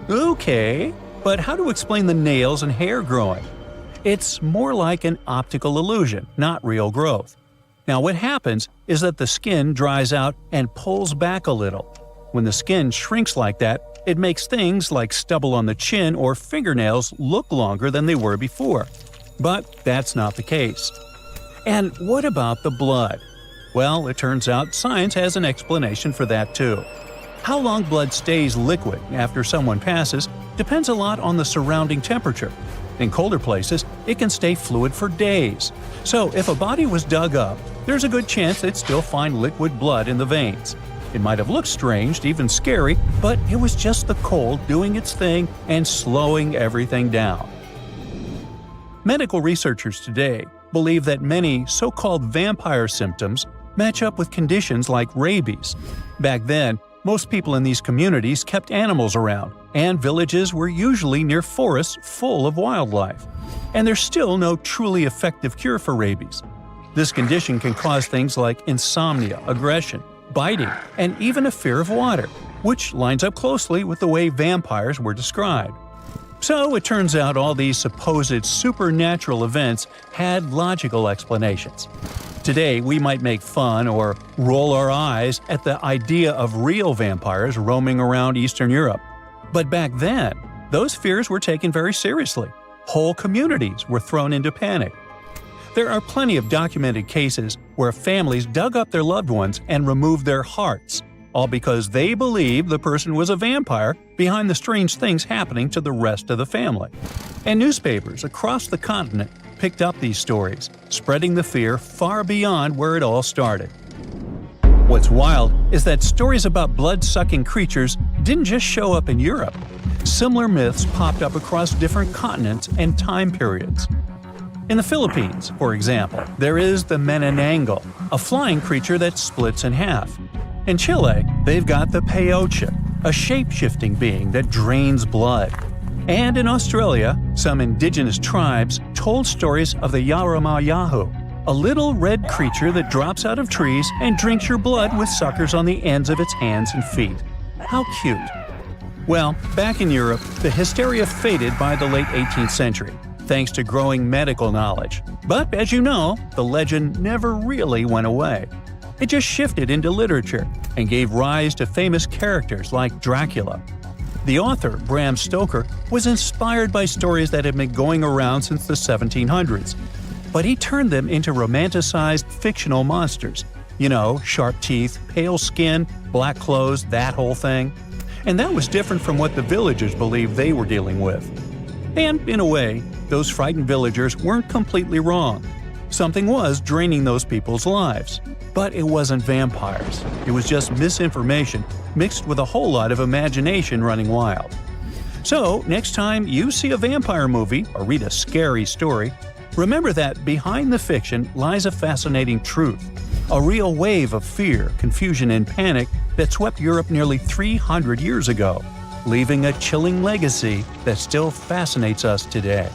Speaker 1: Okay, but how to explain the nails and hair growing? It's more like an optical illusion, not real growth. Now what happens is that the skin dries out and pulls back a little. When the skin shrinks like that, it makes things like stubble on the chin or fingernails look longer than they were before. But that's not the case. And what about the blood? Well, it turns out science has an explanation for that too. How long blood stays liquid after someone passes depends a lot on the surrounding temperature. In colder places, it can stay fluid for days. So if a body was dug up, there's a good chance they'd still find liquid blood in the veins. It might have looked strange, even scary, but it was just the cold doing its thing and slowing everything down. Medical researchers today believe that many so-called vampire symptoms match up with conditions like rabies. Back then, most people in these communities kept animals around, and villages were usually near forests full of wildlife. And there's still no truly effective cure for rabies. This condition can cause things like insomnia, aggression, biting, and even a fear of water, which lines up closely with the way vampires were described. So it turns out all these supposed supernatural events had logical explanations. Today, we might make fun or roll our eyes at the idea of real vampires roaming around Eastern Europe. But back then, those fears were taken very seriously. Whole communities were thrown into panic. There are plenty of documented cases where families dug up their loved ones and removed their hearts, all because they believed the person was a vampire behind the strange things happening to the rest of the family. And newspapers across the continent picked up these stories, spreading the fear far beyond where it all started. What's wild is that stories about blood-sucking creatures didn't just show up in Europe. Similar myths popped up across different continents and time periods. In the Philippines, for example, there is the manananggal, a flying creature that splits in half. In Chile, they've got the peyote, a shape-shifting being that drains blood. And in Australia, some indigenous tribes told stories of the Yaramayahu, a little red creature that drops out of trees and drinks your blood with suckers on the ends of its hands and feet. How cute! Well, back in Europe, the hysteria faded by the late 18th century, thanks to growing medical knowledge. But as you know, the legend never really went away. It just shifted into literature and gave rise to famous characters like Dracula. The author, Bram Stoker, was inspired by stories that had been going around since the 1700s. But he turned them into romanticized fictional monsters. You know, sharp teeth, pale skin, black clothes, that whole thing. And that was different from what the villagers believed they were dealing with. And, in a way, those frightened villagers weren't completely wrong. Something was draining those people's lives. But it wasn't vampires. It was just misinformation mixed with a whole lot of imagination running wild. So, next time you see a vampire movie or read a scary story, remember that behind the fiction lies a fascinating truth. A real wave of fear, confusion, and panic that swept Europe nearly 300 years ago, leaving a chilling legacy that still fascinates us today.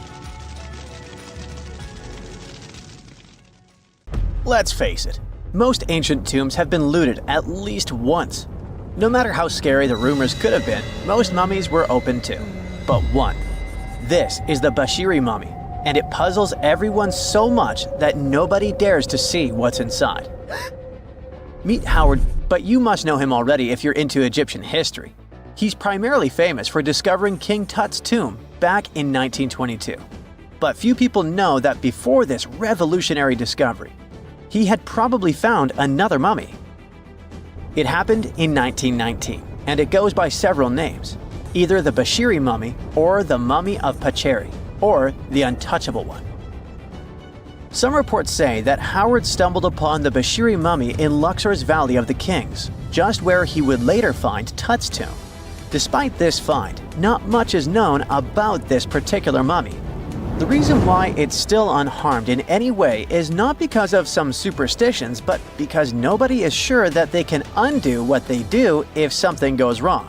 Speaker 2: Let's face it, most ancient tombs have been looted at least once. No matter how scary the rumors could have been, most mummies were open too. But one. This is the Bashiri mummy, and it puzzles everyone so much that nobody dares to see what's inside. Meet Howard, but you must know him already if you're into Egyptian history. He's primarily famous for discovering King Tut's tomb back in 1922. But few people know that before this revolutionary discovery, he had probably found another mummy. It happened in 1919, and it goes by several names, either the Bashiri mummy or the Mummy of Pacheri, or the Untouchable One. Some reports say that Howard stumbled upon the Bashiri mummy in Luxor's Valley of the Kings, just where he would later find Tut's tomb. Despite this find, not much is known about this particular mummy. The reason why it's still unharmed in any way is not because of some superstitions, but because nobody is sure that they can undo what they do if something goes wrong.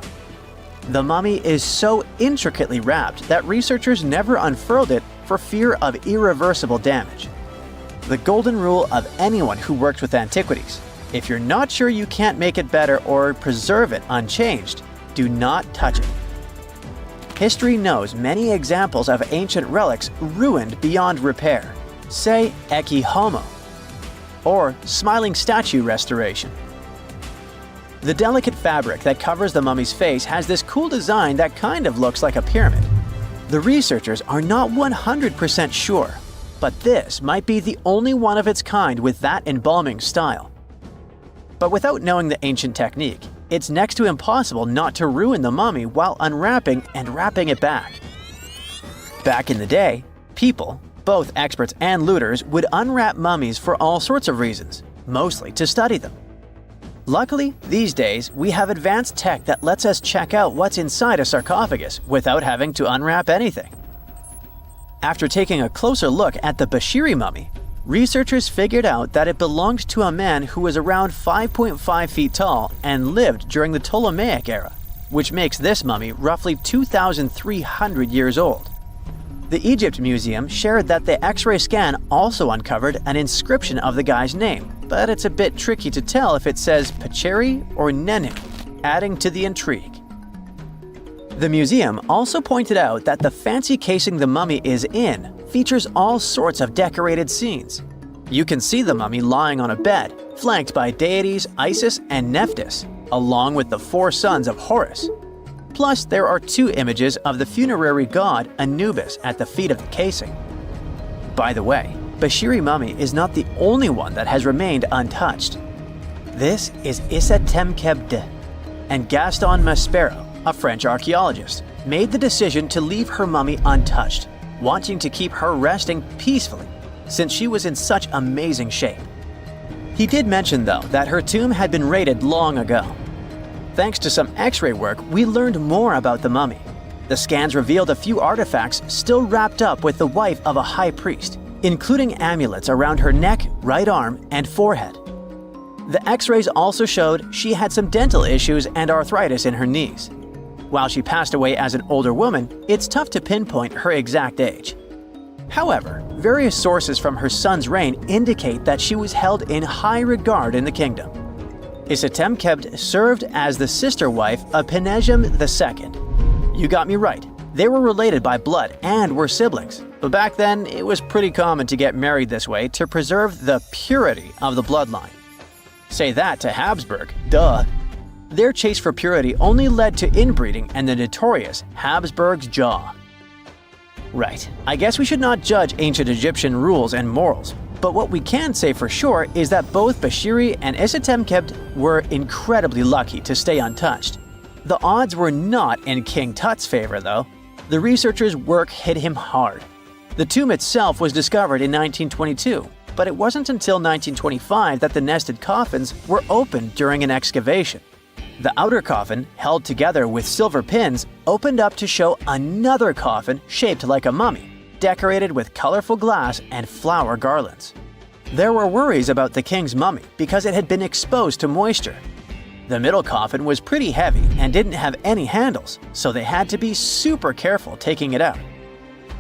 Speaker 2: The mummy is so intricately wrapped that researchers never unfurled it for fear of irreversible damage. The golden rule of anyone who works with antiquities: if you're not sure you can't make it better or preserve it unchanged, do not touch it. History knows many examples of ancient relics ruined beyond repair. Say Ecce Homo. or smiling statue restoration. The delicate fabric that covers the mummy's face has this cool design that kind of looks like a pyramid. The researchers are not 100% sure, but this might be the only one of its kind with that embalming style. But without knowing the ancient technique, it's next to impossible not to ruin the mummy while unwrapping and wrapping it back. Back in the day, people, both experts and looters, would unwrap mummies for all sorts of reasons, mostly to study them. Luckily, these days, we have advanced tech that lets us check out what's inside a sarcophagus without having to unwrap anything. After taking a closer look at the Bashiri mummy, researchers figured out that it belonged to a man who was around 5.5 feet tall and lived during the Ptolemaic era, which makes this mummy roughly 2,300 years old. The Egypt Museum shared that the X-ray scan also uncovered an inscription of the guy's name, but it's a bit tricky to tell if it says Pacheri or Nenu, adding to the intrigue. The museum also pointed out that the fancy casing the mummy is in features all sorts of decorated scenes. You can see the mummy lying on a bed, flanked by deities Isis and Nephthys, along with the 4 sons of Horus. Plus, there are 2 images of the funerary god Anubis at the feet of the casing. By the way, Bashiri mummy is not the only one that has remained untouched. This is Issa Temkebde, and Gaston Maspero, a French archaeologist, made the decision to leave her mummy untouched, wanting to keep her resting peacefully since she was in such amazing shape. He did mention, though, that her tomb had been raided long ago. Thanks to some X-ray work, we learned more about the mummy. The scans revealed a few artifacts still wrapped up with the wife of a high priest, including amulets around her neck, right arm, and forehead. The X-rays also showed she had some dental issues and arthritis in her knees. While she passed away as an older woman, it's tough to pinpoint her exact age. However, various sources from her son's reign indicate that she was held in high regard in the kingdom. Isitemkebd served as the sister wife of Penejim II. You got me right, they were related by blood and were siblings, but back then it was pretty common to get married this way to preserve the purity of the bloodline. Say that to Habsburg, duh. Their chase for purity only led to inbreeding and the notorious Habsburg's jaw. Right, I guess we should not judge ancient Egyptian rules and morals, but what we can say for sure is that both Bashiri and Isitemkebd were incredibly lucky to stay untouched. The odds were not in King Tut's favor, though. The researchers' work hit him hard. The tomb itself was discovered in 1922, but it wasn't until 1925 that the nested coffins were opened during an excavation. The outer coffin, held together with silver pins, opened up to show another coffin shaped like a mummy, decorated with colorful glass and flower garlands. There were worries about the king's mummy because it had been exposed to moisture. The middle coffin was pretty heavy and didn't have any handles, so they had to be super careful taking it out.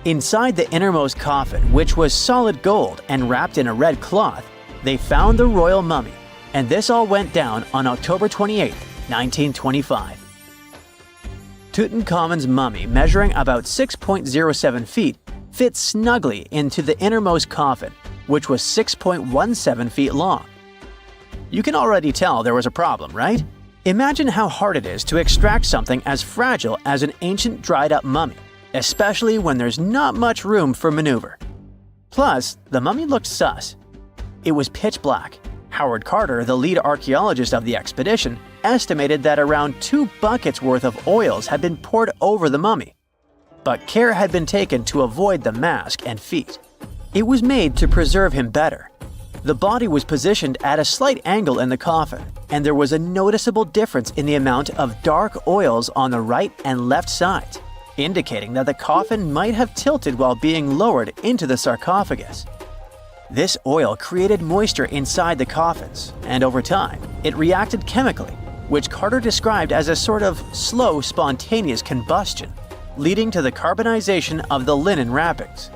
Speaker 2: Inside the innermost coffin, which was solid gold and wrapped in a red cloth, they found the royal mummy, and this all went down on October 28, 1925. Tutankhamun's mummy, measuring about 6.07 feet, fit snugly into the innermost coffin, which was 6.17 feet long. You can already tell there was a problem, right? Imagine how hard it is to extract something as fragile as an ancient dried-up mummy, especially when there's not much room for maneuver. Plus, the mummy looked sus. It was pitch black. Howard Carter, the lead archaeologist of the expedition, estimated that around 2 buckets worth of oils had been poured over the mummy. But care had been taken to avoid the mask and feet. It was made to preserve him better. The body was positioned at a slight angle in the coffin, and there was a noticeable difference in the amount of dark oils on the right and left sides, indicating that the coffin might have tilted while being lowered into the sarcophagus. This oil created moisture inside the coffins, and over time, it reacted chemically, which Carter described as a sort of slow, spontaneous combustion, leading to the carbonization of the linen wrappings.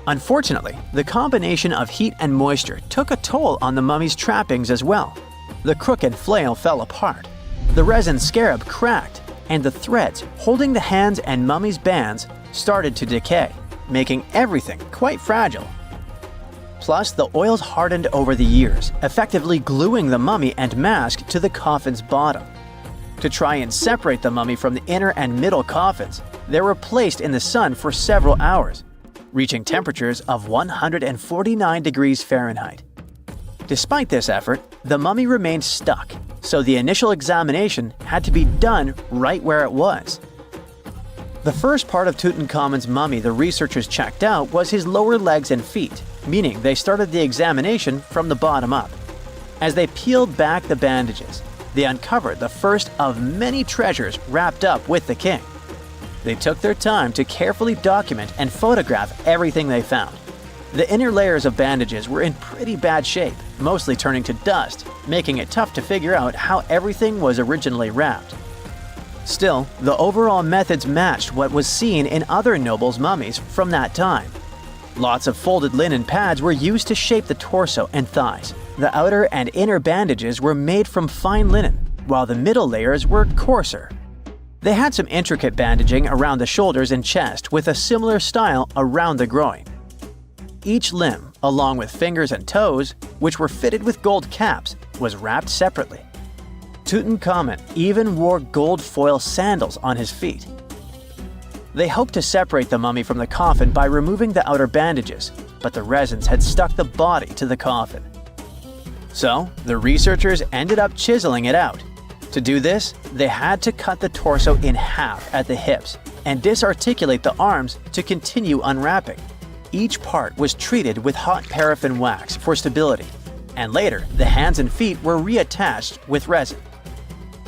Speaker 2: Unfortunately, the combination of heat and moisture took a toll on the mummy's trappings as well. The crooked flail fell apart, the resin scarab cracked, and the threads holding the hands and mummy's bands started to decay, making everything quite fragile. Plus, the oils hardened over the years, effectively gluing the mummy and mask to the coffin's bottom. To try and separate the mummy from the inner and middle coffins, they were placed in the sun for several hours, reaching temperatures of 149 degrees Fahrenheit. Despite this effort, the mummy remained stuck, so the initial examination had to be done right where it was. The first part of Tutankhamun's mummy the researchers checked out was his lower legs and feet, meaning they started the examination from the bottom up. As they peeled back the bandages, they uncovered the first of many treasures wrapped up with the king. They took their time to carefully document and photograph everything they found. The inner layers of bandages were in pretty bad shape, mostly turning to dust, making it tough to figure out how everything was originally wrapped. Still, the overall methods matched what was seen in other nobles' mummies from that time. Lots of folded linen pads were used to shape the torso and thighs. The outer and inner bandages were made from fine linen, while the middle layers were coarser. They had some intricate bandaging around the shoulders and chest with a similar style around the groin. Each limb, along with fingers and toes, which were fitted with gold caps, was wrapped separately. Tutankhamun even wore gold foil sandals on his feet. They hoped to separate the mummy from the coffin by removing the outer bandages, but the resins had stuck the body to the coffin. So, the researchers ended up chiseling it out. To do this, they had to cut the torso in half at the hips and disarticulate the arms to continue unwrapping. Each part was treated with hot paraffin wax for stability, and later the hands and feet were reattached with resin.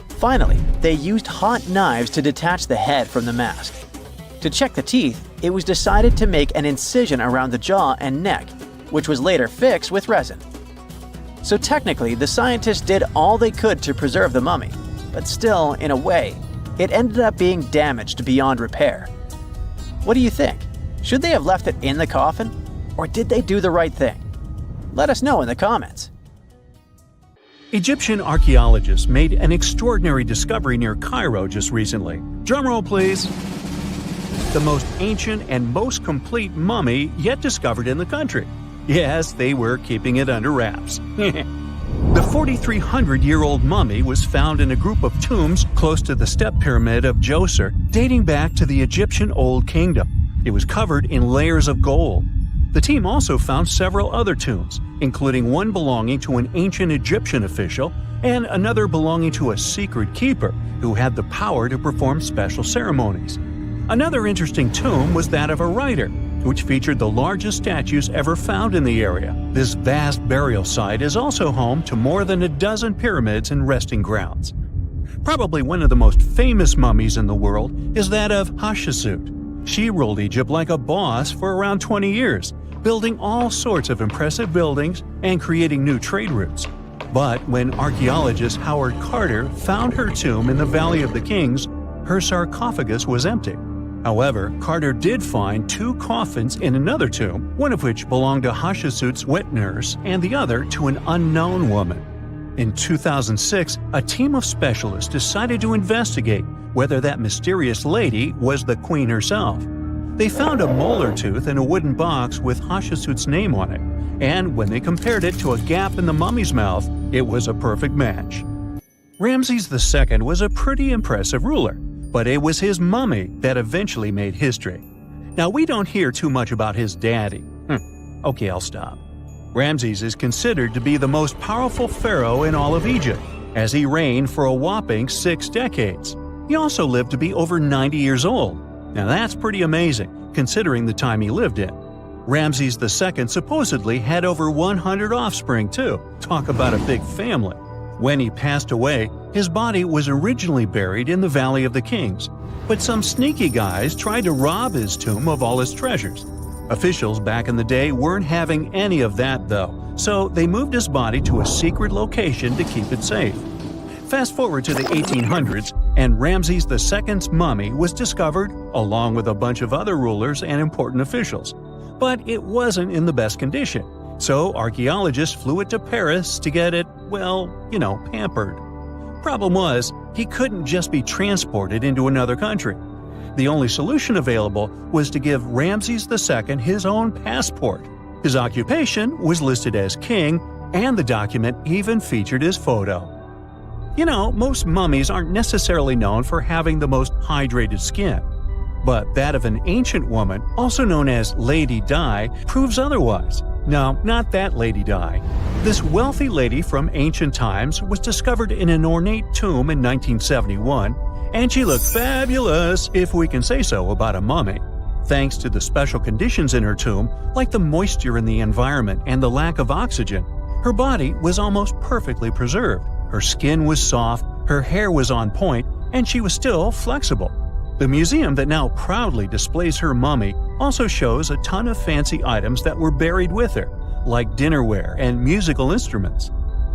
Speaker 2: Finally, they used hot knives to detach the head from the mask. To check the teeth, it was decided to make an incision around the jaw and neck, which was later fixed with resin. So technically, the scientists did all they could to preserve the mummy, but still, in a way, it ended up being damaged beyond repair. What do you think? Should they have left it in the coffin? Or did they do the right thing? Let us know in the comments.
Speaker 1: Egyptian archaeologists made an extraordinary discovery near Cairo just recently. Drumroll, please. The most ancient and most complete mummy yet discovered in the country. Yes, they were keeping it under wraps. The 4,300-year-old mummy was found in a group of tombs close to the step pyramid of Djoser, dating back to the Egyptian Old Kingdom. It was covered in layers of gold. The team also found several other tombs, including one belonging to an ancient Egyptian official and another belonging to a secret keeper who had the power to perform special ceremonies. Another interesting tomb was that of a writer, which featured the largest statues ever found in the area. This vast burial site is also home to more than a dozen pyramids and resting grounds. Probably one of the most famous mummies in the world is that of Hatshepsut. She ruled Egypt like a boss for around 20 years, building all sorts of impressive buildings and creating new trade routes. But when archaeologist Howard Carter found her tomb in the Valley of the Kings, her sarcophagus was empty. However, Carter did find two coffins in another tomb, one of which belonged to Hatshepsut's wet nurse and the other to an unknown woman. In 2006, a team of specialists decided to investigate whether that mysterious lady was the queen herself. They found a molar tooth in a wooden box with Hatshepsut's name on it, and when they compared it to a gap in the mummy's mouth, it was a perfect match. Ramses II was a pretty impressive ruler, but it was his mummy that eventually made history. Now, we don't hear too much about his daddy. Okay, I'll stop. Ramses is considered to be the most powerful pharaoh in all of Egypt, as he reigned for a whopping 6 decades. He also lived to be over 90 years old. Now that's pretty amazing, considering the time he lived in. Ramses II supposedly had over 100 offspring too. Talk about a big family. When he passed away, his body was originally buried in the Valley of the Kings, but some sneaky guys tried to rob his tomb of all his treasures. Officials back in the day weren't having any of that though, so they moved his body to a secret location to keep it safe. Fast forward to the 1800s, and Ramses II's mummy was discovered along with a bunch of other rulers and important officials. But it wasn't in the best condition, so archaeologists flew it to Paris to get it, pampered. Problem was, he couldn't just be transported into another country. The only solution available was to give Ramses II his own passport. His occupation was listed as king, and the document even featured his photo. You know, most mummies aren't necessarily known for having the most hydrated skin. But that of an ancient woman, also known as Lady Di, proves otherwise. No, not that Lady Di. This wealthy lady from ancient times was discovered in an ornate tomb in 1971, and she looked fabulous, if we can say so about a mummy. Thanks to the special conditions in her tomb, like the moisture in the environment and the lack of oxygen, her body was almost perfectly preserved. Her skin was soft, her hair was on point, and she was still flexible. The museum that now proudly displays her mummy also shows a ton of fancy items that were buried with her, like dinnerware and musical instruments.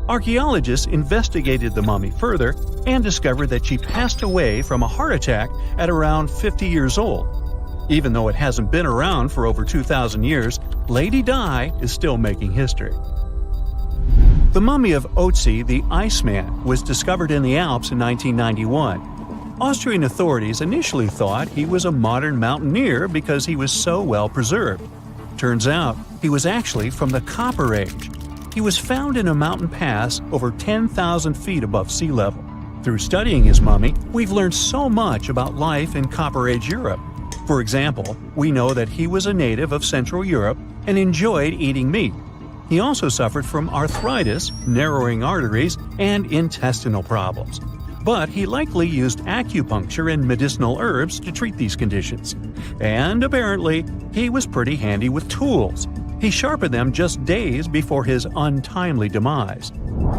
Speaker 1: Archaeologists investigated the mummy further and discovered that she passed away from a heart attack at around 50 years old. Even though it hasn't been around for over 2,000 years, Lady Di is still making history. The mummy of Otzi the Iceman was discovered in the Alps in 1991. Austrian authorities initially thought he was a modern mountaineer because he was so well preserved. Turns out, he was actually from the Copper Age. He was found in a mountain pass over 10,000 feet above sea level. Through studying his mummy, we've learned so much about life in Copper Age Europe. For example, we know that he was a native of Central Europe and enjoyed eating meat. He also suffered from arthritis, narrowing arteries, and intestinal problems. But he likely used acupuncture and medicinal herbs to treat these conditions. And apparently, he was pretty handy with tools. He sharpened them just days before his untimely demise.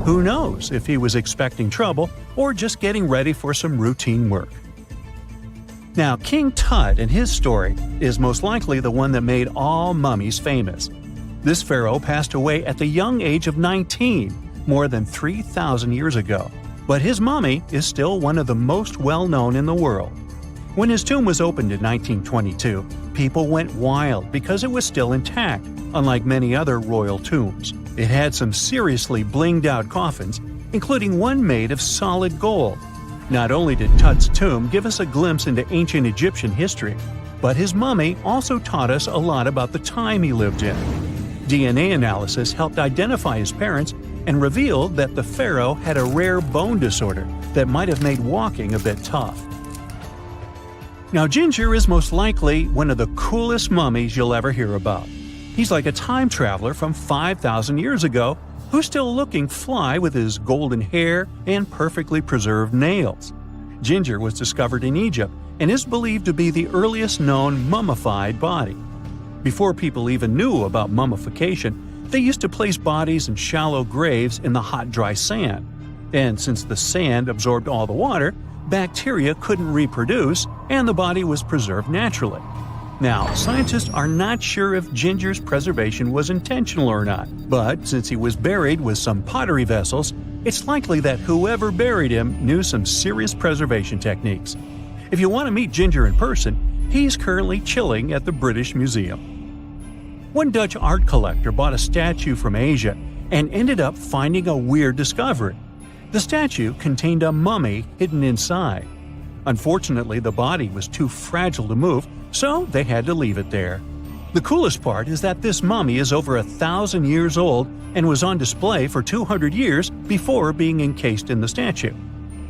Speaker 1: Who knows if he was expecting trouble or just getting ready for some routine work. Now, King Tut and his story is most likely the one that made all mummies famous. This pharaoh passed away at the young age of 19, more than 3,000 years ago. But his mummy is still one of the most well-known in the world. When his tomb was opened in 1922, people went wild because it was still intact, unlike many other royal tombs. It had some seriously blinged-out coffins, including one made of solid gold. Not only did Tut's tomb give us a glimpse into ancient Egyptian history, but his mummy also taught us a lot about the time he lived in. DNA analysis helped identify his parents and revealed that the pharaoh had a rare bone disorder that might have made walking a bit tough. Now, Ginger is most likely one of the coolest mummies you'll ever hear about. He's like a time traveler from 5,000 years ago who's still looking fly with his golden hair and perfectly preserved nails. Ginger was discovered in Egypt and is believed to be the earliest known mummified body. Before people even knew about mummification, they used to place bodies in shallow graves in the hot, dry sand. And since the sand absorbed all the water, bacteria couldn't reproduce and the body was preserved naturally. Now, scientists are not sure if Ginger's preservation was intentional or not, but since he was buried with some pottery vessels, it's likely that whoever buried him knew some serious preservation techniques. If you want to meet Ginger in person, he's currently chilling at the British Museum. One Dutch art collector bought a statue from Asia and ended up finding a weird discovery. The statue contained a mummy hidden inside. Unfortunately, the body was too fragile to move, so they had to leave it there. The coolest part is that this mummy is over 1,000 years old and was on display for 200 years before being encased in the statue.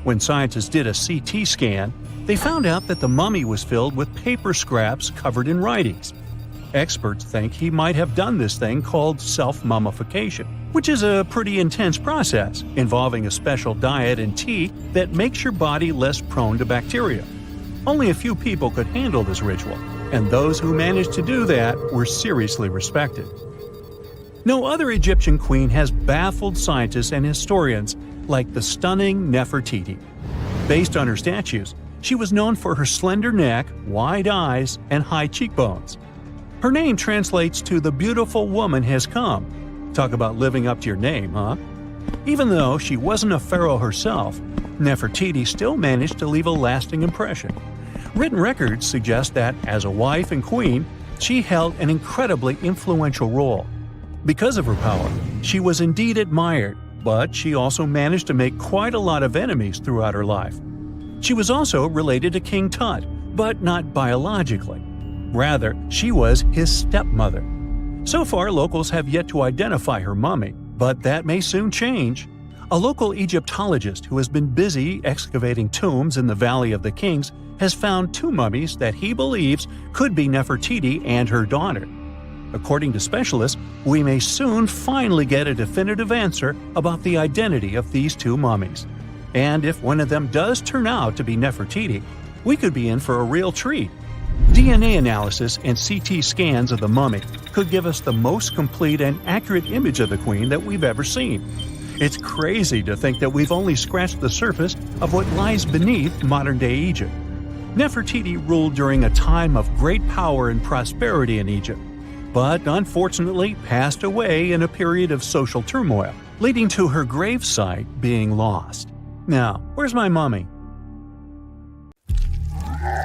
Speaker 1: When scientists did a CT scan, they found out that the mummy was filled with paper scraps covered in writings. Experts think he might have done this thing called self-mummification, which is a pretty intense process involving a special diet and tea that makes your body less prone to bacteria. Only a few people could handle this ritual, and those who managed to do that were seriously respected. No other Egyptian queen has baffled scientists and historians like the stunning Nefertiti. Based on her statues, she was known for her slender neck, wide eyes, and high cheekbones. Her name translates to "the beautiful woman has come." Talk about living up to your name, huh? Even though she wasn't a pharaoh herself, Nefertiti still managed to leave a lasting impression. Written records suggest that, as a wife and queen, she held an incredibly influential role. Because of her power, she was indeed admired, but she also managed to make quite a lot of enemies throughout her life. She was also related to King Tut, but not biologically. Rather, she was his stepmother. So far, locals have yet to identify her mummy, but that may soon change. A local Egyptologist who has been busy excavating tombs in the Valley of the Kings has found 2 mummies that he believes could be Nefertiti and her daughter. According to specialists, we may soon finally get a definitive answer about the identity of these 2 mummies. And if one of them does turn out to be Nefertiti, we could be in for a real treat. DNA analysis and CT scans of the mummy could give us the most complete and accurate image of the queen that we've ever seen. It's crazy to think that we've only scratched the surface of what lies beneath modern-day Egypt. Nefertiti ruled during a time of great power and prosperity in Egypt, but unfortunately passed away in a period of social turmoil, leading to her gravesite being lost. Now, where's my mummy?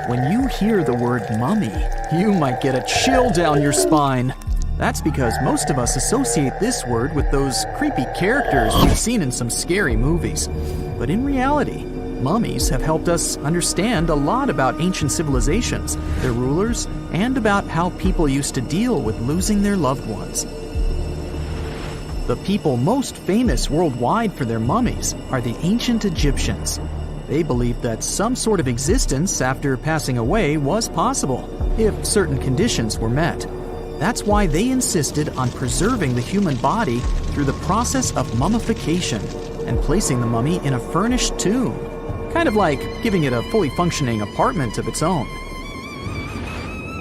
Speaker 4: When you hear the word mummy, you might get a chill down your spine. That's because most of us associate this word with those creepy characters we've seen in some scary movies. But in reality, mummies have helped us understand a lot about ancient civilizations, their rulers, and about how people used to deal with losing their loved ones. The people most famous worldwide for their mummies are the ancient Egyptians. They believed that some sort of existence after passing away was possible, if certain conditions were met. That's why they insisted on preserving the human body through the process of mummification and placing the mummy in a furnished tomb, kind of like giving it a fully functioning apartment of its own.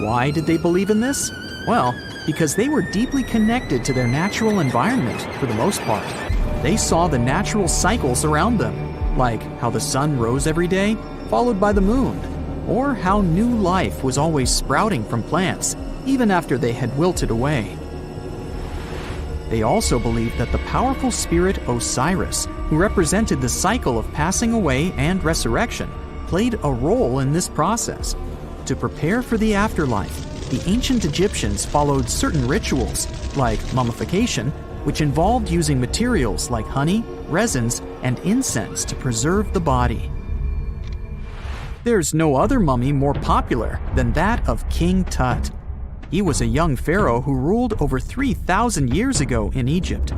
Speaker 4: Why did they believe in this? Well, because they were deeply connected to their natural environment for the most part. They saw the natural cycles around them, like how the sun rose every day, followed by the moon, or how new life was always sprouting from plants, even after they had wilted away. They also believed that the powerful spirit Osiris, who represented the cycle of passing away and resurrection, played a role in this process. To prepare for the afterlife, the ancient Egyptians followed certain rituals, like mummification, which involved using materials like honey, resins, and incense to preserve the body. There's no other mummy more popular than that of King Tut. He was a young pharaoh who ruled over 3,000 years ago in Egypt.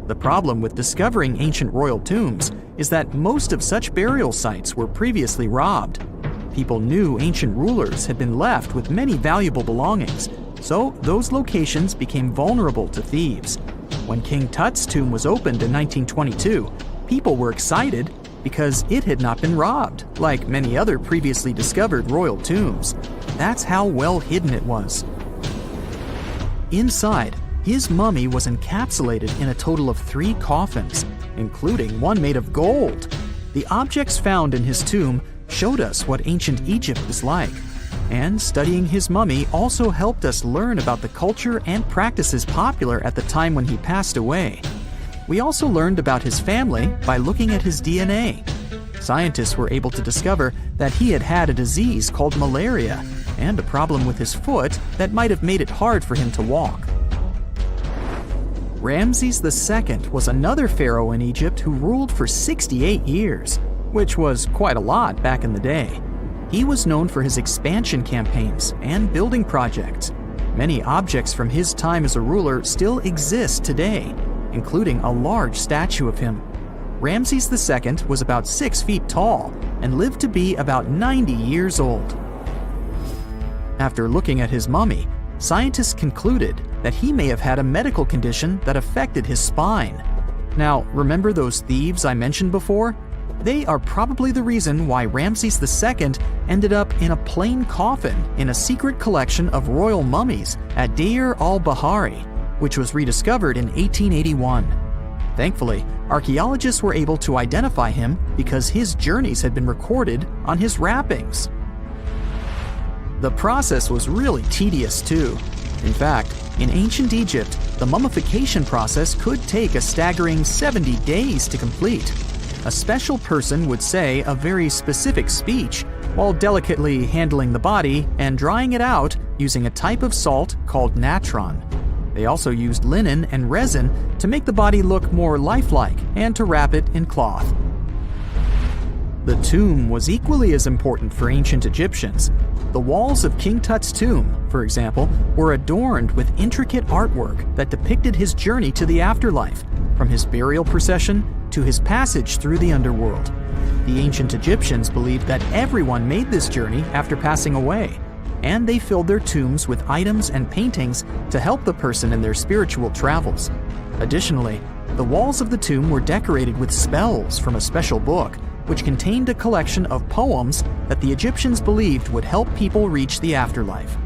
Speaker 4: The problem with discovering ancient royal tombs is that most of such burial sites were previously robbed. People knew ancient rulers had been left with many valuable belongings, so those locations became vulnerable to thieves. When King Tut's tomb was opened in 1922, people were excited because it had not been robbed, like many other previously discovered royal tombs. That's how well hidden it was. Inside, his mummy was encapsulated in a total of 3 coffins, including one made of gold. The objects found in his tomb showed us what ancient Egypt was like, and studying his mummy also helped us learn about the culture and practices popular at the time when he passed away. We also learned about his family by looking at his DNA. Scientists were able to discover that he had had a disease called malaria and a problem with his foot that might have made it hard for him to walk. Ramses II was another pharaoh in Egypt who ruled for 68 years, which was quite a lot back in the day. He was known for his expansion campaigns and building projects. Many objects from his time as a ruler still exist today, including a large statue of him. Ramses II was about 6 feet tall and lived to be about 90 years old. After looking at his mummy, scientists concluded that he may have had a medical condition that affected his spine. Now, remember those thieves I mentioned before? They are probably the reason why Ramses II ended up in a plain coffin in a secret collection of royal mummies at Deir al-Bahari, which was rediscovered in 1881. Thankfully, archaeologists were able to identify him because his journeys had been recorded on his wrappings. The process was really tedious too. In fact, in ancient Egypt, the mummification process could take a staggering 70 days to complete. A special person would say a very specific speech while delicately handling the body and drying it out using a type of salt called natron. They also used linen and resin to make the body look more lifelike and to wrap it in cloth. The tomb was equally as important for ancient Egyptians. The walls of King Tut's tomb, for example, were adorned with intricate artwork that depicted his journey to the afterlife, from his burial procession to his passage through the underworld. The ancient Egyptians believed that everyone made this journey after passing away, and they filled their tombs with items and paintings to help the person in their spiritual travels. Additionally, the walls of the tomb were decorated with spells from a special book, which contained a collection of poems that the Egyptians believed would help people reach the afterlife.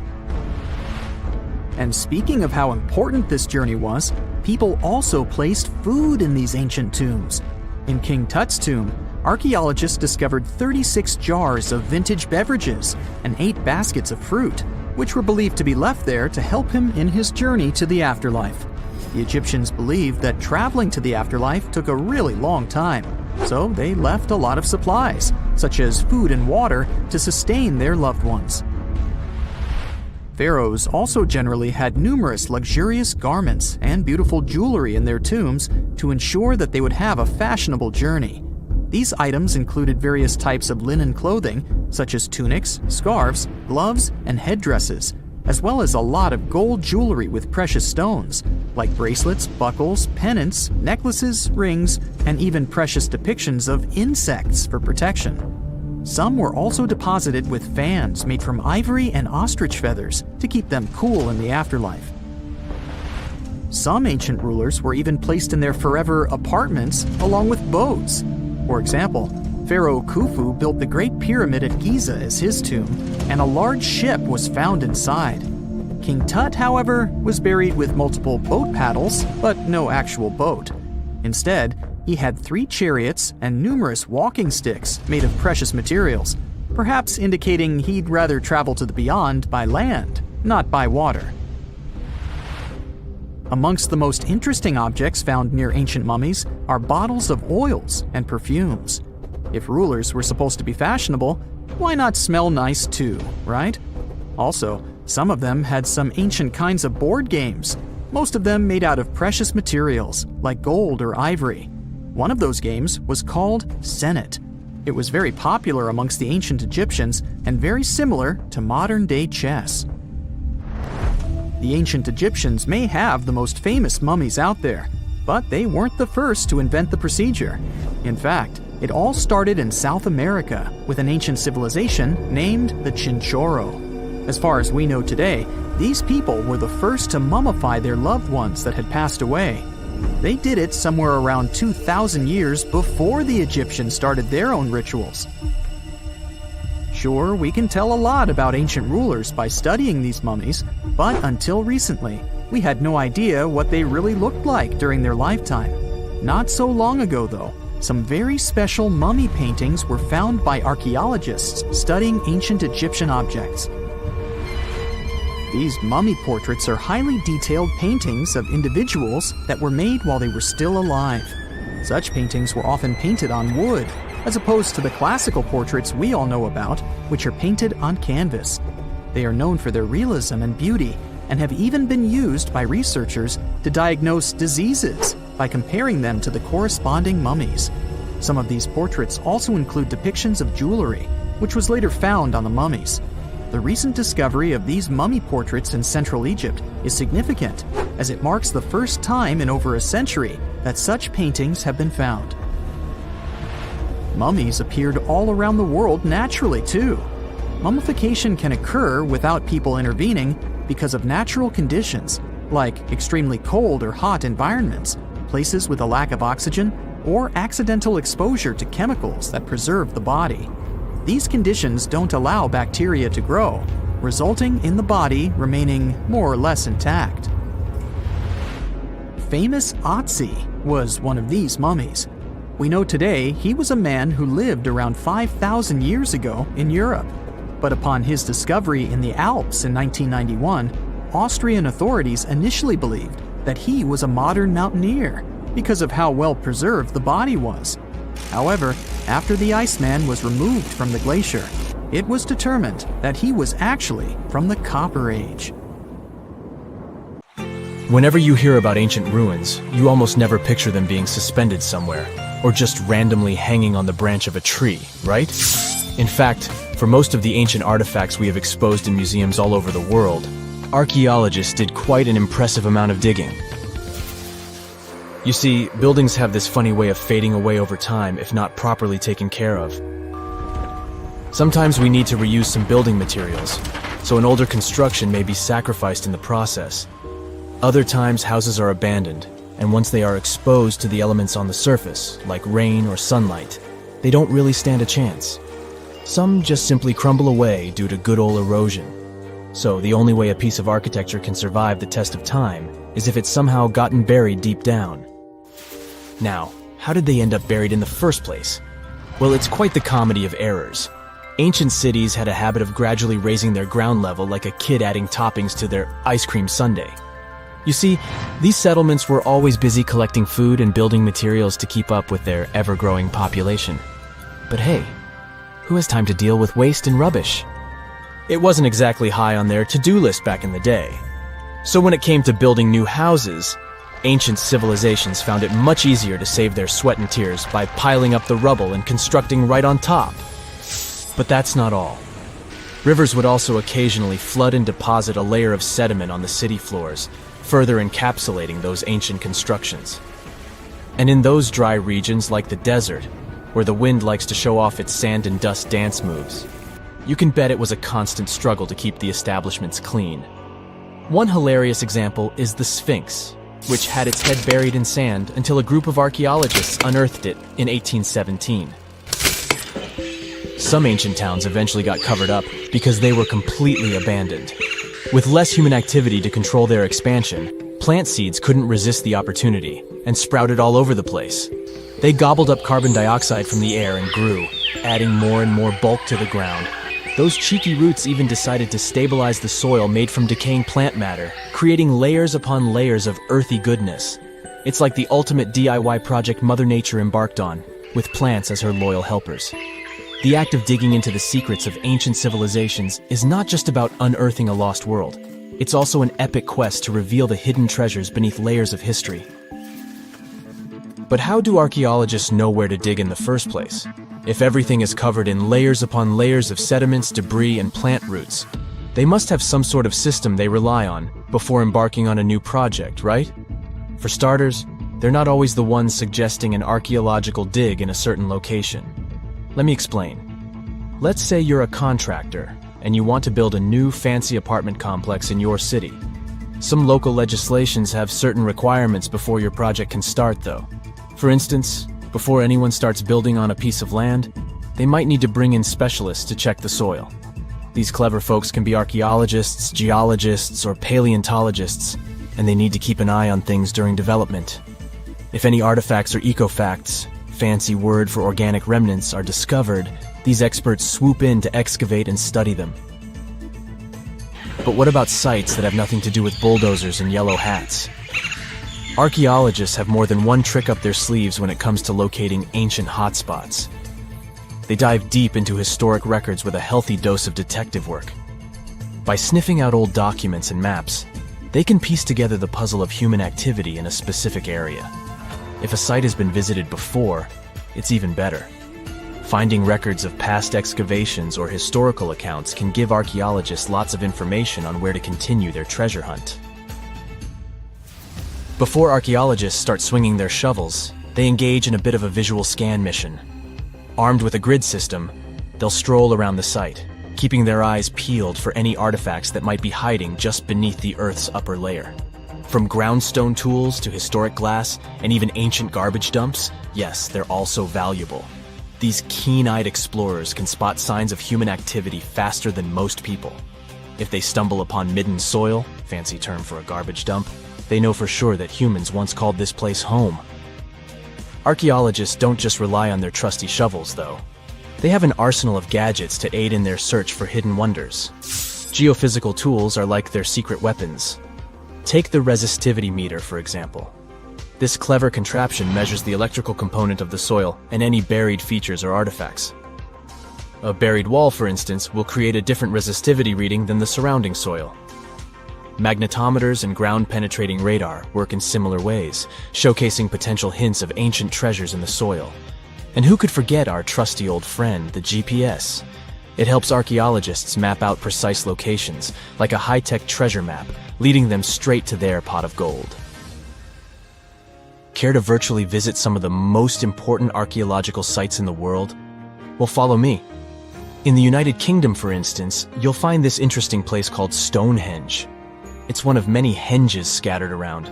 Speaker 4: And speaking of how important this journey was, people also placed food in these ancient tombs. In King Tut's tomb, archaeologists discovered 36 jars of vintage beverages and 8 baskets of fruit, which were believed to be left there to help him in his journey to the afterlife. The Egyptians believed that traveling to the afterlife took a really long time, so they left a lot of supplies, such as food and water, to sustain their loved ones. Pharaohs also generally had numerous luxurious garments and beautiful jewelry in their tombs to ensure that they would have a fashionable journey. These items included various types of linen clothing, such as tunics, scarves, gloves, and headdresses, as well as a lot of gold jewelry with precious stones, like bracelets, buckles, pendants, necklaces, rings, and even precious depictions of insects for protection. Some were also deposited with fans made from ivory and ostrich feathers to keep them cool in the afterlife. Some ancient rulers were even placed in their forever apartments along with boats. For example, Pharaoh Khufu built the Great Pyramid at Giza as his tomb, and a large ship was found inside. King Tut, however, was buried with multiple boat paddles, but no actual boat. Instead, he had 3 chariots and numerous walking sticks made of precious materials, perhaps indicating he'd rather travel to the beyond by land, not by water. Amongst the most interesting objects found near ancient mummies are bottles of oils and perfumes. If rulers were supposed to be fashionable, why not smell nice too, right? Also, some of them had some ancient kinds of board games, most of them made out of precious materials like gold or ivory. One of those games was called Senet. It was very popular amongst the ancient Egyptians and very similar to modern-day chess. The ancient Egyptians may have the most famous mummies out there, but they weren't the first to invent the procedure. In fact, it all started in South America with an ancient civilization named the Chinchorro. As far as we know today, these people were the first to mummify their loved ones that had passed away. They did it somewhere around 2,000 years before the Egyptians started their own rituals. Sure, we can tell a lot about ancient rulers by studying these mummies, but until recently, we had no idea what they really looked like during their lifetime. Not so long ago, though, some very special mummy paintings were found by archaeologists studying ancient Egyptian objects. These mummy portraits are highly detailed paintings of individuals that were made while they were still alive. Such paintings were often painted on wood, as opposed to the classical portraits we all know about, which are painted on canvas. They are known for their realism and beauty, and have even been used by researchers to diagnose diseases by comparing them to the corresponding mummies. Some of these portraits also include depictions of jewelry, which was later found on the mummies. The recent discovery of these mummy portraits in Central Egypt is significant, as it marks the first time in over a century that such paintings have been found. Mummies appeared all around the world naturally, too. Mummification can occur without people intervening because of natural conditions, like extremely cold or hot environments, places with a lack of oxygen, or accidental exposure to chemicals that preserve the body. These conditions don't allow bacteria to grow, resulting in the body remaining more or less intact. Famous Otzi was one of these mummies. We know today he was a man who lived around 5,000 years ago in Europe. But upon his discovery in the Alps in 1991, Austrian authorities initially believed that he was a modern mountaineer because of how well preserved the body was. However, after the Iceman was removed from the glacier, it was determined that he was actually from the Copper Age.
Speaker 5: Whenever you hear about ancient ruins, you almost never picture them being suspended somewhere, or just randomly hanging on the branch of a tree, right? In fact, for most of the ancient artifacts we have exposed in museums all over the world, archaeologists did quite an impressive amount of digging. You see, buildings have this funny way of fading away over time if not properly taken care of. Sometimes we need to reuse some building materials, so an older construction may be sacrificed in the process. Other times, houses are abandoned, and once they are exposed to the elements on the surface, like rain or sunlight, they don't really stand a chance. Some just simply crumble away due to good old erosion. So the only way a piece of architecture can survive the test of time is if it's somehow gotten buried deep down. Now, how did they end up buried in the first place? Well, it's quite the comedy of errors. Ancient cities had a habit of gradually raising their ground level like a kid adding toppings to their ice cream sundae. You see, these settlements were always busy collecting food and building materials to keep up with their ever-growing population. But hey, who has time to deal with waste and rubbish? It wasn't exactly high on their to-do list back in the day. So when it came to building new houses, ancient civilizations found it much easier to save their sweat and tears by piling up the rubble and constructing right on top. But that's not all. Rivers would also occasionally flood and deposit a layer of sediment on the city floors, further encapsulating those ancient constructions. And in those dry regions like the desert, where the wind likes to show off its sand and dust dance moves, you can bet it was a constant struggle to keep the establishments clean. One hilarious example is the Sphinx, which had its head buried in sand until a group of archaeologists unearthed it in 1817. Some ancient towns eventually got covered up because they were completely abandoned. With less human activity to control their expansion, plant seeds couldn't resist the opportunity and sprouted all over the place. They gobbled up carbon dioxide from the air and grew, adding more and more bulk to the ground. Those cheeky roots even decided to stabilize the soil made from decaying plant matter, creating layers upon layers of earthy goodness. It's like the ultimate DIY project Mother Nature embarked on, with plants as her loyal helpers. The act of digging into the secrets of ancient civilizations is not just about unearthing a lost world. It's also an epic quest to reveal the hidden treasures beneath layers of history. But how do archaeologists know where to dig in the first place? If everything is covered in layers upon layers of sediments, debris, and plant roots, they must have some sort of system they rely on before embarking on a new project, right? For starters, they're not always the ones suggesting an archaeological dig in a certain location. Let me explain. Let's say you're a contractor and you want to build a new fancy apartment complex in your city. Some local legislations have certain requirements before your project can start, though. For instance, before anyone starts building on a piece of land, they might need to bring in specialists to check the soil. These clever folks can be archaeologists, geologists, or paleontologists, and they need to keep an eye on things during development. If any artifacts or ecofacts, fancy word for organic remnants, are discovered, these experts swoop in to excavate and study them. But what about sites that have nothing to do with bulldozers and yellow hats? Archaeologists have more than one trick up their sleeves when it comes to locating ancient hotspots. They dive deep into historic records with a healthy dose of detective work. By sniffing out old documents and maps, they can piece together the puzzle of human activity in a specific area. If a site has been visited before, it's even better. Finding records of past excavations or historical accounts can give archaeologists lots of information on where to continue their treasure hunt. Before archaeologists start swinging their shovels, they engage in a bit of a visual scan mission. Armed with a grid system, they'll stroll around the site, keeping their eyes peeled for any artifacts that might be hiding just beneath the Earth's upper layer. From groundstone tools to historic glass and even ancient garbage dumps, yes, they're also valuable. These keen-eyed explorers can spot signs of human activity faster than most people. If they stumble upon midden soil, fancy term for a garbage dump, they know for sure that humans once called this place home. Archaeologists don't just rely on their trusty shovels, though. They have an arsenal of gadgets to aid in their search for hidden wonders. Geophysical tools are like their secret weapons. Take the resistivity meter, for example. This clever contraption measures the electrical component of the soil and any buried features or artifacts. A buried wall, for instance, will create a different resistivity reading than the surrounding soil. Magnetometers and ground-penetrating radar work in similar ways, showcasing potential hints of ancient treasures in the soil. And who could forget our trusty old friend, the GPS? It helps archaeologists map out precise locations, like a high-tech treasure map, leading them straight to their pot of gold. Care to virtually visit some of the most important archaeological sites in the world? Well, follow me. In the United Kingdom, for instance, you'll find this interesting place called Stonehenge. It's one of many henges scattered around,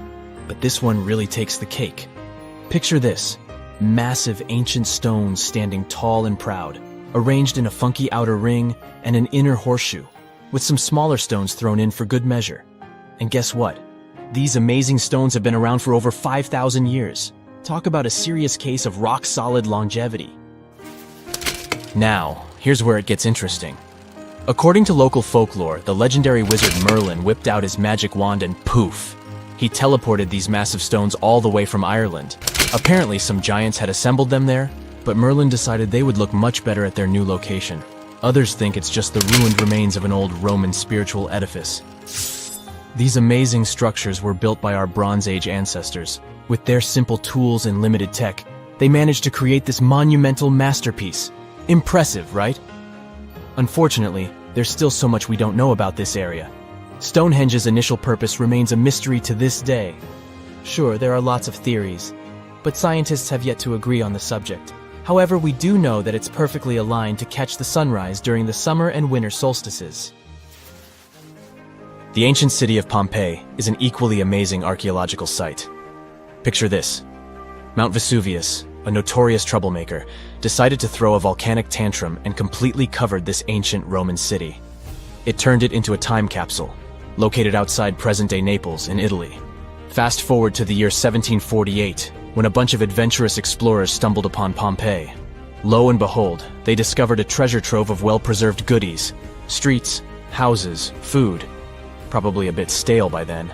Speaker 5: but this one really takes the cake. Picture this: massive ancient stones standing tall and proud, arranged in a funky outer ring and an inner horseshoe, with some smaller stones thrown in for good measure. And guess what? These amazing stones have been around for over 5,000 years. Talk about a serious case of rock-solid longevity. Now, here's where it gets interesting. According to local folklore, the legendary wizard Merlin whipped out his magic wand and poof! He teleported these massive stones all the way from Ireland. Apparently, some giants had assembled them there, but Merlin decided they would look much better at their new location. Others think it's just the ruined remains of an old Roman spiritual edifice. These amazing structures were built by our Bronze Age ancestors. With their simple tools and limited tech, they managed to create this monumental masterpiece. Impressive, right? Unfortunately, there's still so much we don't know about this area. Stonehenge's initial purpose remains a mystery to this day. Sure, there are lots of theories, but scientists have yet to agree on the subject. However, we do know that it's perfectly aligned to catch the sunrise during the summer and winter solstices. The ancient city of Pompeii is an equally amazing archaeological site. Picture this: Mount Vesuvius, a notorious troublemaker, decided to throw a volcanic tantrum and completely covered this ancient Roman city. It turned it into a time capsule, located outside present-day Naples in Italy. Fast forward to the year 1748, when a bunch of adventurous explorers stumbled upon Pompeii. Lo and behold, they discovered a treasure trove of well-preserved goodies: streets, houses, food, probably a bit stale by then,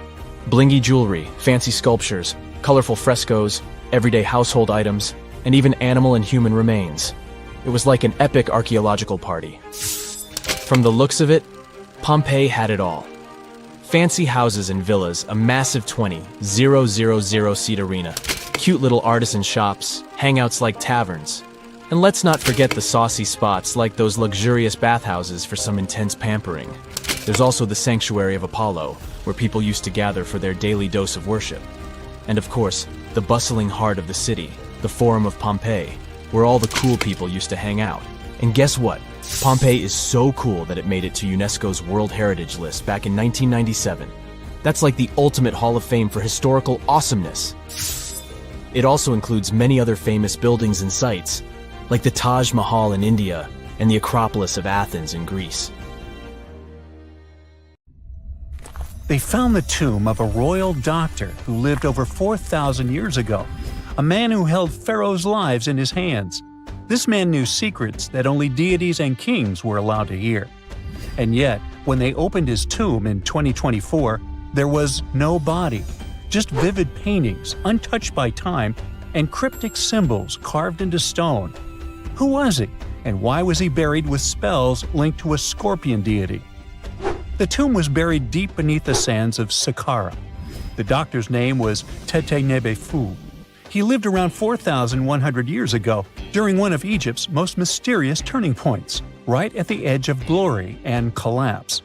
Speaker 5: blingy jewelry, fancy sculptures, colorful frescoes, everyday household items, and even animal and human remains. It was like an epic archaeological party. From the looks of it, Pompeii had it all. Fancy houses and villas, a massive 20,000-seat arena, cute little artisan shops, hangouts like taverns. And let's not forget the saucy spots like those luxurious bathhouses for some intense pampering. There's also the sanctuary of Apollo, where people used to gather for their daily dose of worship. And of course, the bustling heart of the city, the Forum of Pompeii, where all the cool people used to hang out. And guess what? Pompeii is so cool that it made it to UNESCO's World Heritage List back in 1997. That's like the ultimate Hall of Fame for historical awesomeness. It also includes many other famous buildings and sites, like the Taj Mahal in India and the Acropolis of Athens in Greece.
Speaker 1: They found the tomb of a royal doctor who lived over 4,000 years ago, a man who held pharaohs' lives in his hands. This man knew secrets that only deities and kings were allowed to hear. And yet, when they opened his tomb in 2024, there was no body, just vivid paintings, untouched by time, and cryptic symbols carved into stone. Who was he, and why was he buried with spells linked to a scorpion deity? The tomb was buried deep beneath the sands of Saqqara. The doctor's name was Tete Nebefu. He lived around 4,100 years ago, during one of Egypt's most mysterious turning points, right at the edge of glory and collapse.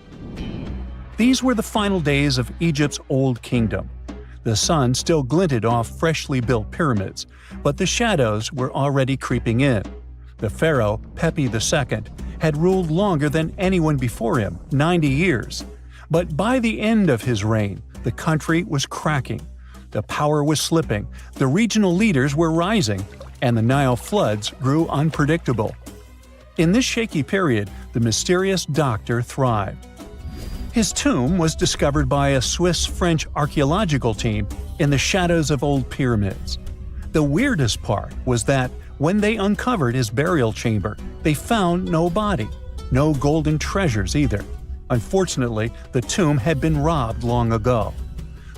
Speaker 1: These were the final days of Egypt's Old Kingdom. The sun still glinted off freshly built pyramids, but the shadows were already creeping in. The pharaoh, Pepi II, had ruled longer than anyone before him, 90 years. But by the end of his reign, the country was cracking. The power was slipping, the regional leaders were rising, and the Nile floods grew unpredictable. In this shaky period, the mysterious doctor thrived. His tomb was discovered by a Swiss-French archaeological team in the shadows of old pyramids. The weirdest part was that when they uncovered his burial chamber, they found no body, no golden treasures either. Unfortunately, the tomb had been robbed long ago.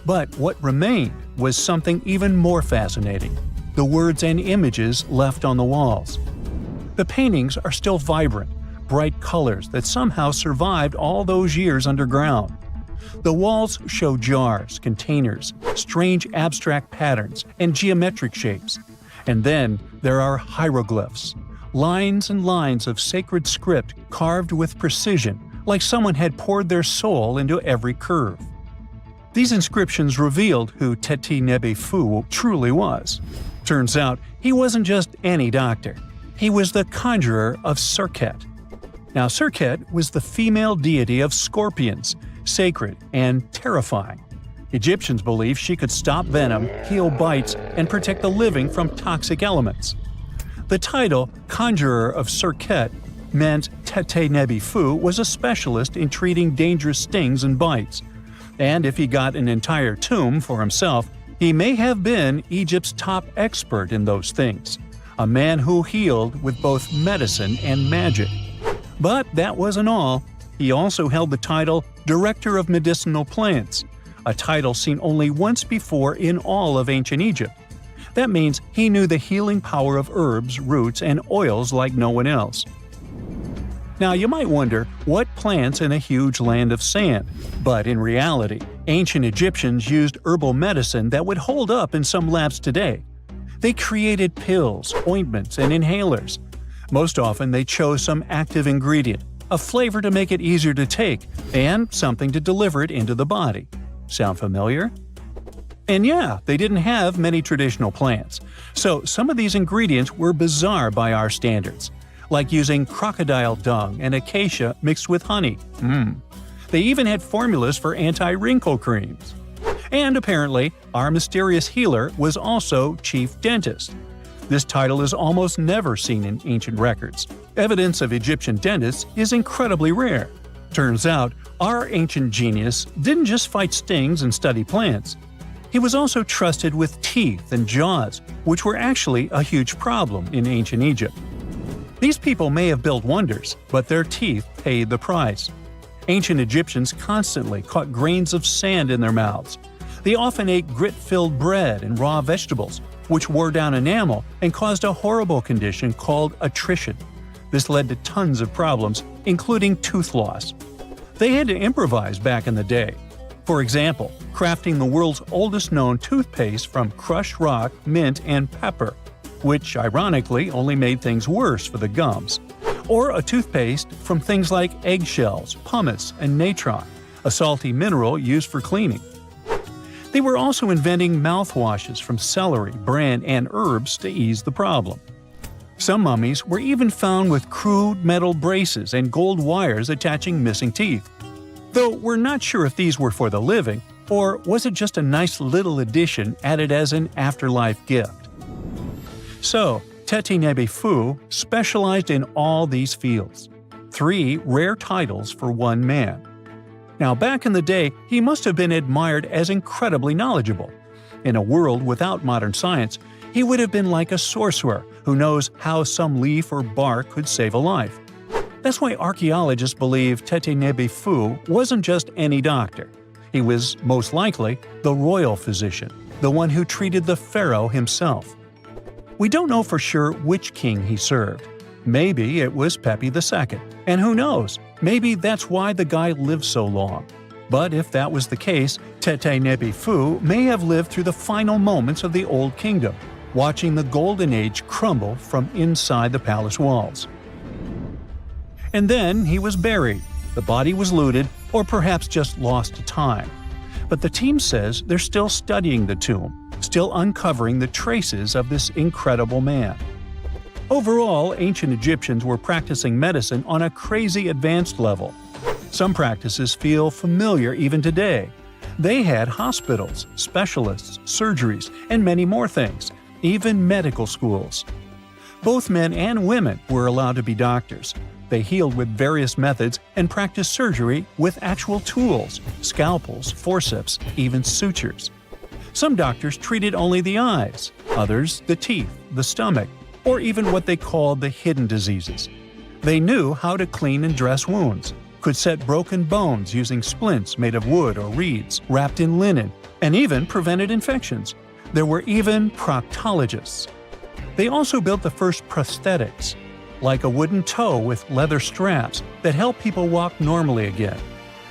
Speaker 1: But what remained was something even more fascinating: the words and images left on the walls. The paintings are still vibrant, bright colors that somehow survived all those years underground. The walls show jars, containers, strange abstract patterns, and geometric shapes. And then there are hieroglyphs, lines and lines of sacred script carved with precision, like someone had poured their soul into every curve. These inscriptions revealed who Teti Nebe Fu truly was. Turns out, he wasn't just any doctor. He was the conjurer of Serket. Now, Serket was the female deity of scorpions, sacred and terrifying. Egyptians believed she could stop venom, heal bites, and protect the living from toxic elements. The title, Conjurer of Serket, meant Tete Nebi Fu was a specialist in treating dangerous stings and bites. And if he got an entire tomb for himself, he may have been Egypt's top expert in those things, a man who healed with both medicine and magic. But that wasn't all. He also held the title Director of Medicinal Plants, a title seen only once before in all of ancient Egypt. That means he knew the healing power of herbs, roots, and oils like no one else. Now, you might wonder what plants in a huge land of sand, but in reality, ancient Egyptians used herbal medicine that would hold up in some labs today. They created pills, ointments, and inhalers. Most often, they chose some active ingredient, a flavor to make it easier to take, and something to deliver it into the body. Sound familiar? And yeah, they didn't have many traditional plants, so some of these ingredients were bizarre by our standards, like using crocodile dung and acacia mixed with honey. They even had formulas for anti-wrinkle creams. And apparently, our mysterious healer was also chief dentist. This title is almost never seen in ancient records. Evidence of Egyptian dentists is incredibly rare. Turns out, our ancient genius didn't just fight stings and study plants. He was also trusted with teeth and jaws, which were actually a huge problem in ancient Egypt. These people may have built wonders, but their teeth paid the price. Ancient Egyptians constantly caught grains of sand in their mouths. They often ate grit-filled bread and raw vegetables, which wore down enamel and caused a horrible condition called attrition. This led to tons of problems, including tooth loss. They had to improvise back in the day. For example, crafting the world's oldest known toothpaste from crushed rock, mint, and pepper, which ironically only made things worse for the gums. Or a toothpaste from things like eggshells, pumice, and natron, a salty mineral used for cleaning. They were also inventing mouthwashes from celery, bran, and herbs to ease the problem. Some mummies were even found with crude metal braces and gold wires attaching missing teeth. Though we're not sure if these were for the living, or was it just a nice little addition added as an afterlife gift. So, Teti Nebe Fu specialized in all these fields. 3 rare titles for one man. Now, back in the day, he must have been admired as incredibly knowledgeable. In a world without modern science, he would have been like a sorcerer who knows how some leaf or bark could save a life. That's why archaeologists believe Teti Nebe Fu wasn't just any doctor. He was, most likely, the royal physician, the one who treated the pharaoh himself. We don't know for sure which king he served. Maybe it was Pepi II, and who knows, maybe that's why the guy lived so long. But if that was the case, Teti Nebe Fu may have lived through the final moments of the Old Kingdom, watching the Golden Age crumble from inside the palace walls. And then he was buried. The body was looted, or perhaps just lost to time. But the team says they're still studying the tomb, still uncovering the traces of this incredible man. Overall, ancient Egyptians were practicing medicine on a crazy advanced level. Some practices feel familiar even today. They had hospitals, specialists, surgeries, and many more things, even medical schools. Both men and women were allowed to be doctors. They healed with various methods and practiced surgery with actual tools, scalpels, forceps, even sutures. Some doctors treated only the eyes, others the teeth, the stomach, or even what they called the hidden diseases. They knew how to clean and dress wounds, could set broken bones using splints made of wood or reeds wrapped in linen, and even prevented infections. There were even proctologists. They also built the first prosthetics, like a wooden toe with leather straps that help people walk normally again.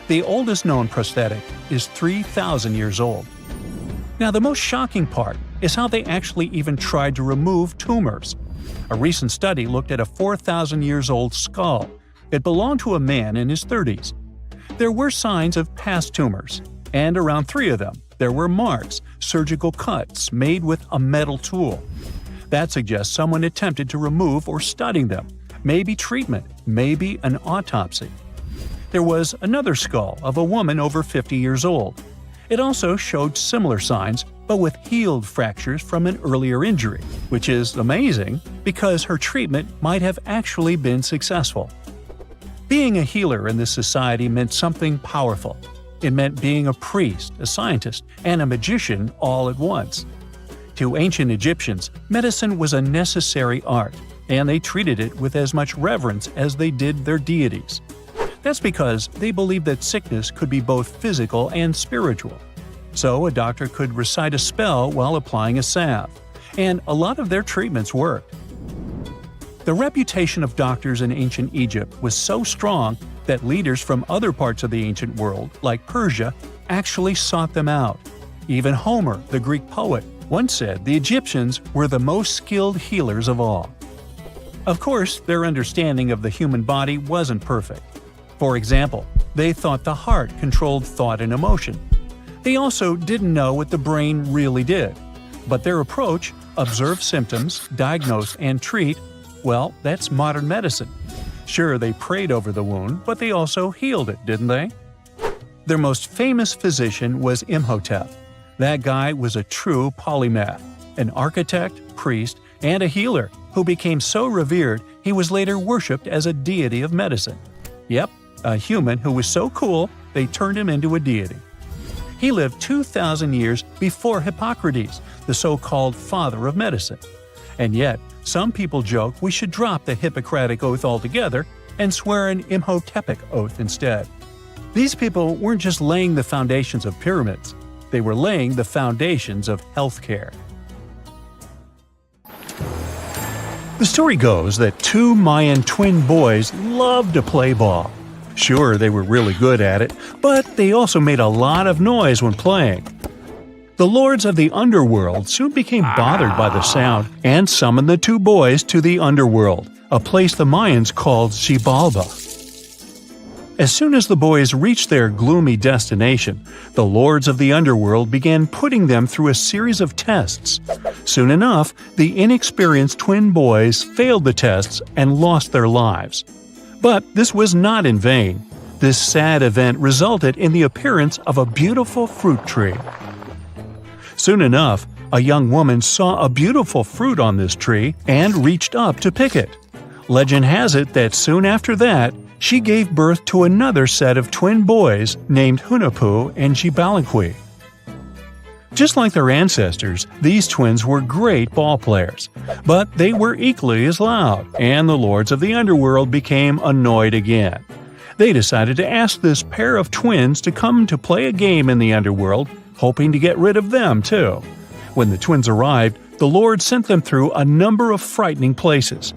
Speaker 1: The oldest known prosthetic is 3,000 years old. Now, the most shocking part is how they actually even tried to remove tumors. A recent study looked at a 4,000 years old skull. It belonged to a man in his 30s. There were signs of past tumors, and around 3 of them, there were marks, surgical cuts made with a metal tool. That suggests someone attempted to remove or study them, maybe treatment, maybe an autopsy. There was another skull of a woman over 50 years old. It also showed similar signs, but with healed fractures from an earlier injury, which is amazing because her treatment might have actually been successful. Being a healer in this society meant something powerful. It meant being a priest, a scientist, and a magician all at once. To ancient Egyptians, medicine was a necessary art, and they treated it with as much reverence as they did their deities. That's because they believed that sickness could be both physical and spiritual. So a doctor could recite a spell while applying a salve, and a lot of their treatments worked. The reputation of doctors in ancient Egypt was so strong that leaders from other parts of the ancient world, like Persia, actually sought them out. Even Homer, the Greek poet, once said the Egyptians were the most skilled healers of all. Of course, their understanding of the human body wasn't perfect. For example, they thought the heart controlled thought and emotion. They also didn't know what the brain really did. But their approach, observe symptoms, diagnose, and treat, well, that's modern medicine. Sure, they prayed over the wound, but they also healed it, didn't they? Their most famous physician was Imhotep. That guy was a true polymath, an architect, priest, and a healer who became so revered he was later worshipped as a deity of medicine. Yep, a human who was so cool they turned him into a deity. He lived 2,000 years before Hippocrates, the so-called father of medicine. And yet, some people joke we should drop the Hippocratic Oath altogether and swear an Imhotepic oath instead. These people weren't just laying the foundations of pyramids, they were laying the foundations of healthcare. The story goes that 2 Mayan twin boys loved to play ball. Sure, they were really good at it, but they also made a lot of noise when playing. The lords of the underworld soon became bothered by the sound and summoned the 2 boys to the underworld, a place the Mayans called Xibalba. As soon as the boys reached their gloomy destination, the lords of the underworld began putting them through a series of tests. Soon enough, the inexperienced twin boys failed the tests and lost their lives. But this was not in vain. This sad event resulted in the appearance of a beautiful fruit tree. Soon enough, a young woman saw a beautiful fruit on this tree and reached up to pick it. Legend has it that soon after that, she gave birth to another set of twin boys named Hunahpu and Xibalba. Just like their ancestors, these twins were great ball players, but they were equally as loud, and the lords of the underworld became annoyed again. They decided to ask this pair of twins to come to play a game in the underworld, hoping to get rid of them too. When the twins arrived, the Lord sent them through a number of frightening places.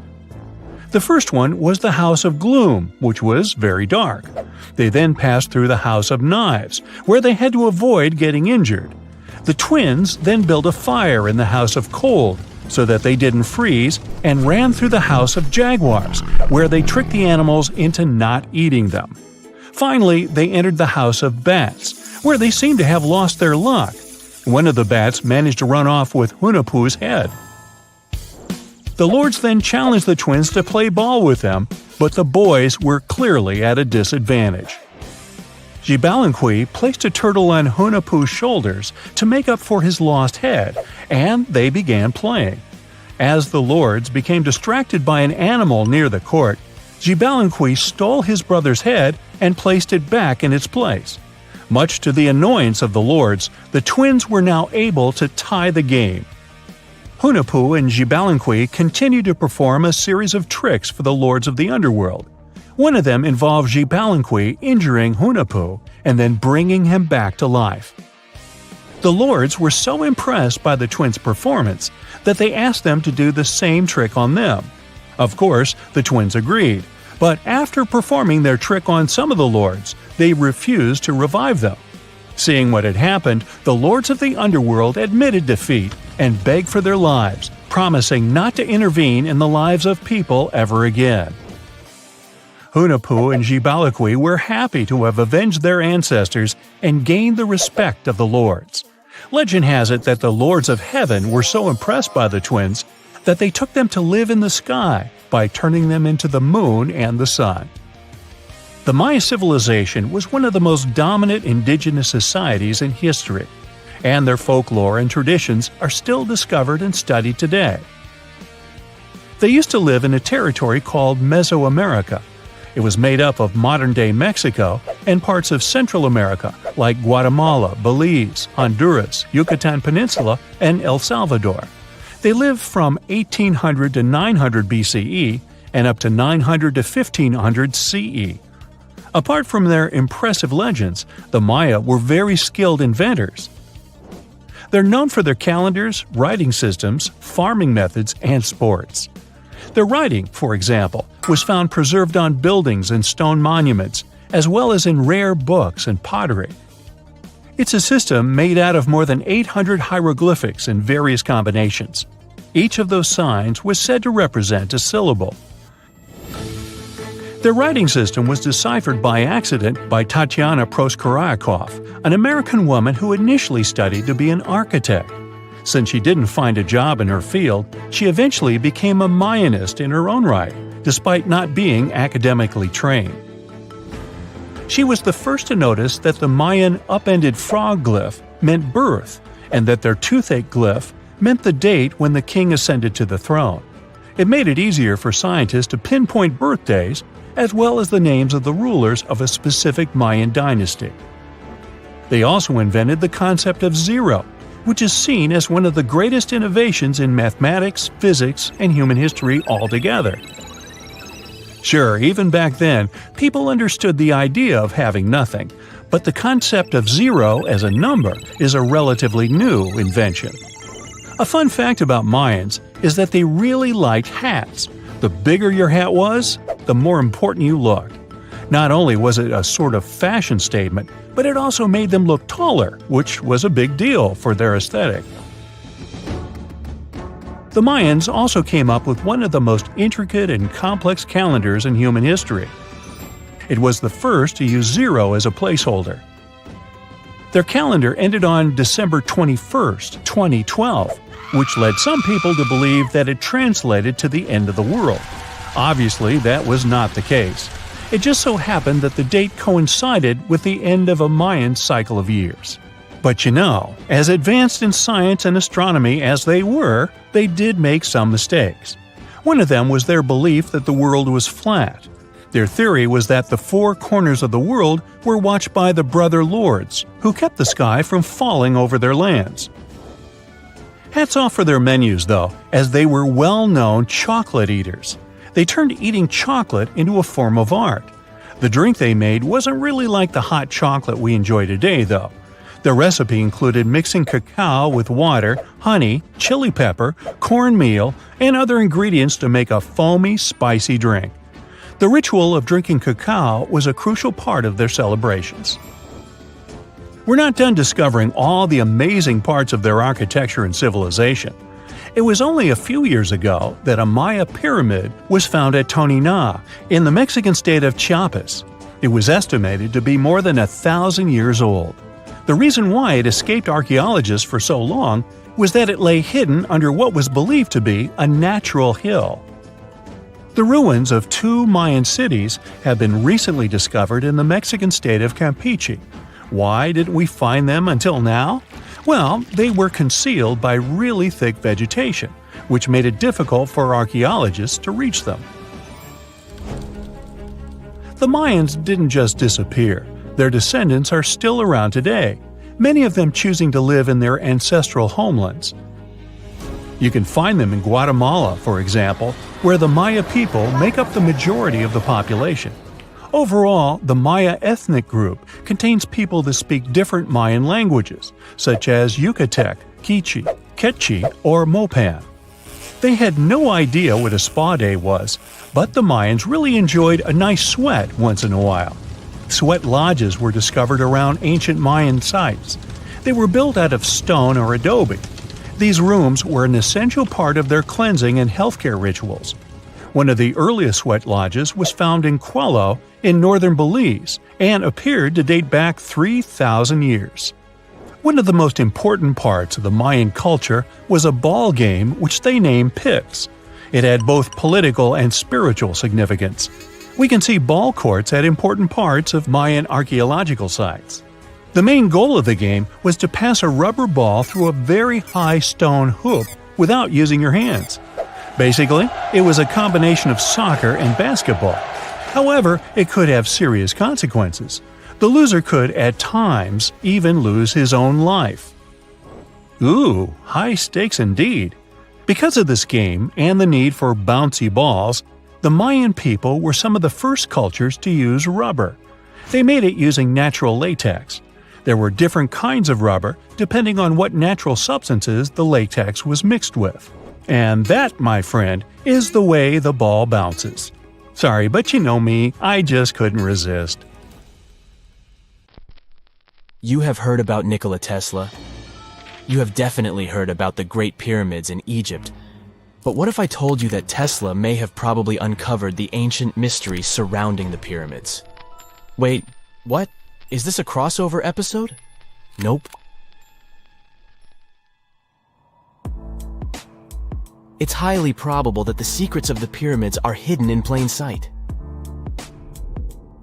Speaker 1: The first one was the House of Gloom, which was very dark. They then passed through the House of Knives, where they had to avoid getting injured. The twins then built a fire in the House of Cold, so that they didn't freeze, and ran through the House of Jaguars, where they tricked the animals into not eating them. Finally, they entered the House of Bats, where they seemed to have lost their luck. One of the bats managed to run off with Hunahpu's head. The lords then challenged the twins to play ball with them, but the boys were clearly at a disadvantage. Xibalba placed a turtle on Hunahpu's shoulders to make up for his lost head, and they began playing. As the lords became distracted by an animal near the court, Xibalba stole his brother's head and placed it back in its place. Much to the annoyance of the lords, the twins were now able to tie the game. Hunahpu and Xibalba continued to perform a series of tricks for the lords of the underworld. One of them involved Xibalba injuring Hunahpu and then bringing him back to life. The lords were so impressed by the twins' performance that they asked them to do the same trick on them. Of course, the twins agreed, But after performing their trick on some of the lords, they refused to revive them. Seeing what had happened, the lords of the underworld admitted defeat and begged for their lives, promising not to intervene in the lives of people ever again. Hunahpu and Xibalaqui were happy to have avenged their ancestors and gained the respect of the lords. Legend has it that the lords of heaven were so impressed by the twins that they took them to live in the sky by turning them into the moon and the sun. The Maya civilization was one of the most dominant indigenous societies in history, and their folklore and traditions are still discovered and studied today. They used to live in a territory called Mesoamerica. It was made up of modern-day Mexico and parts of Central America like Guatemala, Belize, Honduras, Yucatan Peninsula, and El Salvador. They lived from 1800 to 900 BCE and up to 900 to 1500 CE. Apart from their impressive legends, the Maya were very skilled inventors. They're known for their calendars, writing systems, farming methods, and sports. Their writing, for example, was found preserved on buildings and stone monuments, as well as in rare books and pottery. It's a system made out of more than 800 hieroglyphics in various combinations. Each of those signs was said to represent a syllable. Their writing system was deciphered by accident by Tatiana Proskorakov, an American woman who initially studied to be an architect. Since she didn't find a job in her field, she eventually became a Mayanist in her own right, despite not being academically trained. She was the first to notice that the Mayan upended frog glyph meant birth, and that their toothache glyph meant the date when the king ascended to the throne. It made it easier for scientists to pinpoint birthdays, as well as the names of the rulers of a specific Mayan dynasty. They also invented the concept of zero, which is seen as one of the greatest innovations in mathematics, physics, and human history altogether. Sure, even back then, people understood the idea of having nothing, but the concept of zero as a number is a relatively new invention. A fun fact about Mayans is that they really liked hats. The bigger your hat was, the more important you looked. Not only was it a sort of fashion statement, but it also made them look taller, which was a big deal for their aesthetic. The Mayans also came up with one of the most intricate and complex calendars in human history. It was the first to use zero as a placeholder. Their calendar ended on December 21st, 2012, which led some people to believe that it translated to the end of the world. Obviously, that was not the case. It just so happened that the date coincided with the end of a Mayan cycle of years. But you know, as advanced in science and astronomy as they were, they did make some mistakes. One of them was their belief that the world was flat. Their theory was that the four corners of the world were watched by the brother lords, who kept the sky from falling over their lands. Hats off for their menus, though, as they were well-known chocolate eaters. They turned eating chocolate into a form of art. The drink they made wasn't really like the hot chocolate we enjoy today, though. The recipe included mixing cacao with water, honey, chili pepper, cornmeal, and other ingredients to make a foamy, spicy drink. The ritual of drinking cacao was a crucial part of their celebrations. We're not done discovering all the amazing parts of their architecture and civilization. It was only a few years ago that a Maya pyramid was found at Tonina, in the Mexican state of Chiapas. It was estimated to be more than 1,000 years old. The reason why it escaped archaeologists for so long was that it lay hidden under what was believed to be a natural hill. The ruins of two Mayan cities have been recently discovered in the Mexican state of Campeche. Why didn't we find them until now? Well, they were concealed by really thick vegetation, which made it difficult for archaeologists to reach them. The Mayans didn't just disappear. Their descendants are still around today, many of them choosing to live in their ancestral homelands. You can find them in Guatemala, for example, where the Maya people make up the majority of the population. Overall, the Maya ethnic group contains people that speak different Mayan languages, such as Yucatec, Quiche, Quechua, or Mopan. They had no idea what a spa day was, but the Mayans really enjoyed a nice sweat once in a while. Sweat lodges were discovered around ancient Mayan sites. They were built out of stone or adobe. These rooms were an essential part of their cleansing and healthcare rituals. One of the earliest sweat lodges was found in Quello in northern Belize and appeared to date back 3,000 years. One of the most important parts of the Mayan culture was a ball game which they named Pix. It had both political and spiritual significance. We can see ball courts at important parts of Mayan archaeological sites. The main goal of the game was to pass a rubber ball through a very high stone hoop without using your hands. Basically, it was a combination of soccer and basketball. However, it could have serious consequences. The loser could, at times, even lose his own life. Ooh, high stakes indeed. Because of this game and the need for bouncy balls, the Mayan people were some of the first cultures to use rubber. They made it using natural latex. There were different kinds of rubber depending on what natural substances the latex was mixed with. And that, my friend, is the way the ball bounces. Sorry, but you know me, I just couldn't resist.
Speaker 5: You have heard about Nikola Tesla. You have definitely heard about the Great Pyramids in Egypt. But what if I told you that Tesla may have probably uncovered the ancient mystery surrounding the pyramids? Wait, what? Is this a crossover episode? Nope. It's highly probable that the secrets of the pyramids are hidden in plain sight.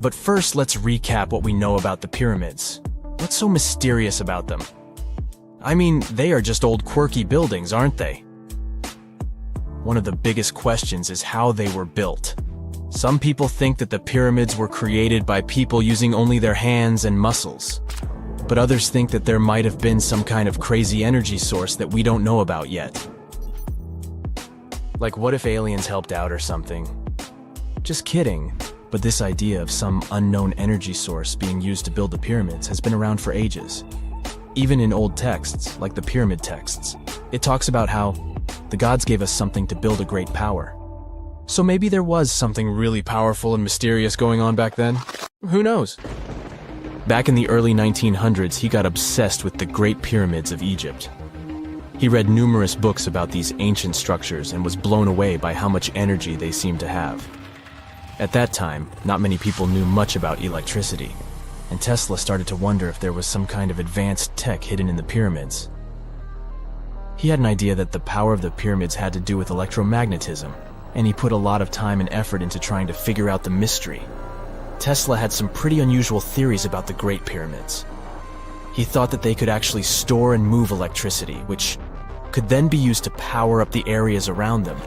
Speaker 5: But first, let's recap what we know about the pyramids. What's so mysterious about them? I mean, they are just old quirky buildings, aren't they? One of the biggest questions is how they were built. Some people think that the pyramids were created by people using only their hands and muscles. But others think that there might have been some kind of crazy energy source that we don't know about yet. Like, what if aliens helped out or something? Just kidding. But this idea of some unknown energy source being used to build the pyramids has been around for ages. Even in old texts, like the pyramid texts, it talks about how the gods gave us something to build a great power. So maybe there was something really powerful and mysterious going on back then? Who knows? Back in the early 1900s, he got obsessed with the Great Pyramids of Egypt. He read numerous books about these ancient structures and was blown away by how much energy they seemed to have. At that time, not many people knew much about electricity, and Tesla started to wonder if there was some kind of advanced tech hidden in the pyramids. He had an idea that the power of the pyramids had to do with electromagnetism, and he put a lot of time and effort into trying to figure out the mystery. Tesla had some pretty unusual theories about the Great Pyramids. He thought that they could actually store and move electricity, which could then be used to power up the areas around them.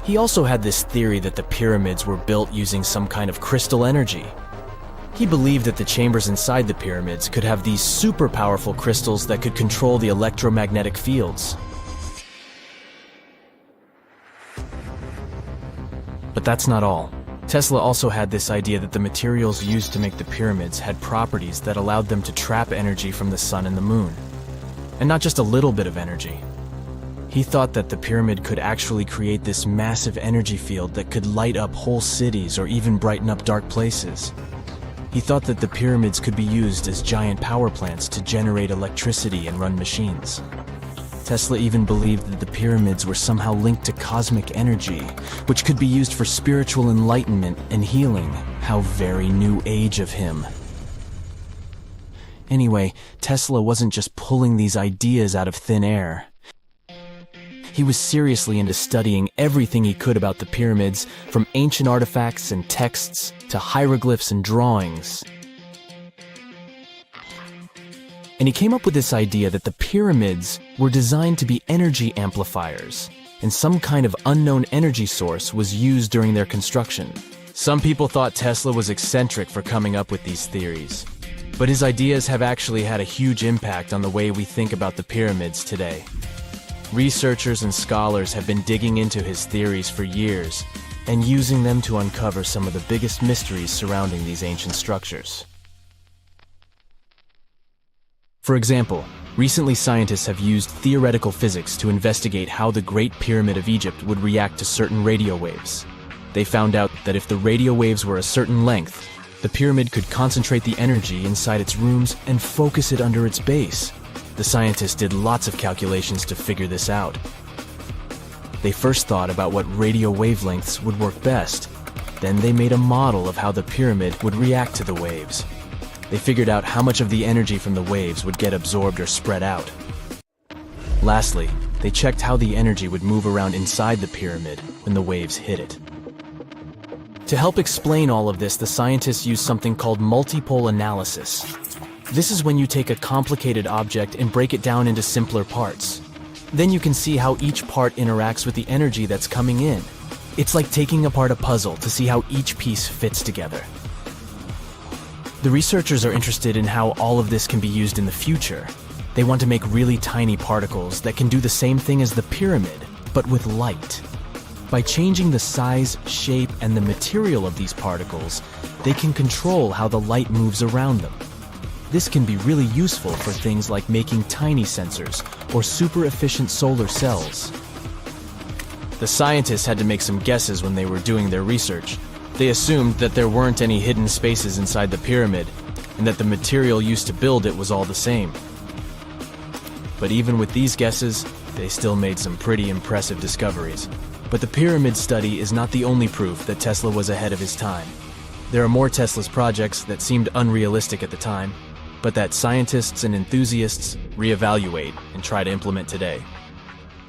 Speaker 5: He also had this theory that the pyramids were built using some kind of crystal energy. He believed that the chambers inside the pyramids could have these super powerful crystals that could control the electromagnetic fields. But that's not all. Tesla also had this idea that the materials used to make the pyramids had properties that allowed them to trap energy from the sun and the moon. And not just a little bit of energy. He thought that the pyramid could actually create this massive energy field that could light up whole cities or even brighten up dark places. He thought that the pyramids could be used as giant power plants to generate electricity and run machines. Tesla even believed that the pyramids were somehow linked to cosmic energy, which could be used for spiritual enlightenment and healing. How very new age of him. Anyway, Tesla wasn't just pulling these ideas out of thin air. He was seriously into studying everything he could about the pyramids, from ancient artifacts and texts to hieroglyphs and drawings. And he came up with this idea that the pyramids were designed to be energy amplifiers, and some kind of unknown energy source was used during their construction. Some people thought Tesla was eccentric for coming up with these theories, but his ideas have actually had a huge impact on the way we think about the pyramids today. Researchers and scholars have been digging into his theories for years and using them to uncover some of the biggest mysteries surrounding these ancient structures. For example, Recently, scientists have used theoretical physics to investigate how the Great Pyramid of Egypt would react to certain radio waves. They found out that if the radio waves were a certain length, the pyramid could concentrate the energy inside its rooms and focus it under its base. The scientists did lots of calculations to figure this out. They first thought about what radio wavelengths would work best. Then they made a model of how the pyramid would react to the waves. They figured out how much of the energy from the waves would get absorbed or spread out. Lastly, they checked how the energy would move around inside the pyramid when the waves hit it. To help explain all of this, the scientists used something called multipole analysis. This is when you take a complicated object and break it down into simpler parts. Then you can see how each part interacts with the energy that's coming in. It's like taking apart a puzzle to see how each piece fits together. The researchers are interested in how all of this can be used in the future. They want to make really tiny particles that can do the same thing as the pyramid, but with light. By changing the size, shape, and the material of these particles, they can control how the light moves around them. This can be really useful for things like making tiny sensors or super efficient solar cells. The scientists had to make some guesses when they were doing their research. They assumed that there weren't any hidden spaces inside the pyramid, and that the material used to build it was all the same. But even with these guesses, they still made some pretty impressive discoveries. But the pyramid study is not the only proof that Tesla was ahead of his time. There are more Tesla's projects that seemed unrealistic at the time, but that scientists and enthusiasts reevaluate and try to implement today.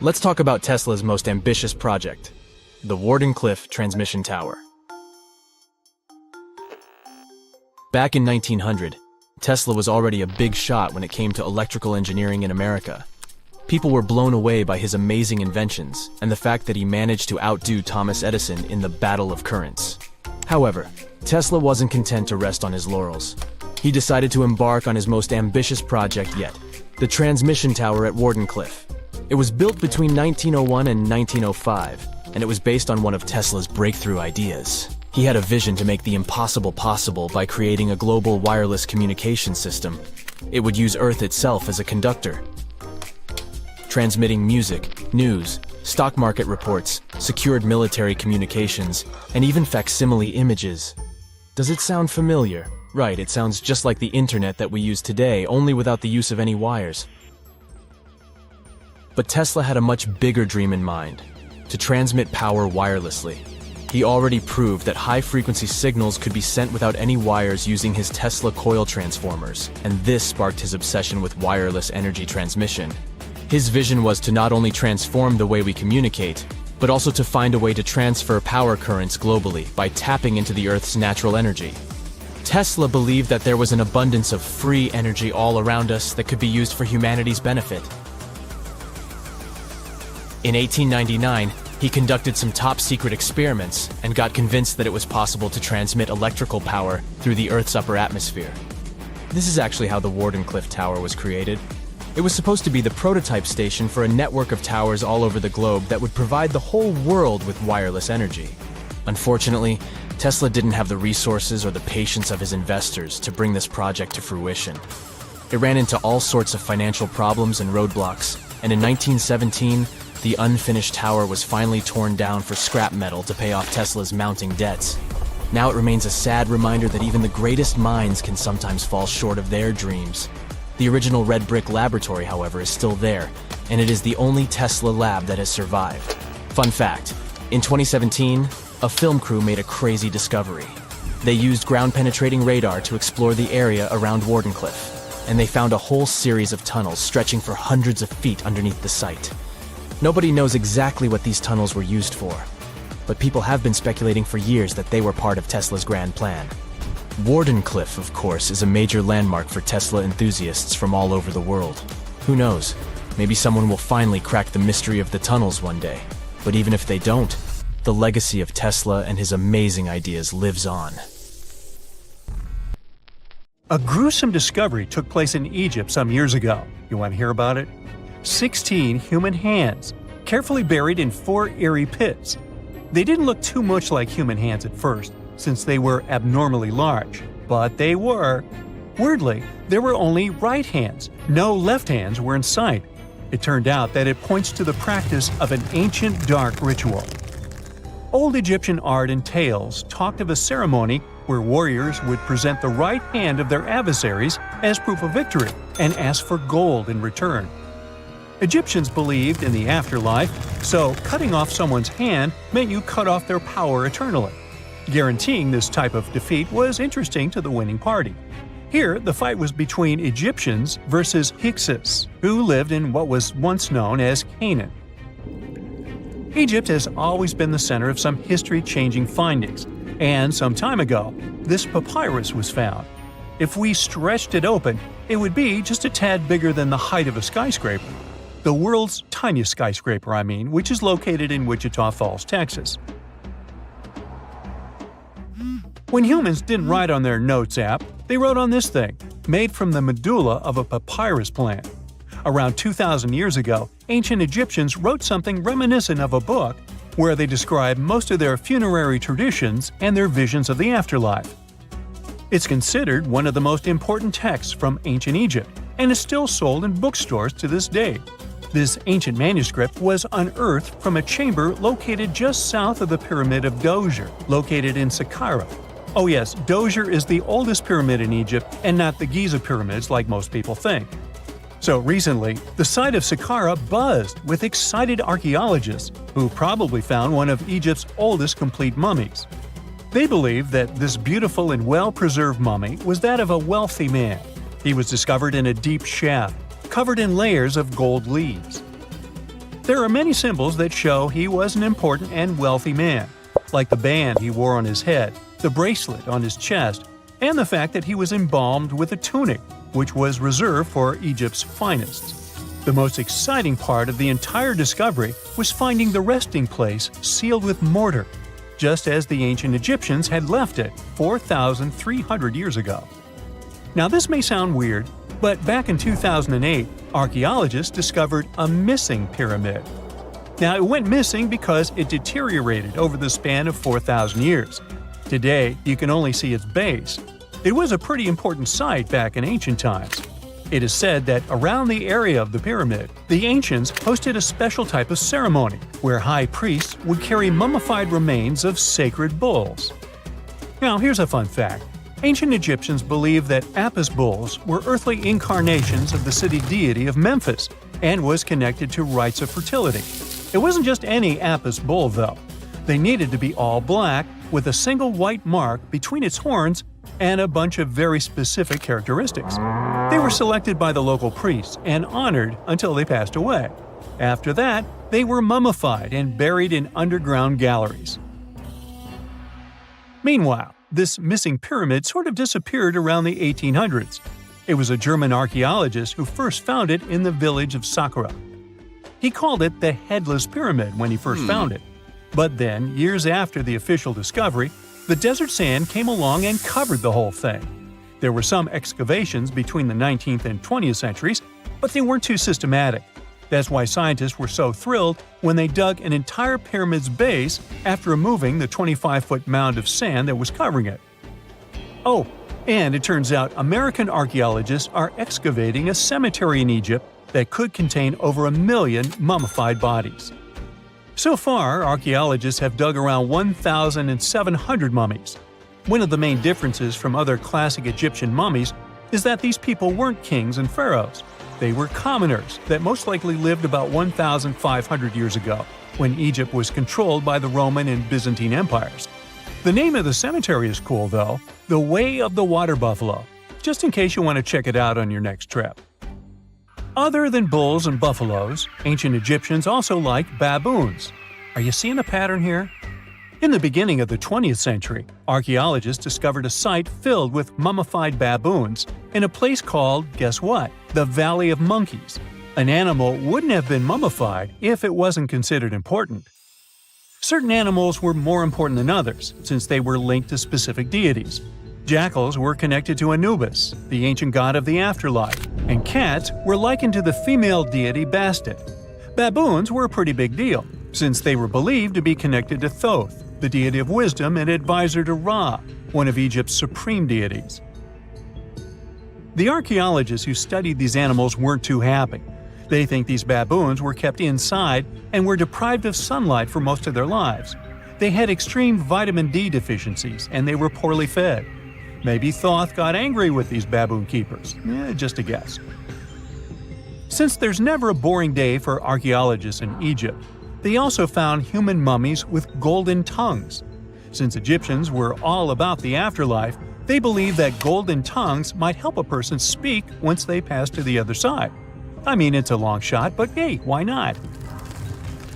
Speaker 5: Let's talk about Tesla's most ambitious project, the Wardenclyffe Transmission Tower. Back in 1900, Tesla was already a big shot when it came to electrical engineering in America. People were blown away by his amazing inventions and the fact that he managed to outdo Thomas Edison in the battle of currents. However, Tesla wasn't content to rest on his laurels. He decided to embark on his most ambitious project yet, the transmission tower at Wardenclyffe. It was built between 1901 and 1905, and it was based on one of Tesla's breakthrough ideas. He had a vision to make the impossible possible by creating a global wireless communication system. It would use Earth itself as a conductor, transmitting music, news, stock market reports, secured military communications, and even facsimile images. Does it sound familiar? Right, it sounds just like the internet that we use today, only without the use of any wires. But Tesla had a much bigger dream in mind, to transmit power wirelessly. He already proved that high-frequency signals could be sent without any wires using his Tesla coil transformers, and this sparked his obsession with wireless energy transmission. His vision was to not only transform the way we communicate, but also to find a way to transfer power currents globally by tapping into the Earth's natural energy. Tesla believed that there was an abundance of free energy all around us that could be used for humanity's benefit. In 1899, he conducted some top-secret experiments and got convinced that it was possible to transmit electrical power through the Earth's upper atmosphere. This is actually how the Wardenclyffe Tower was created. It was supposed to be the prototype station for a network of towers all over the globe that would provide the whole world with wireless energy. Unfortunately, Tesla didn't have the resources or the patience of his investors to bring this project to fruition. It ran into all sorts of financial problems and roadblocks, and in 1917, the unfinished tower was finally torn down for scrap metal to pay off Tesla's mounting debts. Now it remains a sad reminder that even the greatest minds can sometimes fall short of their dreams. The original red brick laboratory, however, is still there, and it is the only Tesla lab that has survived. Fun fact, in 2017, a film crew made a crazy discovery. They used ground-penetrating radar to explore the area around Wardenclyffe, and they found a whole series of tunnels stretching for hundreds of feet underneath the site. Nobody knows exactly what these tunnels were used for, but people have been speculating for years that they were part of Tesla's grand plan. Wardenclyffe, of course, is a major landmark for Tesla enthusiasts from all over the world. Who knows? Maybe someone will finally crack the mystery of the tunnels one day. But even if they don't, the legacy of Tesla and his amazing ideas lives on.
Speaker 1: A gruesome discovery took place in Egypt some years ago. You want to hear about it? 16 human hands, carefully buried in 4 eerie pits. They didn't look too much like human hands at first, since they were abnormally large, but they were. Weirdly, there were only right hands, no left hands were in sight. It turned out that it points to the practice of an ancient dark ritual. Old Egyptian art and tales talked of a ceremony where warriors would present the right hand of their adversaries as proof of victory and ask for gold in return. Egyptians believed in the afterlife, so cutting off someone's hand meant you cut off their power eternally. Guaranteeing this type of defeat was interesting to the winning party. Here, the fight was between Egyptians versus Hyksos, who lived in what was once known as Canaan. Egypt has always been the center of some history-changing findings, and some time ago, this papyrus was found. If we stretched it open, it would be just a tad bigger than the height of a skyscraper. The world's tiniest skyscraper, which is located in Wichita Falls, Texas. When humans didn't write on their notes app, they wrote on this thing, made from the medulla of a papyrus plant. Around 2,000 years ago, ancient Egyptians wrote something reminiscent of a book where they describe most of their funerary traditions and their visions of the afterlife. It's considered one of the most important texts from ancient Egypt and is still sold in bookstores to this day. This ancient manuscript was unearthed from a chamber located just south of the Pyramid of Djoser, located in Saqqara. Oh yes, Djoser is the oldest pyramid in Egypt and not the Giza pyramids like most people think. So recently, the site of Saqqara buzzed with excited archaeologists who probably found one of Egypt's oldest complete mummies. They believe that this beautiful and well-preserved mummy was that of a wealthy man. He was discovered in a deep shaft, covered in layers of gold leaves. There are many symbols that show he was an important and wealthy man, like the band he wore on his head, the bracelet on his chest, and the fact that he was embalmed with a tunic, which was reserved for Egypt's finest. The most exciting part of the entire discovery was finding the resting place sealed with mortar, just as the ancient Egyptians had left it 4,300 years ago. Now this may sound weird, but back in 2008, archaeologists discovered a missing pyramid. Now it went missing because it deteriorated over the span of 4,000 years. Today, you can only see its base. It was a pretty important site back in ancient times. It is said that around the area of the pyramid, the ancients hosted a special type of ceremony where high priests would carry mummified remains of sacred bulls. Now here's a fun fact. Ancient Egyptians believed that Apis bulls were earthly incarnations of the city deity of Memphis and was connected to rites of fertility. It wasn't just any Apis bull though. They needed to be all black with a single white mark between its horns and a bunch of very specific characteristics. They were selected by the local priests and honored until they passed away. After that, they were mummified and buried in underground galleries. Meanwhile, this missing pyramid sort of disappeared around the 1800s. It was a German archaeologist who first found it in the village of Saqqara. He called it the Headless Pyramid when he first found it. But then, years after the official discovery, the desert sand came along and covered the whole thing. There were some excavations between the 19th and 20th centuries, but they weren't too systematic. That's why scientists were so thrilled when they dug an entire pyramid's base after removing the 25-foot mound of sand that was covering it. Oh, and it turns out American archaeologists are excavating a cemetery in Egypt that could contain over 1 million mummified bodies. So far, archaeologists have dug around 1,700 mummies. One of the main differences from other classic Egyptian mummies is that these people weren't kings and pharaohs. They were commoners that most likely lived about 1,500 years ago, when Egypt was controlled by the Roman and Byzantine empires. The name of the cemetery is cool though, the Way of the Water Buffalo, just in case you want to check it out on your next trip. Other than bulls and buffaloes, ancient Egyptians also liked baboons. Are you seeing a pattern here? In the beginning of the 20th century, archaeologists discovered a site filled with mummified baboons in a place called, guess what? The Valley of Monkeys. An animal wouldn't have been mummified if it wasn't considered important. Certain animals were more important than others, since they were linked to specific deities. Jackals were connected to Anubis, the ancient god of the afterlife, and cats were likened to the female deity Bastet. Baboons were a pretty big deal, since they were believed to be connected to Thoth, the deity of wisdom and advisor to Ra, one of Egypt's supreme deities. The archaeologists who studied these animals weren't too happy. They think these baboons were kept inside and were deprived of sunlight for most of their lives. They had extreme vitamin D deficiencies and they were poorly fed. Maybe Thoth got angry with these baboon keepers. Just a guess. Since there's never a boring day for archaeologists in Egypt, they also found human mummies with golden tongues. Since Egyptians were all about the afterlife, they believed that golden tongues might help a person speak once they pass to the other side. I mean, it's a long shot, but hey, why not?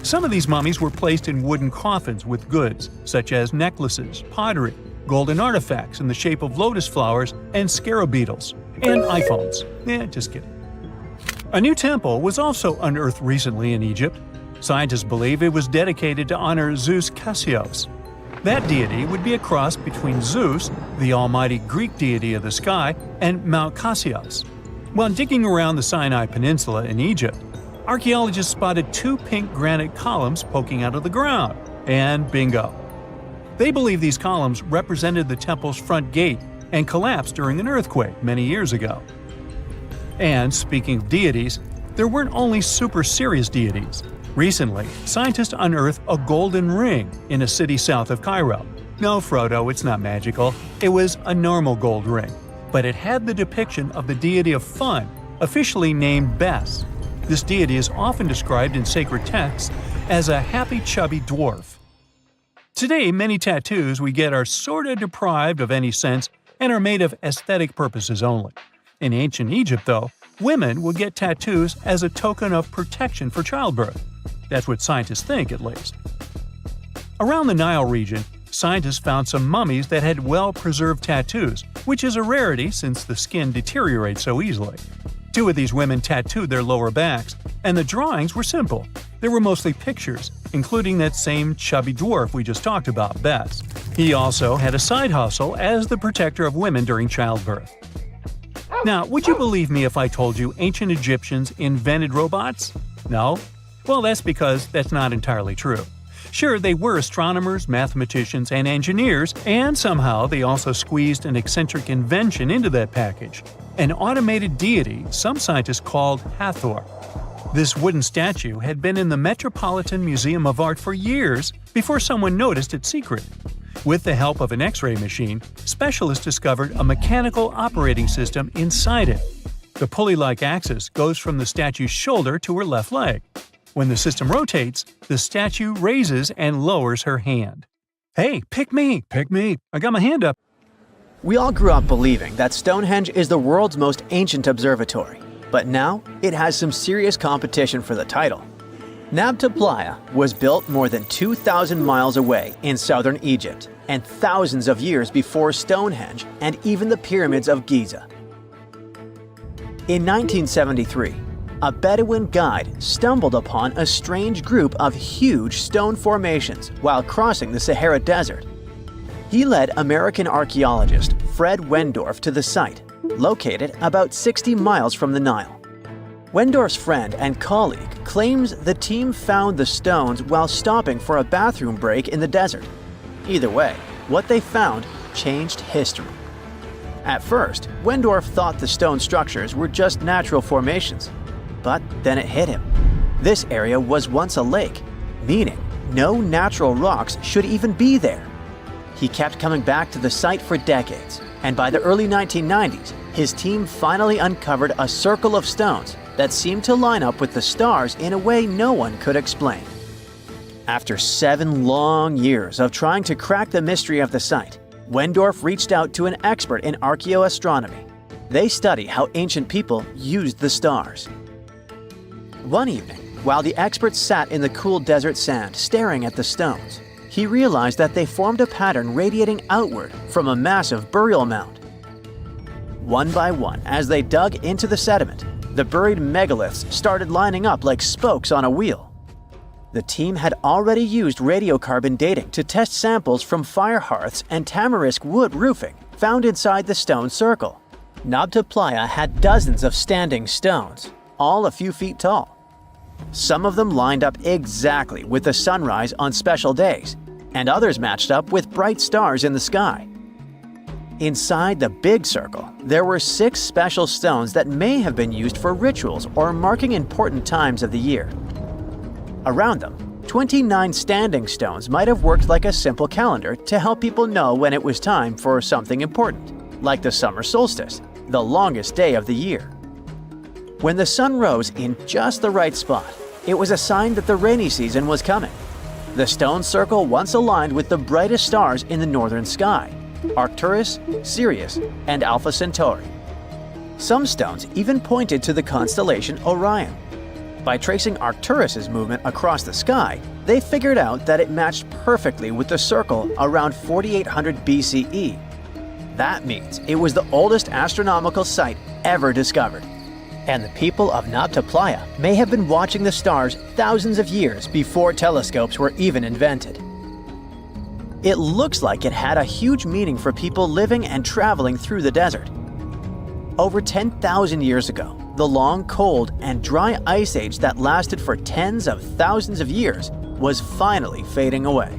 Speaker 1: Some of these mummies were placed in wooden coffins with goods, such as necklaces, pottery, golden artifacts in the shape of lotus flowers and scarab beetles, and iPhones. Just kidding. A new temple was also unearthed recently in Egypt. Scientists believe it was dedicated to honor Zeus Cassios. That deity would be a cross between Zeus, the almighty Greek deity of the sky, and Mount Cassios. While digging around the Sinai Peninsula in Egypt, archaeologists spotted 2 pink granite columns poking out of the ground, and bingo. They believe these columns represented the temple's front gate and collapsed during an earthquake many years ago. And speaking of deities, there weren't only super serious deities. Recently, scientists unearthed a golden ring in a city south of Cairo. No, Frodo, it's not magical. It was a normal gold ring, but it had the depiction of the deity of fun, officially named Bes. This deity is often described in sacred texts as a happy chubby dwarf. Today, many tattoos we get are sorta deprived of any sense and are made of aesthetic purposes only. In ancient Egypt, though, women would get tattoos as a token of protection for childbirth. That's what scientists think, at least. Around the Nile region, scientists found some mummies that had well-preserved tattoos, which is a rarity since the skin deteriorates so easily. 2 of these women tattooed their lower backs, and the drawings were simple. They were mostly pictures, including that same chubby dwarf we just talked about, Bes. He also had a side hustle as the protector of women during childbirth. Now, would you believe me if I told you ancient Egyptians invented robots? No? Well, that's because that's not entirely true. Sure, they were astronomers, mathematicians, and engineers, and somehow they also squeezed an eccentric invention into that package. An automated deity some scientists called Hathor. This wooden statue had been in the Metropolitan Museum of Art for years before someone noticed its secret. With the help of an X-ray machine, specialists discovered a mechanical operating system inside it. The pulley-like axis goes from the statue's shoulder to her left leg. When the system rotates, the statue raises and lowers her hand. Hey, pick me! Pick me! I got my hand up!
Speaker 2: We all grew up believing that Stonehenge is the world's most ancient observatory, but now it has some serious competition for the title. Nabta Playa was built more than 2,000 miles away in southern Egypt and thousands of years before Stonehenge and even the pyramids of Giza. In 1973, a Bedouin guide stumbled upon a strange group of huge stone formations while crossing the Sahara Desert. He led American archaeologist Fred Wendorf to the site, located about 60 miles from the Nile. Wendorf's friend and colleague claims the team found the stones while stopping for a bathroom break in the desert. Either way, what they found changed history. At first, Wendorf thought the stone structures were just natural formations, but then it hit him. This area was once a lake, meaning no natural rocks should even be there. He kept coming back to the site for decades, and by the early 1990s, his team finally uncovered a circle of stones that seemed to line up with the stars in a way no one could explain. After 7 long years of trying to crack the mystery of the site, Wendorf reached out to an expert in archaeoastronomy. They study how ancient people used the stars. One evening, while the expert sat in the cool desert sand staring at the stones, he realized that they formed a pattern radiating outward from a massive burial mound. One by one, as they dug into the sediment, the buried megaliths started lining up like spokes on a wheel. The team had already used radiocarbon dating to test samples from fire hearths and tamarisk wood roofing found inside the stone circle. Nabta Playa had dozens of standing stones, all a few feet tall. Some of them lined up exactly with the sunrise on special days, and others matched up with bright stars in the sky. Inside the big circle, there were 6 special stones that may have been used for rituals or marking important times of the year. Around them, 29 standing stones might have worked like a simple calendar to help people know when it was time for something important, like the summer solstice, the longest day of the year. When the sun rose in just the right spot, it was a sign that the rainy season was coming. The stone circle once aligned with the brightest stars in the northern sky: Arcturus, Sirius, and Alpha Centauri. Some stones even pointed to the constellation Orion. By tracing Arcturus's movement across the sky, they figured out that it matched perfectly with the circle around 4800 BCE. That means it was the oldest astronomical site ever discovered. And the people of Nabta Playa may have been watching the stars thousands of years before telescopes were even invented. It looks like it had a huge meaning for people living and traveling through the desert. Over 10,000 years ago, the long, cold, and dry ice age that lasted for tens of thousands of years was finally fading away.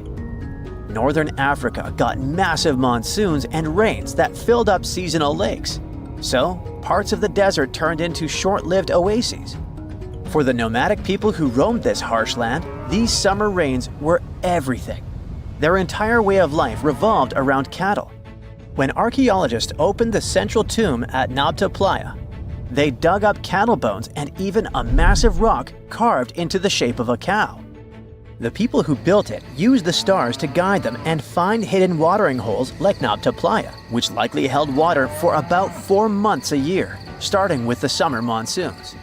Speaker 2: Northern Africa got massive monsoons and rains that filled up seasonal lakes. So, parts of the desert turned into short-lived oases. For the nomadic people who roamed this harsh land, these summer rains were everything. Their entire way of life revolved around cattle. When archaeologists opened the central tomb at Nabta Playa, they dug up cattle bones and even a massive rock carved into the shape of a cow. The people who built it used the stars to guide them and find hidden watering holes like Nabta Playa, which likely held water for about 4 months a year, starting with the summer monsoons.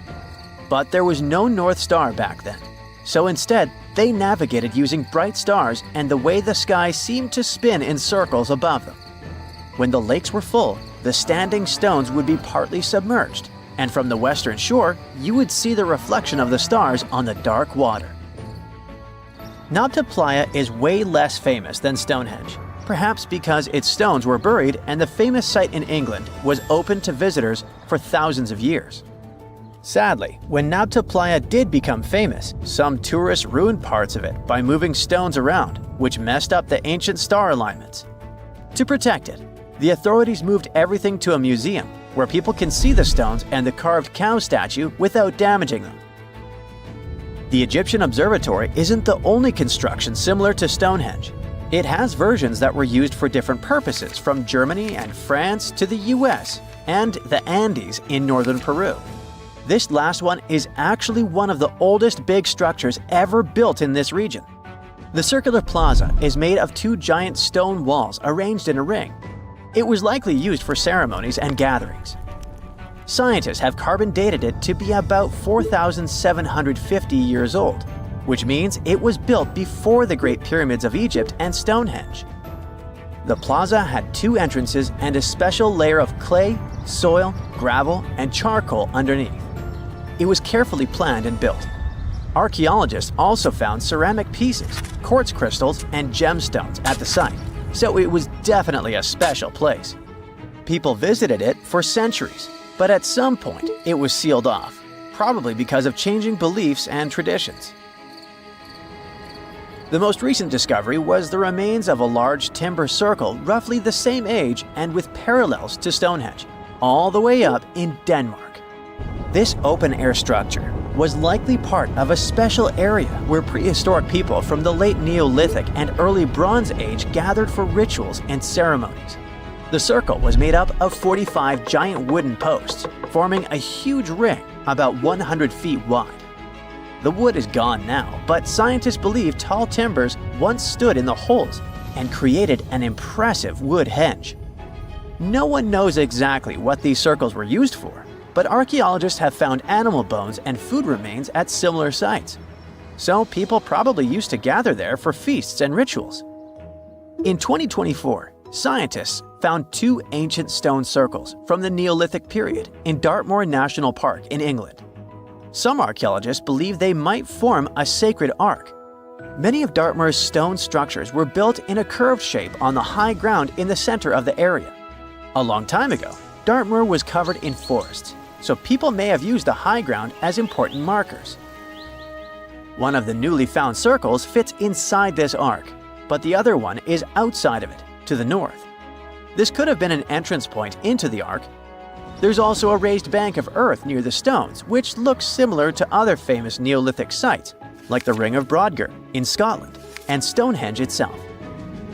Speaker 2: But there was no North Star back then, so instead they navigated using bright stars and the way the sky seemed to spin in circles above them. When the lakes were full, the standing stones would be partly submerged, and from the western shore, you would see the reflection of the stars on the dark water. Nabta Playa is way less famous than Stonehenge, perhaps because its stones were buried and the famous site in England was open to visitors for thousands of years. Sadly, when Nabta Playa did become famous, some tourists ruined parts of it by moving stones around, which messed up the ancient star alignments. To protect it, the authorities moved everything to a museum where people can see the stones and the carved cow statue without damaging them. The Egyptian Observatory isn't the only construction similar to Stonehenge. It has versions that were used for different purposes from Germany and France to the US and the Andes in northern Peru. This last one is actually one of the oldest big structures ever built in this region. The circular plaza is made of 2 giant stone walls arranged in a ring. It was likely used for ceremonies and gatherings. Scientists have carbon dated it to be about 4,750 years old, which means it was built before the Great Pyramids of Egypt and Stonehenge. The plaza had 2 entrances and a special layer of clay, soil, gravel, and charcoal underneath. It was carefully planned and built. Archaeologists also found ceramic pieces, quartz crystals, and gemstones at the site, so it was definitely a special place. People visited it for centuries, but at some point it was sealed off, probably because of changing beliefs and traditions. The most recent discovery was the remains of a large timber circle roughly the same age and with parallels to Stonehenge, all the way up in Denmark. This open-air structure was likely part of a special area where prehistoric people from the late Neolithic and early Bronze Age gathered for rituals and ceremonies. The circle was made up of 45 giant wooden posts, forming a huge ring about 100 feet wide. The wood is gone now, but scientists believe tall timbers once stood in the holes and created an impressive wood henge. No one knows exactly what these circles were used for, but archaeologists have found animal bones and food remains at similar sites. So people probably used to gather there for feasts and rituals. In 2024, scientists found 2 ancient stone circles from the Neolithic period in Dartmoor National Park in England. Some archaeologists believe they might form a sacred ark. Many of Dartmoor's stone structures were built in a curved shape on the high ground in the center of the area. A long time ago, Dartmoor was covered in forests, so people may have used the high ground as important markers. One of the newly found circles fits inside this ark, but the other one is outside of it, to the north. This could have been an entrance point into the Ark. There's also a raised bank of earth near the stones, which looks similar to other famous Neolithic sites, like the Ring of Brodgar in Scotland and Stonehenge itself.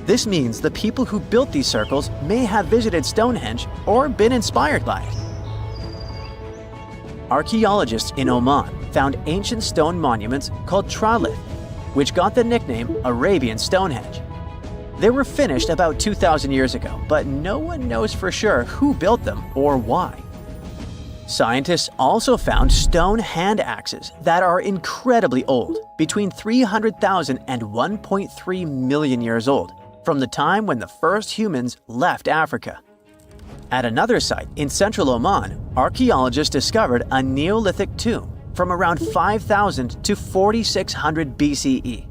Speaker 2: This means the people who built these circles may have visited Stonehenge or been inspired by it. Archaeologists in Oman found ancient stone monuments called tralith, which got the nickname Arabian Stonehenge. They were finished about 2,000 years ago, but no one knows for sure who built them or why. Scientists also found stone hand axes that are incredibly old, between 300,000 and 1.3 million years old, from the time when the first humans left Africa. At another site in central Oman, archaeologists discovered a Neolithic tomb from around 5,000 to 4,600 BCE.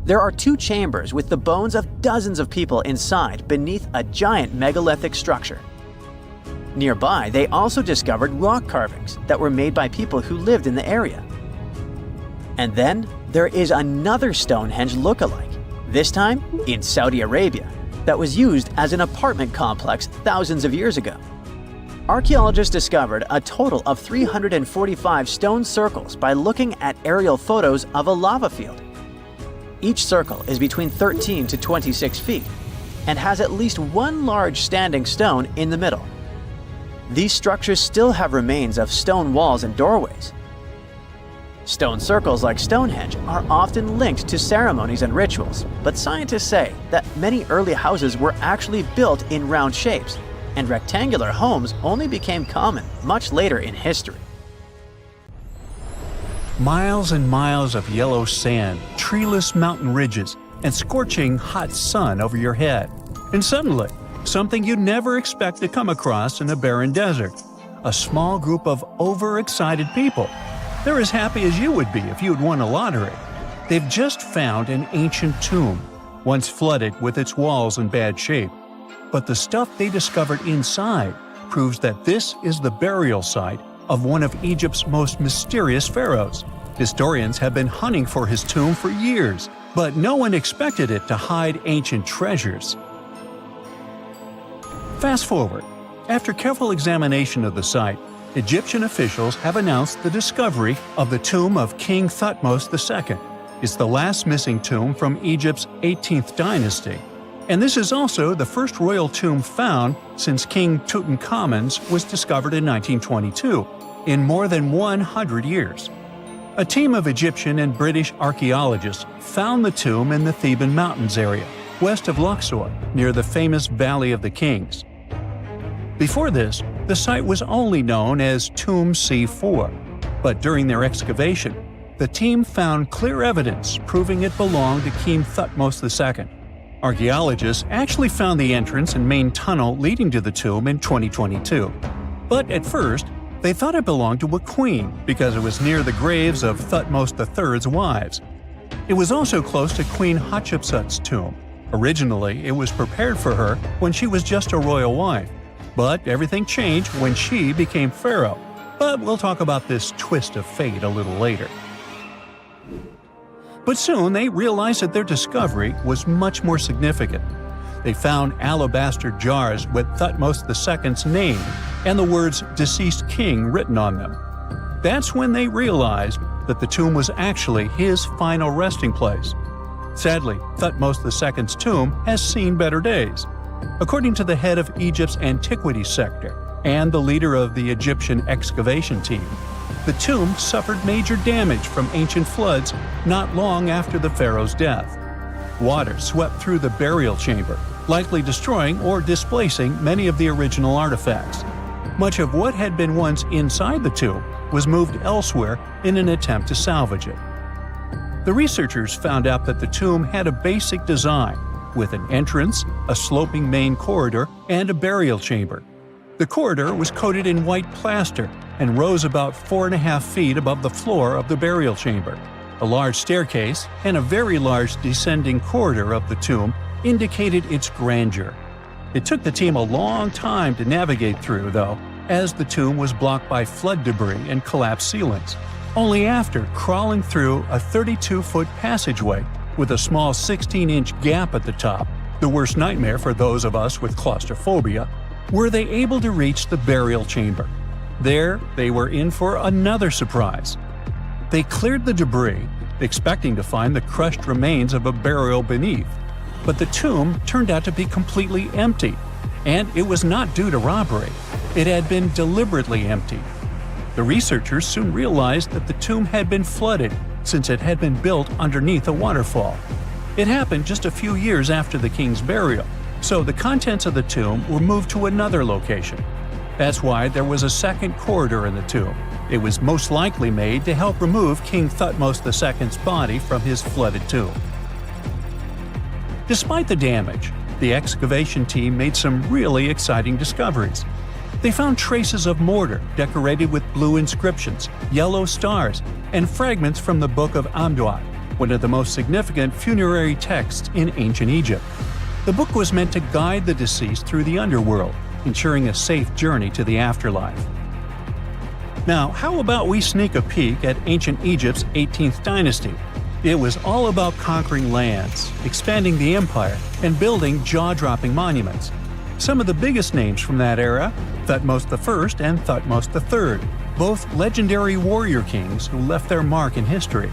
Speaker 2: There are 2 chambers with the bones of dozens of people inside beneath a giant megalithic structure. Nearby, they also discovered rock carvings that were made by people who lived in the area. And then there is another Stonehenge look-alike, this time in Saudi Arabia, that was used as an apartment complex thousands of years ago. Archaeologists discovered a total of 345 stone circles by looking at aerial photos of a lava field. Each circle is between 13 to 26 feet and has at least one large standing stone in the middle. These structures still have remains of stone walls and doorways. Stone circles like Stonehenge are often linked to ceremonies and rituals, but scientists say that many early houses were actually built in round shapes, and rectangular homes only became common much later in history.
Speaker 1: Miles and miles of yellow sand, treeless mountain ridges, and scorching hot sun over your head. And suddenly, something you'd never expect to come across in a barren desert. A small group of overexcited people. They're as happy as you would be if you'd won a lottery. They've just found an ancient tomb, once flooded with its walls in bad shape. But the stuff they discovered inside proves that this is the burial site of one of Egypt's most mysterious pharaohs. Historians have been hunting for his tomb for years, but no one expected it to hide ancient treasures. Fast forward. After careful examination of the site, Egyptian officials have announced the discovery of the tomb of King Thutmose II. It's the last missing tomb from Egypt's 18th dynasty. And this is also the first royal tomb found since King Tutankhamun's was discovered in 1922, in more than 100 years. A team of Egyptian and British archaeologists found the tomb in the Theban Mountains area, west of Luxor, near the famous Valley of the Kings. Before this, the site was only known as Tomb C4, but during their excavation, the team found clear evidence proving it belonged to King Thutmose II. Archaeologists actually found the entrance and main tunnel leading to the tomb in 2022. But at first, they thought it belonged to a queen because it was near the graves of Thutmose III's wives. It was also close to Queen Hatshepsut's tomb. Originally, it was prepared for her when she was just a royal wife. But everything changed when she became pharaoh. But we'll talk about this twist of fate a little later. But soon they realized that their discovery was much more significant. They found alabaster jars with Thutmose II's name and the words "deceased king" written on them. That's when they realized that the tomb was actually his final resting place. Sadly, Thutmose II's tomb has seen better days. According to the head of Egypt's antiquities sector and the leader of the Egyptian excavation team, the tomb suffered major damage from ancient floods not long after the pharaoh's death. Water swept through the burial chamber, likely destroying or displacing many of the original artifacts. Much of what had been once inside the tomb was moved elsewhere in an attempt to salvage it. The researchers found out that the tomb had a basic design, with an entrance, a sloping main corridor, and a burial chamber. The corridor was coated in white plaster and rose about 4.5 feet above the floor of the burial chamber. A large staircase and a very large descending corridor of the tomb indicated its grandeur. It took the team a long time to navigate through, though, as the tomb was blocked by flood debris and collapsed ceilings. Only after crawling through a 32-foot passageway with a small 16-inch gap at the top The worst nightmare for those of us with claustrophobia. Were they able to reach the burial chamber? There, they were in for another surprise. They cleared the debris, expecting to find the crushed remains of a burial beneath. But the tomb turned out to be completely empty. And it was not due to robbery. It had been deliberately emptied. The researchers soon realized that the tomb had been flooded since it had been built underneath a waterfall. It happened just a few years after the king's burial, so the contents of the tomb were moved to another location. That's why there was a second corridor in the tomb. It was most likely made to help remove King Thutmose II's body from his flooded tomb. Despite the damage, the excavation team made some really exciting discoveries. They found traces of mortar decorated with blue inscriptions, yellow stars, and fragments from the Book of Amduat, one of the most significant funerary texts in ancient Egypt. The book was meant to guide the deceased through the underworld, ensuring a safe journey to the afterlife. Now, how about we sneak a peek at ancient Egypt's 18th dynasty? It was all about conquering lands, expanding the empire, and building jaw-dropping monuments. Some of the biggest names from that era, Thutmose I and Thutmose III, both legendary warrior kings who left their mark in history.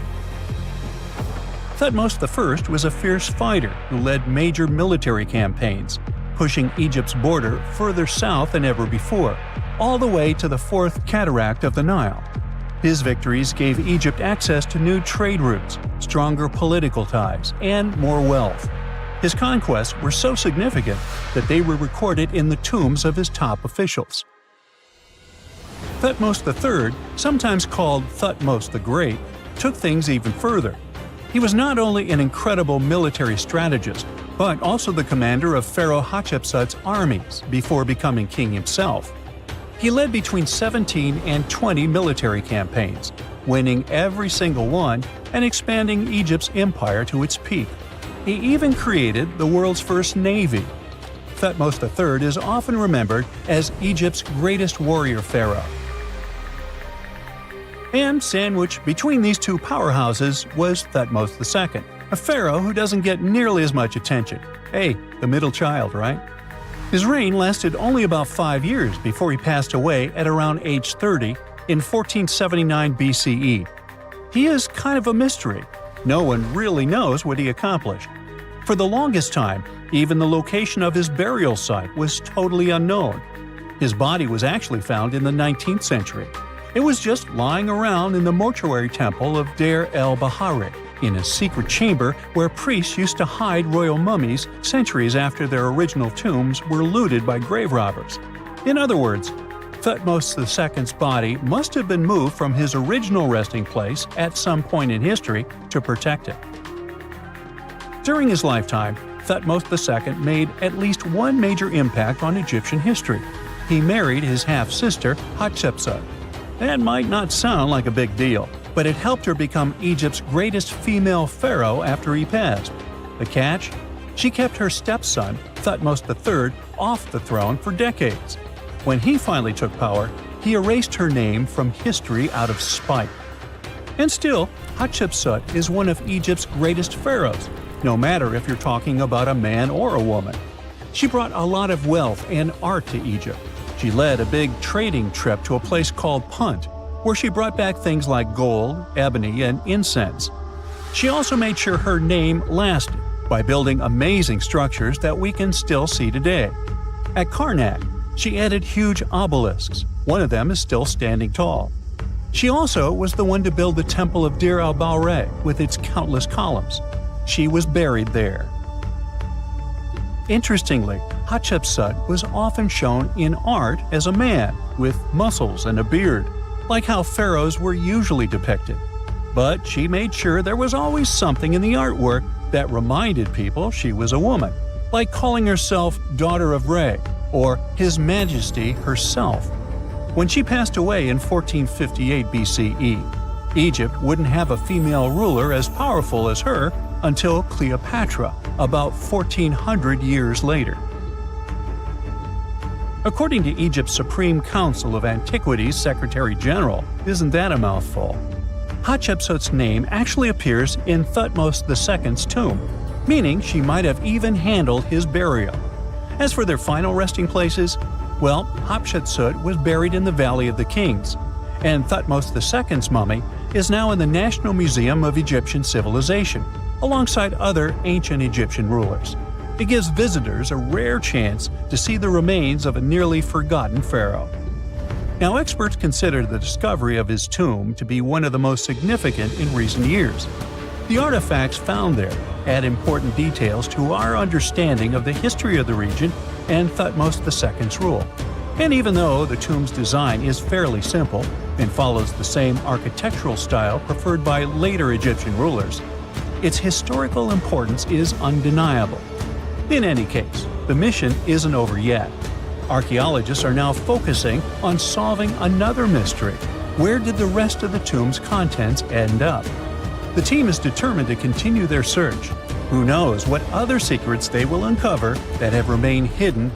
Speaker 1: Thutmose I was a fierce fighter who led major military campaigns, pushing Egypt's border further south than ever before, all the way to the fourth cataract of the Nile. His victories gave Egypt access to new trade routes, stronger political ties, and more wealth. His conquests were so significant that they were recorded in the tombs of his top officials. Thutmose III, sometimes called Thutmose the Great, took things even further. He was not only an incredible military strategist, but also the commander of Pharaoh Hatshepsut's armies before becoming king himself. He led between 17 and 20 military campaigns, winning every single one and expanding Egypt's empire to its peak. He even created the world's first navy. Thutmose III is often remembered as Egypt's greatest warrior pharaoh. And sandwiched between these two powerhouses was Thutmose II, a pharaoh who doesn't get nearly as much attention. Hey, the middle child, right? His reign lasted only about 5 years before he passed away at around age 30 in 1479 BCE. He is kind of a mystery. No one really knows what he accomplished. For the longest time, even the location of his burial site was totally unknown. His body was actually found in the 19th century. It was just lying around in the mortuary temple of Deir el-Bahari, in a secret chamber where priests used to hide royal mummies centuries after their original tombs were looted by grave robbers. In other words, Thutmose II's body must have been moved from his original resting place at some point in history to protect it. During his lifetime, Thutmose II made at least one major impact on Egyptian history. He married his half-sister Hatshepsut. That might not sound like a big deal, but it helped her become Egypt's greatest female pharaoh after he passed. The catch? She kept her stepson, Thutmose III, off the throne for decades. When he finally took power, he erased her name from history out of spite. And still, Hatshepsut is one of Egypt's greatest pharaohs, no matter if you're talking about a man or a woman. She brought a lot of wealth and art to Egypt. She led a big trading trip to a place called Punt, where she brought back things like gold, ebony, and incense. She also made sure her name lasted by building amazing structures that we can still see today. At Karnak, she added huge obelisks. One of them is still standing tall. She also was the one to build the Temple of Deir el-Bahari with its countless columns. She was buried there. Interestingly, Hatshepsut was often shown in art as a man with muscles and a beard, like how pharaohs were usually depicted. But she made sure there was always something in the artwork that reminded people she was a woman, like calling herself Daughter of Re or His Majesty herself. When she passed away in 1458 BCE, Egypt wouldn't have a female ruler as powerful as her until Cleopatra, about 1400 years later. According to Egypt's Supreme Council of Antiquities Secretary General, isn't that a mouthful? Hatshepsut's name actually appears in Thutmose II's tomb. meaning she might have even handled his burial. As for their final resting places, well, Hatshepsut was buried in the Valley of the Kings, and Thutmose II's mummy is now in the National Museum of Egyptian Civilization, alongside other ancient Egyptian rulers. It gives visitors a rare chance to see the remains of a nearly forgotten pharaoh. Now, experts consider the discovery of his tomb to be one of the most significant in recent years. The artifacts found there add important details to our understanding of the history of the region and Thutmose II's rule. And even though the tomb's design is fairly simple and follows the same architectural style preferred by later Egyptian rulers, its historical importance is undeniable. In any case, the mission isn't over yet. Archaeologists are now focusing on solving another mystery. Where did the rest of the tomb's contents end up? The team is determined to continue their search. Who knows what other secrets they will uncover that have remained hidden